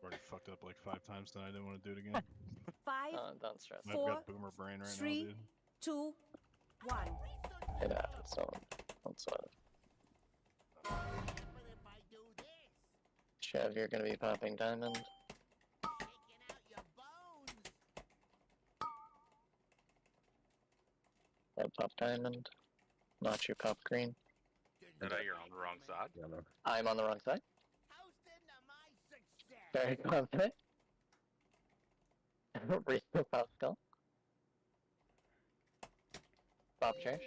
Already fucked up like 5 times tonight. I didn't want to do it again. 5, Don't stress. I've 4, got boomer brain right 3, now, dude. 2, 1. It happens. Don't sweat it. Chev, you're gonna be popping diamond. Red pop diamond. Not you pop green. You're on the wrong side. Yeah, no. I'm on the wrong side. Very confident. Read the pop skull. Pop cherish.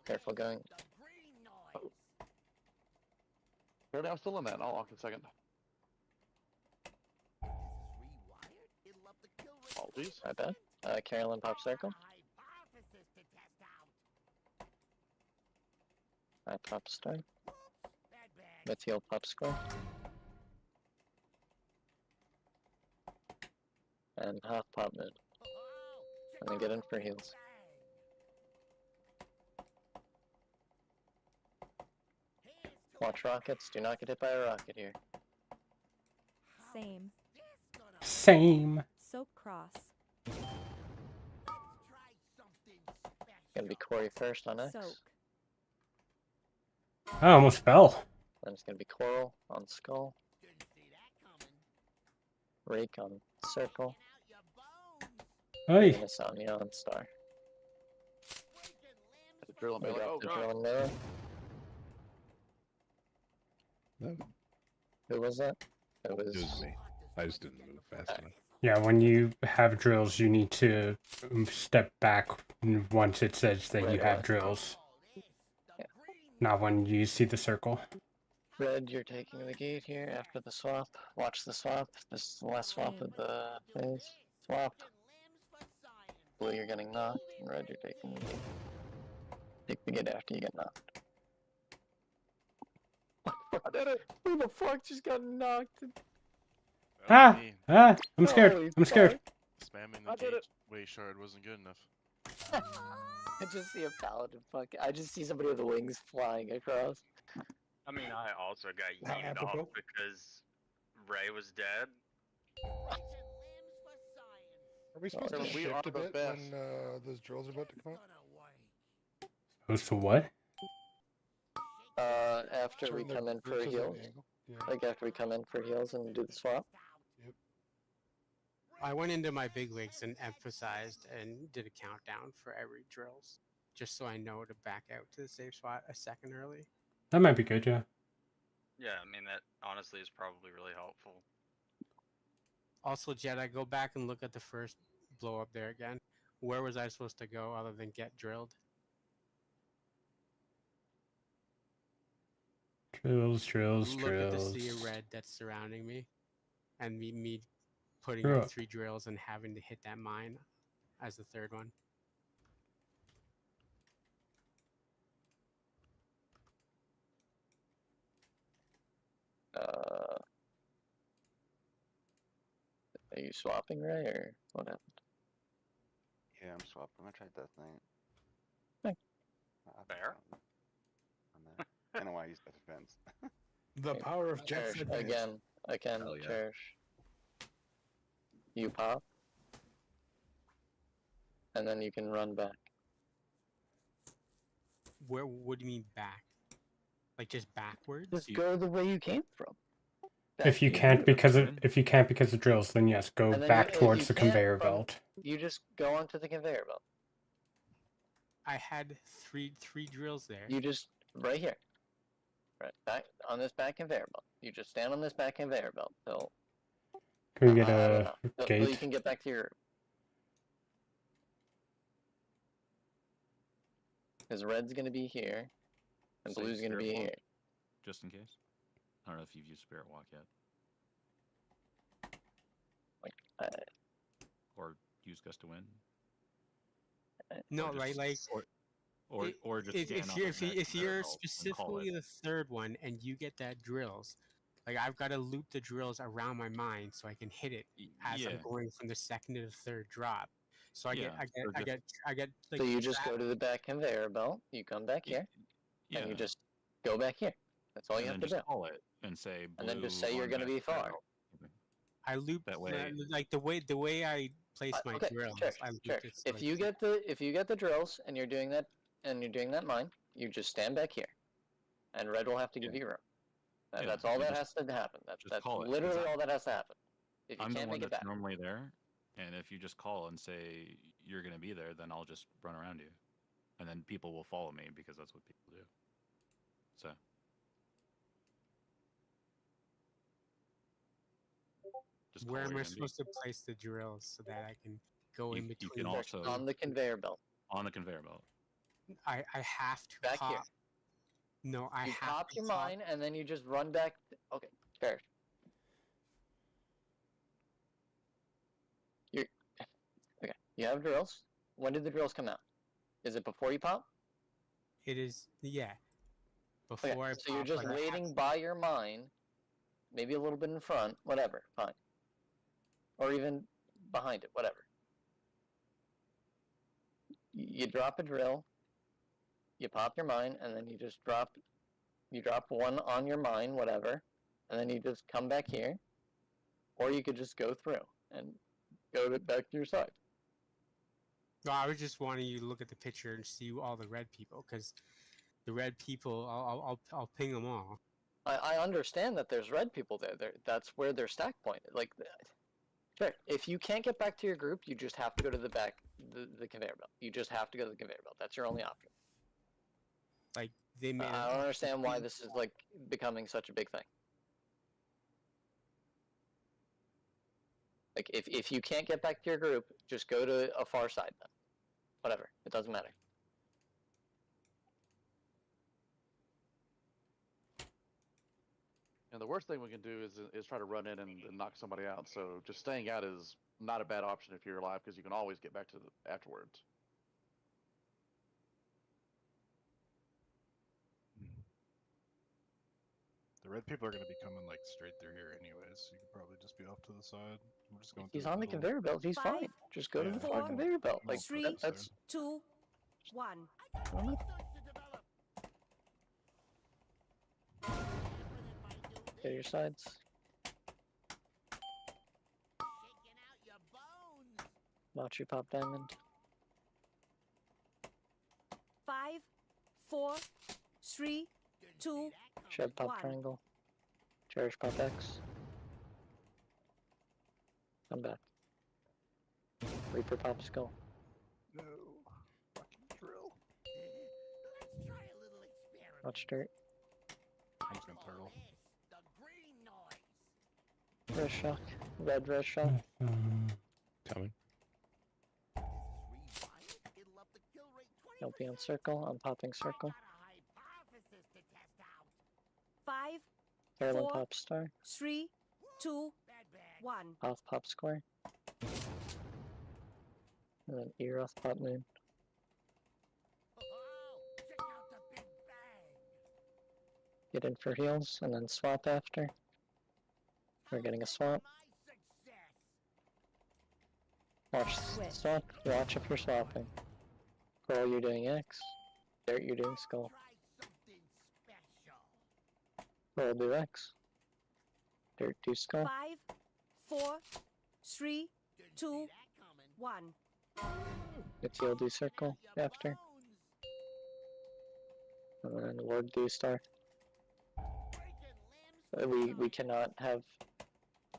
Careful going. Apparently I'm still in that. I'll walk in a second. Apologies. My bad. Carolyn pop circle. I pop star. Mithiel pop square. And half pop mid. And then get in for heals. Watch rockets. Do not get hit by a rocket here. Same. Same. Soap cross. Gonna be Corey first on X. Soak. I almost fell. Then it's gonna be Coral on skull. Rake on circle. Hey. And Insomnia on star. The drill and We melee. got Oh, the God. drill and melee. Who was that? It was me. I just didn't move fast enough. Yeah, when you have drills, you need to step back once it says that you have drills. Yeah. Not when you see the circle. Red, you're taking the gate here after the swap. Watch the swap. This is the last swap of the phase. Swap. Blue, you're getting knocked. And red, you're taking the gate. Take the gate after you get knocked. I did it! Who the fuck just got knocked? I'm scared. Holy I'm scared. Spamming the gateway shard wasn't good enough. I just see a paladin fuck. I just see somebody with wings flying across. I mean, I also got yeeted off because Ray was dead. Are we supposed to we shift are a the bit best. when those drills are about to come out? Supposed to what? After we Turn the come in for bridges on heals. the angle. Yeah. Like after we come in for heals and do the swap. Yep. I went into my big wigs and emphasized and did a countdown for every drills, just so I know to back out to the safe spot a second early. That might be good, yeah. Yeah, I mean that honestly is probably really helpful. Also, Jedi, go back and look at the first blow up there again. Where was I supposed to go other than get drilled? Drills. Look at the sea of red that's surrounding me, and me putting Yeah. up 3 drills and having to hit that mine as the third one. Are you swapping, Ray, or what happened? Yeah, I'm swapping. I'm gonna try Death Knight. Thanks. Fair. I know why I use that defense. The power of Jet's Cherish, advance. again, I can Hell yeah. cherish. You pop. And then you can run back. Where? What do you mean back? Like just backwards? Just go the way you came from. If you can't because of drills, then yes, go And then back if towards you the can't conveyor from- belt. You just go onto the conveyor belt. I had three drills there. You just right here. Right back on this back conveyor belt. You just stand on this back conveyor belt till Can we get I don't a know, till gate? you can get back to your. Because red's gonna be here, and Save blue's gonna Spirit be Walk, here. just in case. I don't know if you've used Spirit Walk yet. Or use Gust to Win. No, Or just- like or just if stand on the you're conveyor belt and call specifically it. the third one and you get that drills, like I've got to loop the drills around my mind so I can hit it as I'm yeah. going from the second to the third drop. So I Yeah, get like So you just go to the back conveyor belt. You come back here, and Yeah. you just go back here. That's all you and have then to just do. call it and say And then just blue say you're on gonna back be conveyor far. belt. I loop That way. like the way I place my Okay, drills. Cherish, I loop Cherish. it so If you it's- get the drills and you're doing that mine, you just stand back here, and red will have to give you room. Yeah, That's all you that just- has to happen. That's call it, literally 'cause all that has to happen. If you I'm the can't one make it that's back, normally there, and if you just call and say you're gonna be there, then I'll just run around you, and then people will follow me because that's what people do. So. Just where call am I you're gonna be. supposed to place the drills so that I can go in You between? can also on the conveyor belt. on the conveyor belt. I have to Back pop. here. No, I You have pop to your pop. mine, and then you just run back. Okay, fair. You're okay. You have drills. When did the drills come out? Is it before you pop? It is, yeah. Okay, Before I so you're pop, just but I have waiting by your mine, maybe a little bit in front, whatever, fine. Or even behind it, whatever. You drop a drill, you pop your mine, and then you just drop one on your mine, whatever, and then you just come back here, or you could just go through and back to your side. No, I was just wanting you to look at the picture and see all the red people, because the red people, I'll ping them all. I understand that there's red people there. That's where their stack point. Like, sure, if you can't get back to your group, you just have to go to the back, the conveyor belt. You just have to go to the conveyor belt. That's your only option. Like they made. I don't understand why this is like becoming such a big thing. Like, if you can't get back to your group, just go to a far side then. Whatever, it doesn't matter. And the worst thing we can do is try to run in and knock somebody out. So just staying out is not a bad option if you're alive, because you can always get back to afterwards. The red people are going to be coming like straight through here anyways, so you could probably just be off to the side. We're just going He's through on the middle. conveyor belt. He's fine. Just go to the far conveyor belt. Like, 3, that's 2, 1. get your sides. Watch your pop diamond. 5, 4, 3, 2, Shed pop 1. triangle. Cherish pop X. Come back. Reaper pop skull. No. Fucking drill. Watch dirt. Fucking turtle. Red shock. Red shock. Coming. He'll be on circle. I'm popping circle. 5, Carolyn 4, pop star. 3, 2, 1. Off pop square. And then Eroth pop moon. Get in for heals and then swap after. We're getting a swap. Watch swap. Watch if you're swapping. Coral, you're doing X. Dirt, you're doing skull. Coral, do X. Dirt, do skull. 5, 4, 3, 2, 1. Teal, do circle after. And then Lord, do star. We cannot have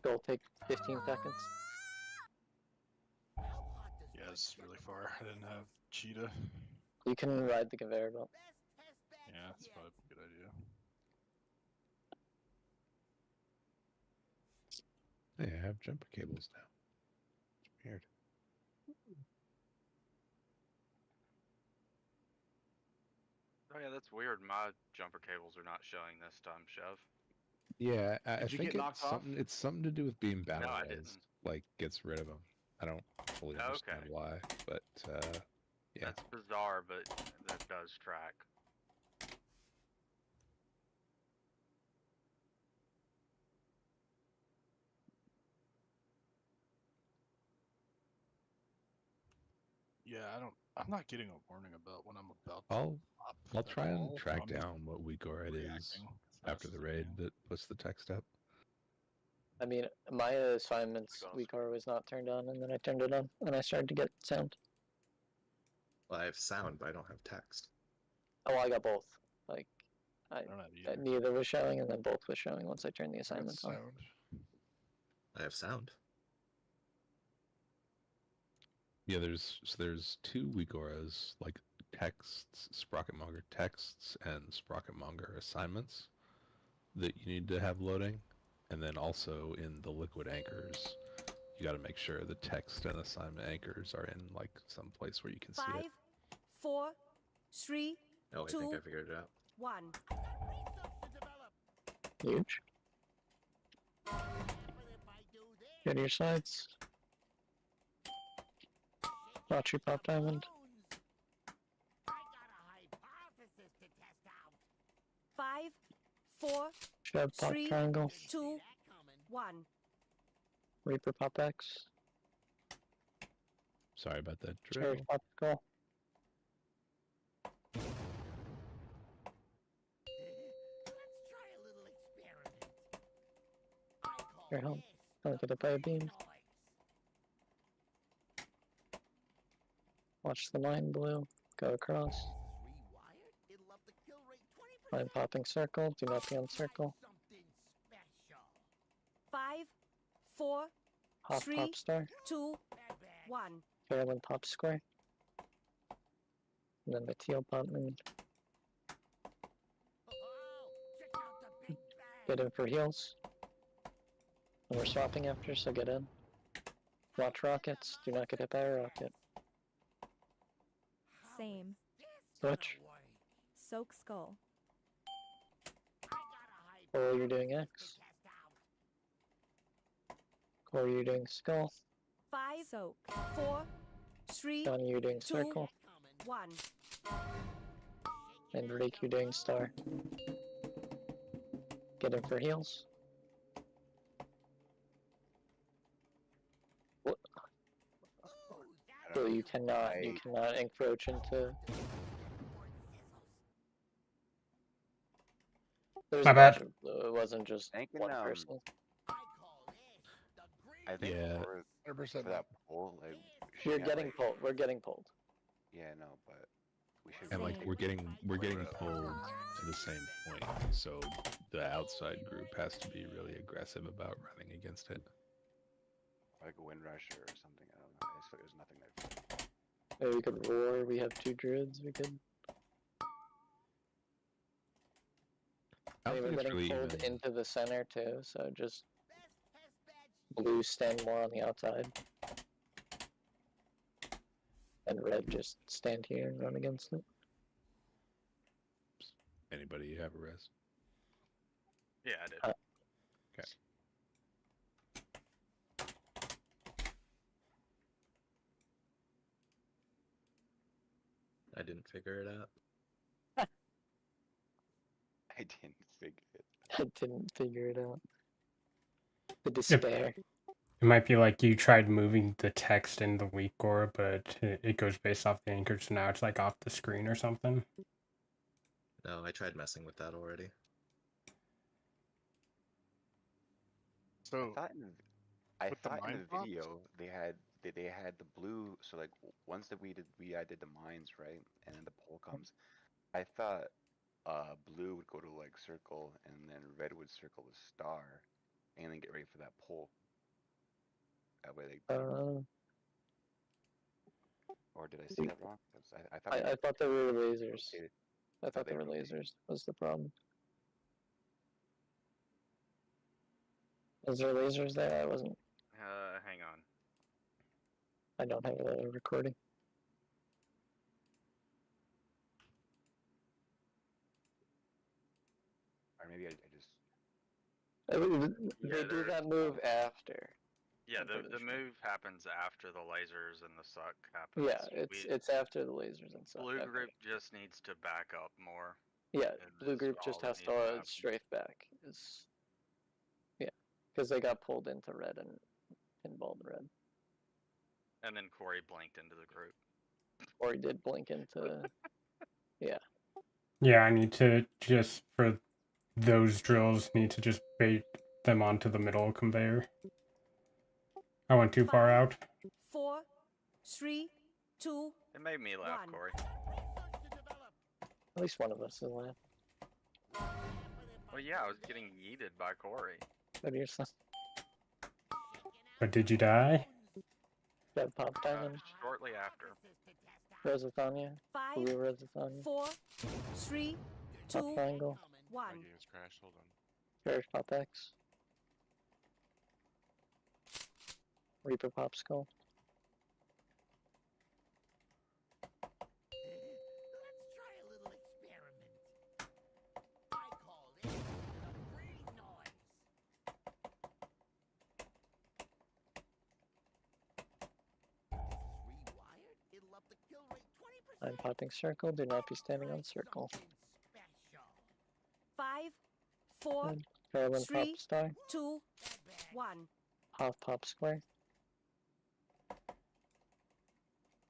goal take 15 seconds. Yeah, it's really far. I didn't have cheetah. You can ride the conveyor belt. Yeah, that's probably a good idea. Hey, I have jumper cables now. Weird. Oh yeah, that's weird. My jumper cables are not showing this time, Chev. Yeah, I Did you think get knocked it's off? something. It's something to do with being battle I res, didn't. like gets rid of them. I don't fully understand Okay. why, but yeah. That's bizarre, but that does track. Yeah, I'm not getting a warning about when I'm about to I'll pop try at and all, track I'm just down what week or it is reacting as after fast the as I raid can. that puts the text up. I mean, my assignments weekar was not turned on, and then I turned it on, and I started to get sound. Well, I have sound, but I don't have text. Oh, I got both. Like, I don't have either. neither was showing, and then both was showing once I turned the I got assignment on. sound. I have sound. Yeah, there's two Weegoras, like texts, Sprocketmonger texts, and Sprocketmonger assignments that you need to have loading, and then also in the liquid anchors, you got to make sure the text and assignment anchors are in like some place where you can see 5, it. 4, 3, Oh, I 2, think I figured it out. 1. Huge. Go to your sides. Watch your pop diamond. 5, 4, Shove pop 3, triangle. 2, 1. Reaper pop X. Sorry about that drill. Cherish pop skull. Your help. Don't get hit by a beam. Watch the line blue. Go across. Line popping circle. Do not be on circle. 5, 4, Hop 3, pop star. 2, 1. Carolyn pop square. And then the teal pop moon. Get in for heals. And we're swapping after, so get in. Watch rockets. Do not get hit by a rocket. Same. Switch. Soak skull. Coral, you're doing X. Coral, you're doing skull. 5, Soak. 4, 3, Donnie, you're doing 2, circle. 1. And Reek, you're doing star. Get in for heals. What? So you cannot encroach into. There's My a bad. bunch of blue. It wasn't just Thinking, one person. I think Yeah. for that poll, like, we You're should have, getting like, pulled. We're getting pulled. Yeah, no, but And like we're getting pulled to the same point, so the outside group has to be really aggressive about running against it. Like a wind rusher or something. I don't know. I just thought there's nothing there. Maybe we could roar. We have 2 druids. We could. We're getting pulled into the center too, so just blue stand more on the outside, and red just stand here and run against it. Anybody have a res? Yeah, I did. Okay. I didn't figure it out. I didn't figure it. I didn't figure it out. The despair. It might be like you tried moving the text in the weak core, but it goes based off the anchor, so now it's like off the screen or something. No, I tried messing with that already. So I thought in the video they had the blue. So like once that I did the mines, right, and then the pole comes. I thought blue would go to like circle, and then red would circle the star, and then get ready for that pole. That way they. Or did I see that wrong? I thought they were lasers. I thought they were lasers. Was the problem? Is there lasers there? I wasn't. Hang on. I don't have a recording. Or maybe I just. They do that move after. Yeah, the move happens after the lasers and the suck happens. Yeah, it's after the lasers and suck. Blue group just needs to back up more. Yeah, blue group just has to strafe back. Yeah, because they got pulled into red and pinballed red. And then Corey blinked into the group. Corey did blink into. Yeah. Yeah, I need to just for those drills need to just bait them onto the middle conveyor. I went too far out. 4, 3, 2. It made me laugh, 1. Corey. At least one of us is laughing. Well, yeah, I was getting yeeted by Corey. What are your sons? But did you die? That popped down. Shortly after. Resithania. 5, Blue Resithania. 4, 3, 2, Top triangle. 1. My game's crashed. Hold on. Parish Pop X. Reaper Pop Skull. I'm popping circle. Do not be standing on circle. 5, 4, Carolyn Pop 3, Star. 2, 1. Half Pop Square.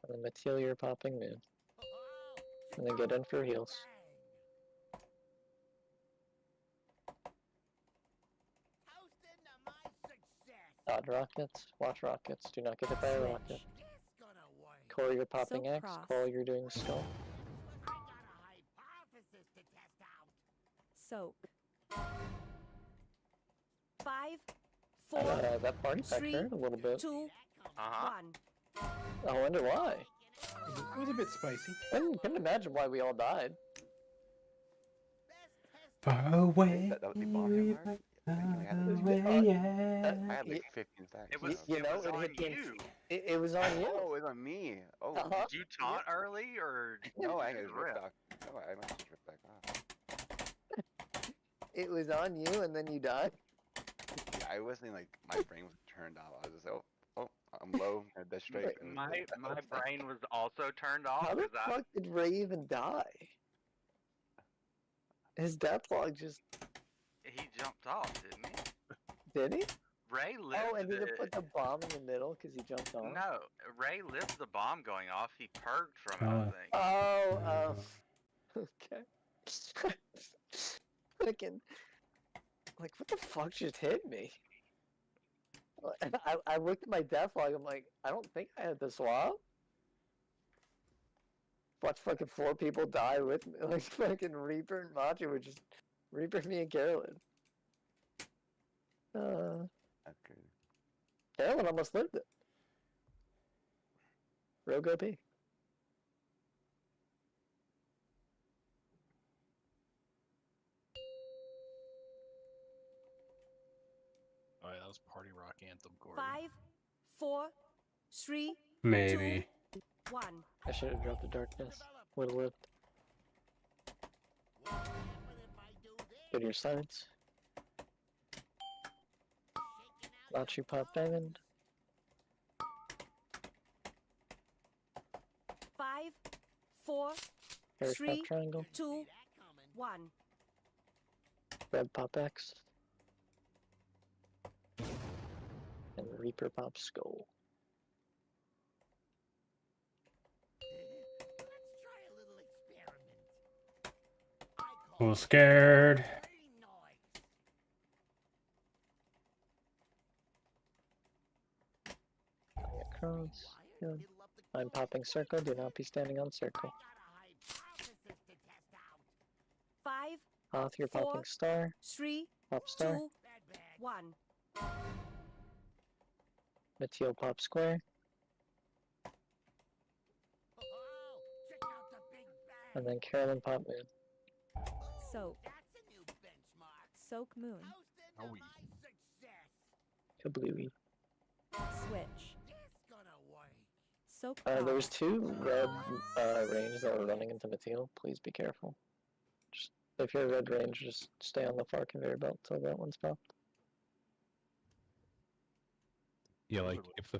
And then Metelier popping mid. And then get in for heals. Dodge rockets. Watch rockets. Do not get hit by a rocket. Call you're popping So X. cross. Call you're doing skull. Soak. 5, 4, That party pack 3, hurt a little bit. 2, 1. I wonder why. It was a bit spicy. I couldn't imagine why we all died. Far away. That would be bomb hammer. I had like 15 seconds. It was, You know, it was it on hit you. It was on you. Oh, it was on me. Oh, Did you taunt early or? no, I just just ripped? ripped back. No, I must just rip back off. It was on you, and then you died. Yeah, I wasn't like my brain was turned off. I was just oh, I'm low at that straight. And My brain was also turned off. How the 'cause fuck did Ray even die? His death log just he jumped off, didn't he? did he? Ray lived. Oh, and did it it. put the bomb in the middle because he jumped off? No, Ray lived the bomb going off. He purged from it, I think. Oh, okay. Freaking, like, what the fuck just hit me? I looked at my death log. I'm like, I don't think I had the swap. watch fucking 4 people die with me. Like fucking Reaper and Macho would just Reaper me and Carolyn. Okay. Carolyn almost lived it. Rogue OP. Oh yeah, that was Party Rock Anthem, Corey. 5, 4, 3, Maybe. 2, 1. I should have dropped the darkness. Would have lived. Go to your sides. Watch you pop diamond. 5, 4, Parish 3, pop triangle. 2, 1. Red pop X. And Reaper pop skull. A little scared. Cross. Good. I'm popping circle. Do not be standing on circle. 5, Off, you're 4, popping star. 3, Pop star. 2, 1. Mateo pop square. And then Carolyn pop moon. Soak. Soak moon. Kablooey. Switch. Soak There Prog. was 2 red range that were running into Mateo. Please be careful. Just if you're red range, just stay on the far conveyor belt till that one's popped. Yeah, like if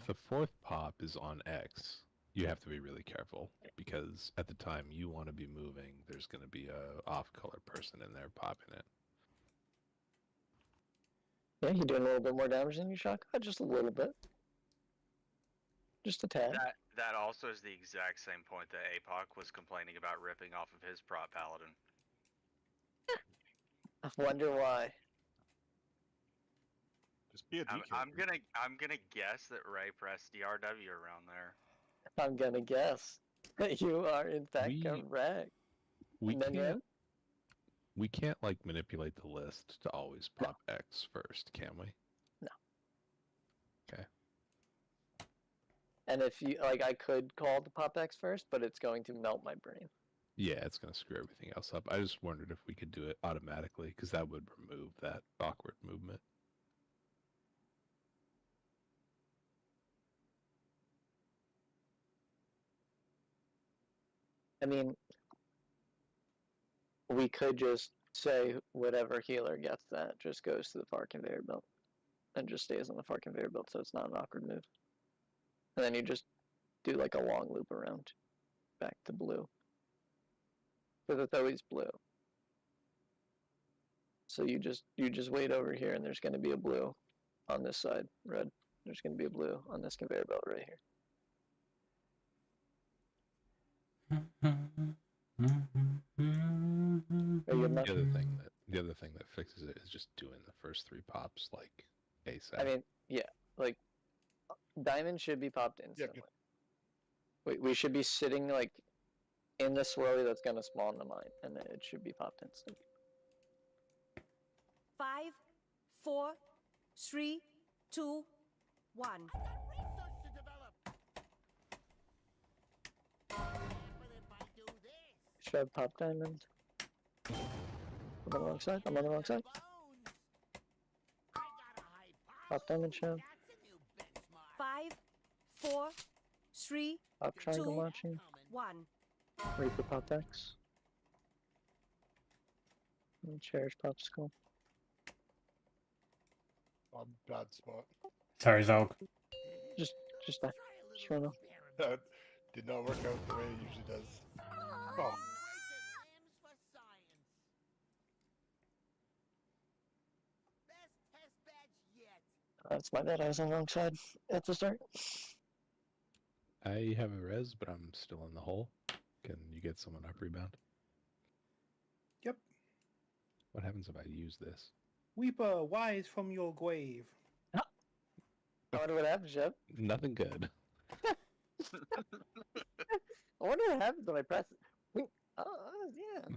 the 4th pop is on X, you have to be really careful because at the time you want to be moving, there's going to be a off-color person in there popping it. Yeah, you're doing a little bit more damage than you shotgun, just a little bit. Just a tad. That also is the exact same point that APOC was complaining about ripping off of his prop paladin. I wonder why. Just be a DK. I'm gonna guess that Ray pressed DRW around there. I'm gonna guess that you are in fact correct. We can't like manipulate the list to always pop X first, can we? No. Okay. And if you like, I could call the pop X first, but it's going to melt my brain. Yeah, it's going to screw everything else up. I just wondered if we could do it automatically, because that would remove that awkward movement. I mean, we could just say whatever healer gets that just goes to the far conveyor belt and just stays on the far conveyor belt, so it's not an awkward move. And then you just do like a long loop around back to blue. Because it's always blue. So you just wait over here and there's going to be a blue on this side, red. There's going to be a blue on this conveyor belt right here. The other thing that fixes it is just doing the first 3 pops like ASAP. I mean, yeah, like diamond should be popped instantly. We should be sitting like in the swirly that's gonna spawn the mine, and then it should be popped instantly. 5, 4, 3, 2, 1. Should have pop diamond. I'm on the wrong side. I'm on the wrong side. Pop diamond shove. 5, 4, 3, Pop triangle 2, watching. 1. Reaper pop X. And cherish pop skull. Bad spot. Sorry, Zog. Just that. Just run off. That did not work out the way it usually does. Oh. That's my bad. I was on the wrong side at the start. I have a res, but I'm still in the hole. Can you get someone up rebound? Yep. What happens if I use this? Weeper, wise from your grave. I wonder what happens, Jeb. Nothing good. I wonder what happens when I press it. Oh, yeah.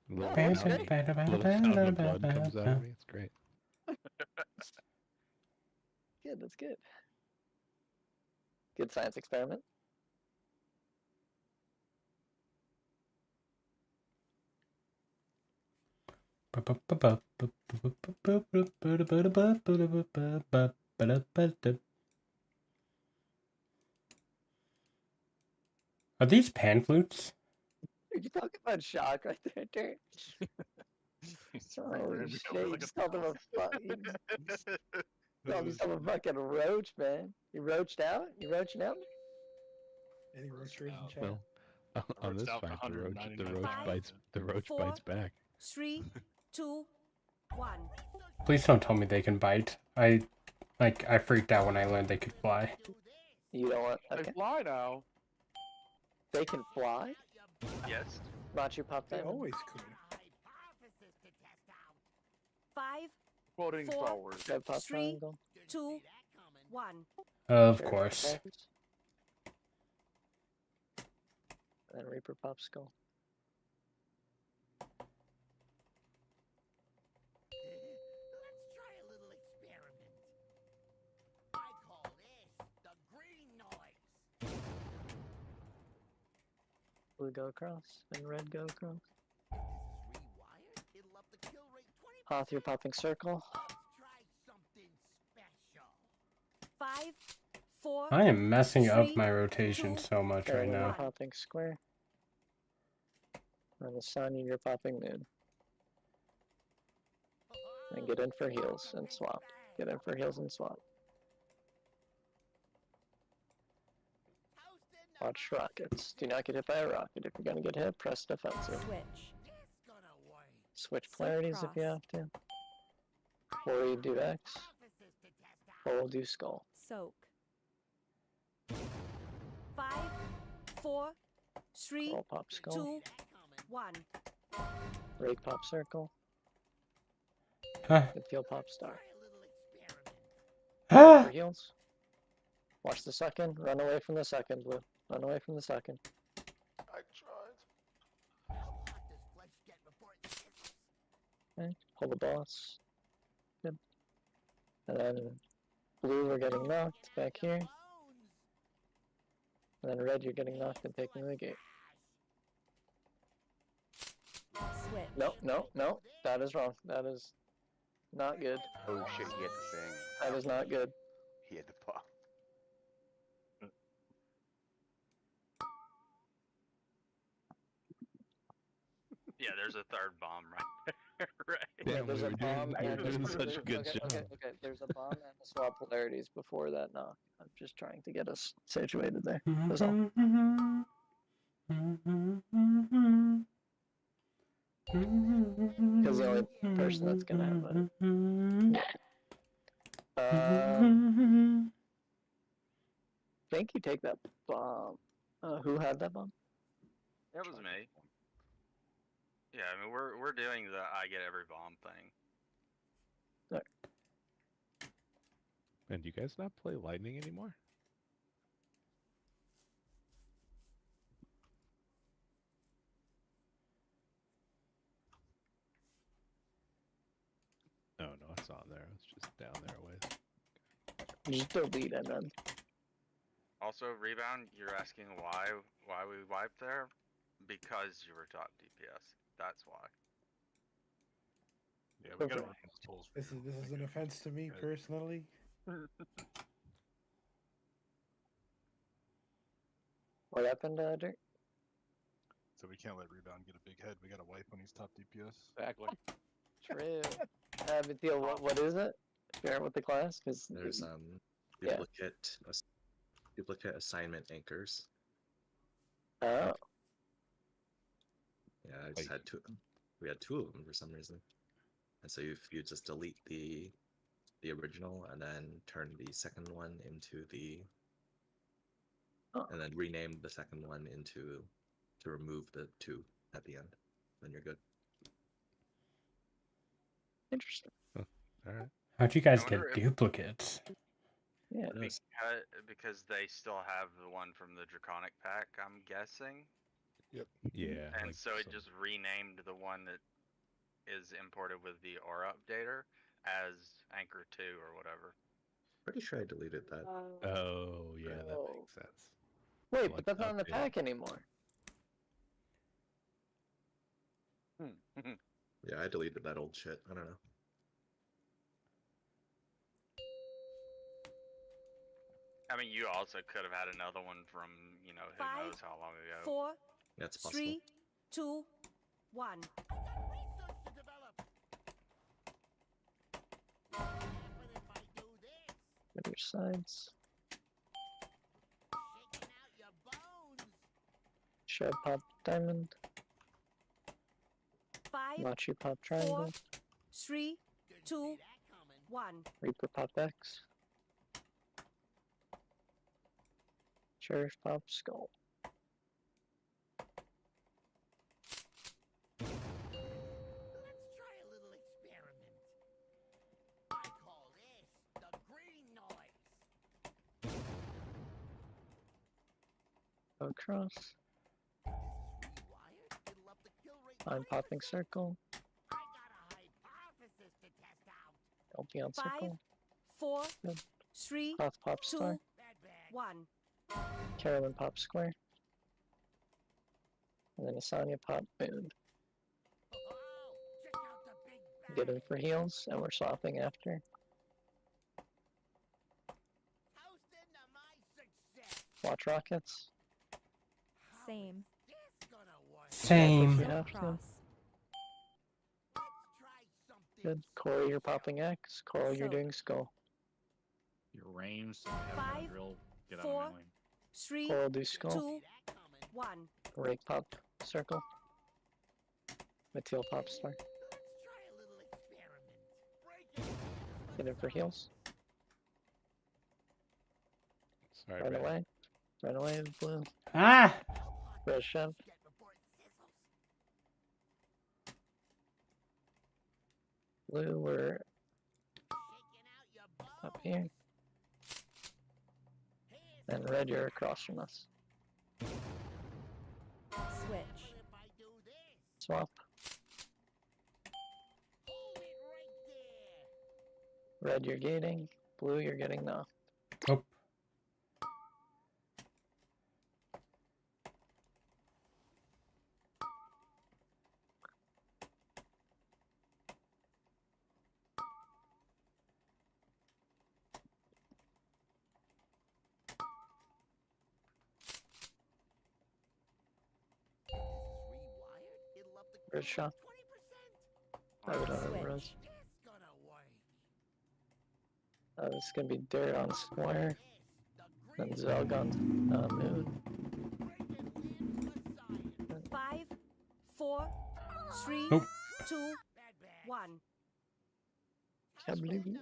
Little Oh, fountain, that's great. little fountain of blood comes out of me. It's great. Good, that's good. Good science experiment. Are these pan flutes? You talking about shock right there, Dirt? Holy shit, you just called him a fuck. You just called yourself a fucking roach, man. You roached out? You roaching out? Any roachers in chat? Well, on this fight, the roach bites back. 3, 2, 1. Please don't tell me they can bite. I freaked out when I learned they could fly. You don't want. Okay. They fly now. They can fly? Yes. Machu pop They that. always could. 5, Quoting 4, Star Wars. 3, 2, 1. Of course. And Reaper Popsicle. Blue go across and red go across. Hoth, you're popping circle. 5, 4. I am messing up 3, my rotation so much right You're now. popping square. And the sun, you're popping moon. And get in for heals and swap. Get in for heals and swap. Watch rockets. Do not get hit by a rocket. If you're gonna get hit, press defensive. Switch. Switch polarities if you have to. Or you do X. Or we'll do skull. Soak. 5, 4, 3, Skull pop skull. 2, 1. Rake pop circle. Huh. And field pop star. Ah! For heals. Watch the second. Run away from the second, Blue. Run away from the second. I tried. Okay. Pull the boss. Good. And then blue, we're getting knocked back here. And then red, you're getting knocked and taking the gate. Switch. No, no, no. That is wrong. That is not good. Oh shit, he had the thing. That is not good. He had the pop. Yeah, there's a third bomb right there, right? Yeah, there's a bomb we were and doing a- such a good job. Okay. There's a bomb and a swap polarities before that knock. I'm just trying to get us situated there. That's all. Because the only person that's gonna have it. I think you take that bomb. Who had that bomb? That was me. Yeah, I mean we're doing the I get every bomb thing. And do you guys not play Lightning anymore? Oh no, it's not there. It's just down there a ways. Just delete and then. Also, Rebound, you're asking why we wiped there? Because you were top DPS. That's why. Yeah, we gotta run those tools. This is an offense to me personally. What happened, Dirt? So we can't let Rebound get a big head. We gotta wipe when he's top DPS. Exactly. True. But Theo, what is it? Share it with the class, because There's yeah. duplicate assignment anchors. Oh. Yeah, I just had two. We had two of them for some reason. And so if you just delete the original and then turn the second one into the, and then rename the second one into to remove the two at the end, then you're good. Interesting. All right. How'd you guys get duplicates? Yeah. Because they still have the one from the Draconic pack, I'm guessing. Yep. Yeah. And like so it just renamed the one that is imported with the aura updater as Anchor 2 or whatever. Pretty sure I deleted that. Oh, yeah, that makes sense. Wait, Like but that's not in the updated. pack anymore. Yeah, I deleted that old shit. I don't know. I mean, you also could have had another one from, you know, who 5, knows how long ago. 4, That's possible. 3, 2, 1. At your sides. Shove pop diamond. 5, Machi pop 4, triangle. 3, 2, 1. Reaper pop X. Sheriff pop skull. Across. I'm popping circle. Don't be on 5, circle. 4, Good. 3, Hoth pop 2, star. 1. Carolyn pop square. And then Asanya pop moon. Get in for heals, and we're swapping after. Watch rockets. Same. Same. If you have to. Good. Corey, you're popping X. Coral, you're doing skull. You're ranged, so you have 5, a drill. Get 4, on melee. 3, Coral, do skull. 2, 1. Rake pop circle. Mateel pop star. Get in for heals. Sorry, Run man. away. Run away, blue. Ah! Red shove. Blue, we're up here. And red, you're across from us. Switch. Swap. Red, you're gating. Blue, you're getting knocked. Oh. Red shot. I would have a rose. This is gonna be dirt on square. Then Zelg on moon. 5, 4, 3, Nope. 2, 1. Kablooey. Did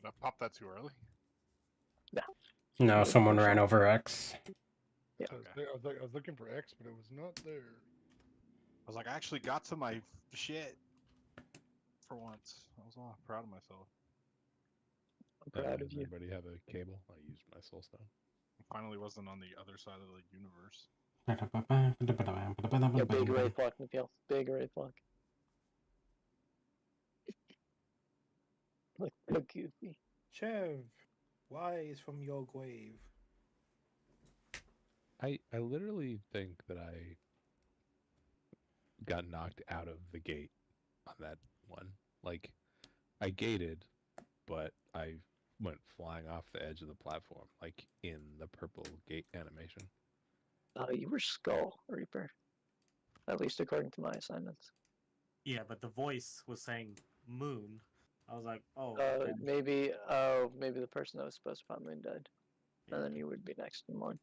I pop that too early? No, someone ran over X. Yeah. I was looking for X, but it was not there. I was like, I actually got to my shit for once. I was all proud of myself. I'm proud of you. Anybody have a cable? I used my soul stone. I finally wasn't on the other side of the universe. Yeah, big ray block, Miguel. Big ray block. Look so goofy. Chev, why is from your grave? I literally think that I got knocked out of the gate on that one. Like, I gated, but I went flying off the edge of the platform, like in the purple gate animation. You were Skull Reaper. At least according to my assignments. Yeah, but the voice was saying moon. I was like, oh. Maybe the person that was supposed to pop moon died. And then you would be next in line.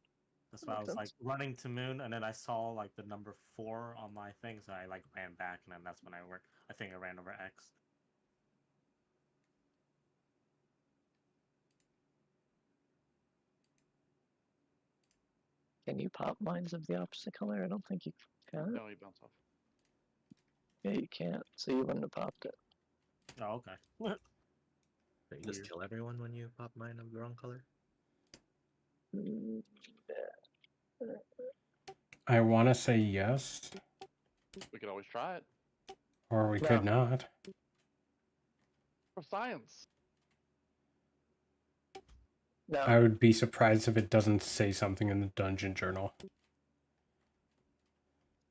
That's why I was like running to moon, and then I saw like the number 4 on my thing, so I like ran back, and then that's when I think I ran over X. Can you pop mines of the opposite color? I don't think you can. No, you bounce off. Yeah, you can't. So you wouldn't have popped it. Oh, okay. You just kill everyone when you pop mine of the wrong color? I want to say yes. We could always try it. Or we could not. For science. No. I would be surprised if it doesn't say something in the dungeon journal.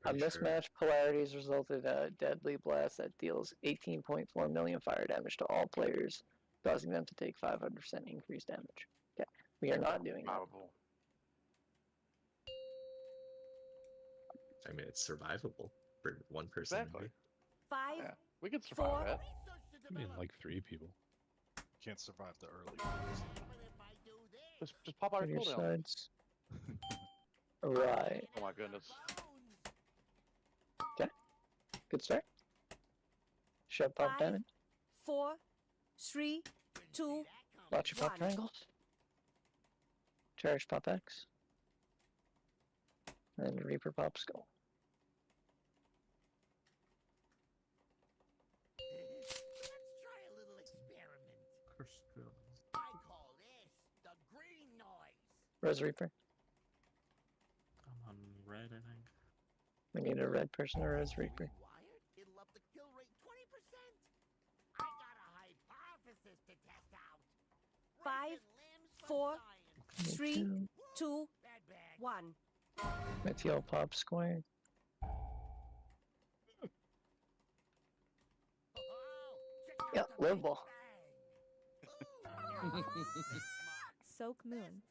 A mismatched polarities resulted in a deadly blast that deals 18.4 million fire damage to all players, causing them to take 500% increased damage. Okay, we are not doing that. I mean, it's survivable for one person. Exactly. Maybe. 5. Yeah, we could survive that. I mean, like 3 people. Can't survive the early. Just pop our On your cooldown. sides. Right. Oh my goodness. Okay. Good start. Shove pop 5, damage. 4, 3, 2, Watch your pop 1. triangles. Cherish pop X. And Reaper pop skull. Res Reaper. I'm on red, I think. We need a red person or Res Reaper. It'll up the kill rate 20%. I got a hypothesis to test out. 5, 4, 3, 2, 1. Methyl pop square. Yeah, livable. Soak Moon.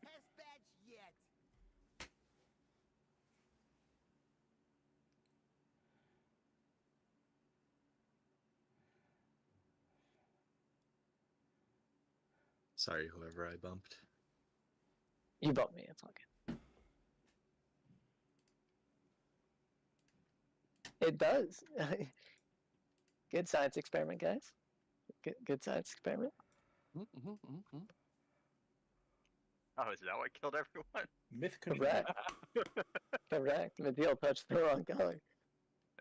Sorry, whoever I bumped. You bumped me, it's all good. It does. Good science experiment, guys. Good science experiment. Oh, is that what killed everyone? Myth Correct. Correct. Methyl touched the wrong color.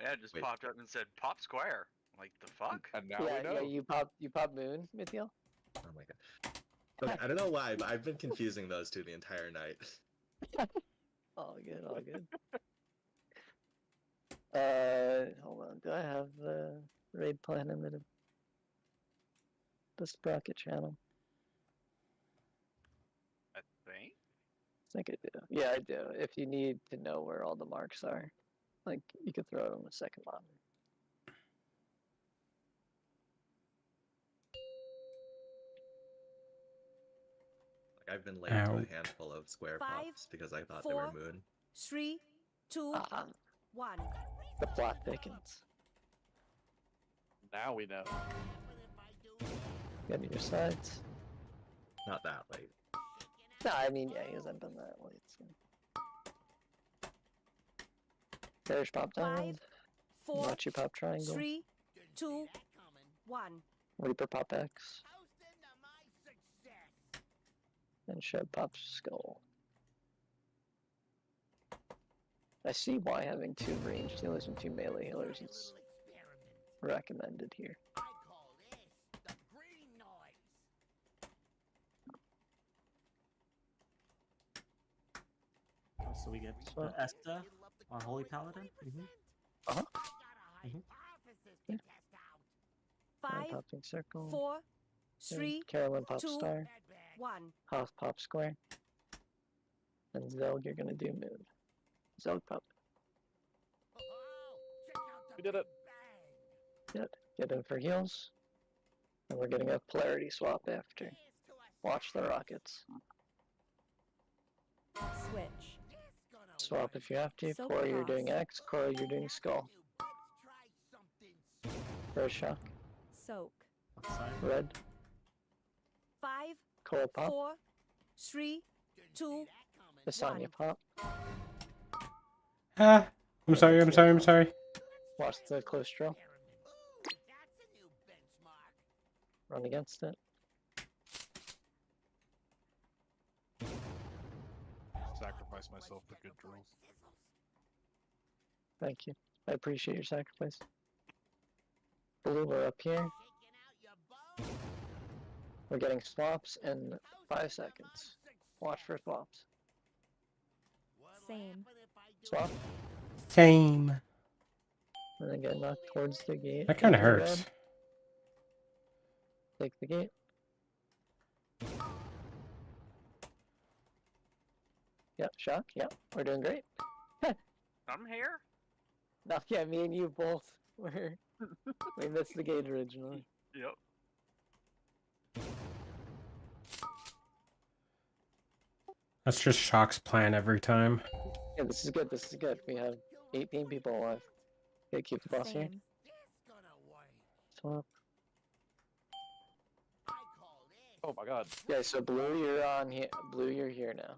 Yeah, it just popped up and said pop square. Like the fuck? And now yeah, we know. Yeah, you pop moon, Methyl. Oh my god. Okay, I don't know why, but I've been confusing those two the entire night. All good, all good. Hold on. Do I have the raid plan in the Sprocket channel? I think. I think I do. Yeah, I do. If you need to know where all the marks are, like you could throw it on the second monitor. Like I've been late to Ow. a handful of square 5, pops because I thought 4, they were moon. 3, 2, 1. The plot thickens. Now we know. Get your sides. Not that late. No, I mean, yeah, he hasn't been that late. So. Parish pop diamond. 4, Machi pop triangle. 3, 2, 1. Reaper pop X. And Shed pop skull. I see why having 2 ranged healers and 2 melee healers is recommended here. Oh, so we get Esta, our Holy Paladin. Uh-huh. Yeah. 5, popping circle. 4, 3, Carolyn pop 2, star. 1. Hoth pop square. And Zelg, you're gonna do moon. Zelg pop. We did it. Good. Get in for heals. And we're getting a polarity swap after. Watch the rockets. Switch. Swap if you have to. So Core, you're doing cross. X. Core, you're doing skull. First shock. Soak. Red. 5, Core pop. 4, 3, 2, Asanya 1. pop. Ah, I'm sorry. Watch the close drill. Run against it. Sacrifice myself for good drills. Thank you. I appreciate your sacrifice. Blue, we're up here. We're getting swaps in 5 seconds. Watch for swaps. Same. Swap. Same. And then get knocked towards the gate. That kind of into hurts. red. Take the gate. Yep, shock. Yep, we're doing great. I'm here. No, yeah, me and you both were. We missed the gate originally. Yep. That's just Shock's plan every time. Yeah, this is good. This is good. We have 18 people alive. Okay, keep the boss here. Same. Swap. Oh my god. Yeah, so blue, you're on here. Blue, you're here now.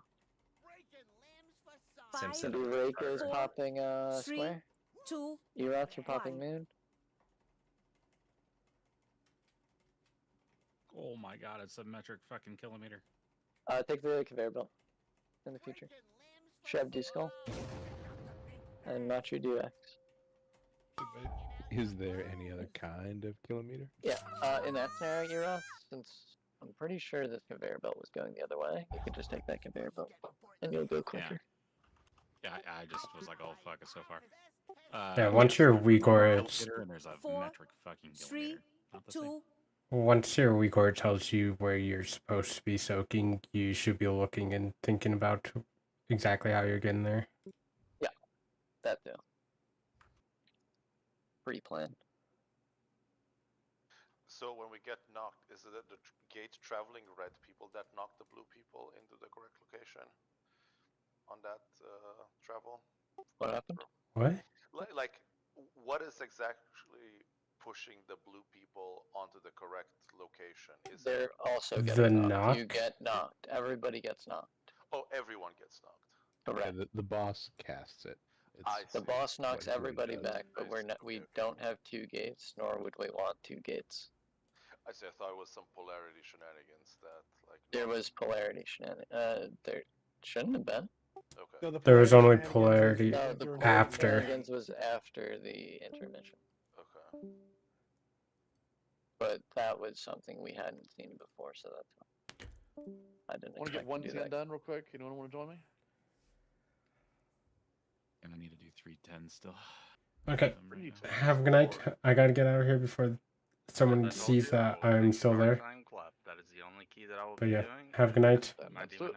Five, So the Reiko's four, popping three, square. 2, Eroth, you're popping 1. moon. Oh my god, it's a metric fucking kilometer. Take the conveyor belt in the future. Shove do skull. And Machu do X. Is there any other kind of kilometer? Yeah, in that scenario, Eroth, since I'm pretty sure this conveyor belt was going the other way, you could just take that conveyor belt and you'll go quicker. Yeah, I just was like, oh fuck, it's so far. Yeah, once you're weak or it's... And there's a 4, metric fucking 3, kilometer. Not the same. 2, Once your weak or tells you where you're supposed to be soaking, you should be looking and thinking about exactly how you're getting there. Yeah, that too. Pre-planned. So when we get knocked, is it the gate traveling red people that knock the blue people into the correct location on that travel? What happened? What? Like, what is exactly pushing the blue people onto the correct location? Is They're also The getting knocked. You knock? get knocked. Everybody gets knocked. Oh, everyone gets knocked. Correct. Yeah, the boss casts it. The boss knocks what he everybody does. back, but we don't have 2 gates, nor would we want 2 gates. I see. I thought it was some polarity shenanigans that like. There was polarity shenanigans. There shouldn't have been. Okay. No, the There was only polarity polarity No, the polarity after. shenanigans was after the intermission. Okay. But that was something we hadn't seen before, so that's why. I didn't Want to get expect one to do 10 that. done real quick? Anyone want to join me? And I need to do 310 still. Okay. What are you doing? Have a good night. I gotta get out of here before someone I told sees you, that I will I'm make still sure there. time clep. That is the only key that I will But be yeah, doing. have a good night. My Let's do demon it.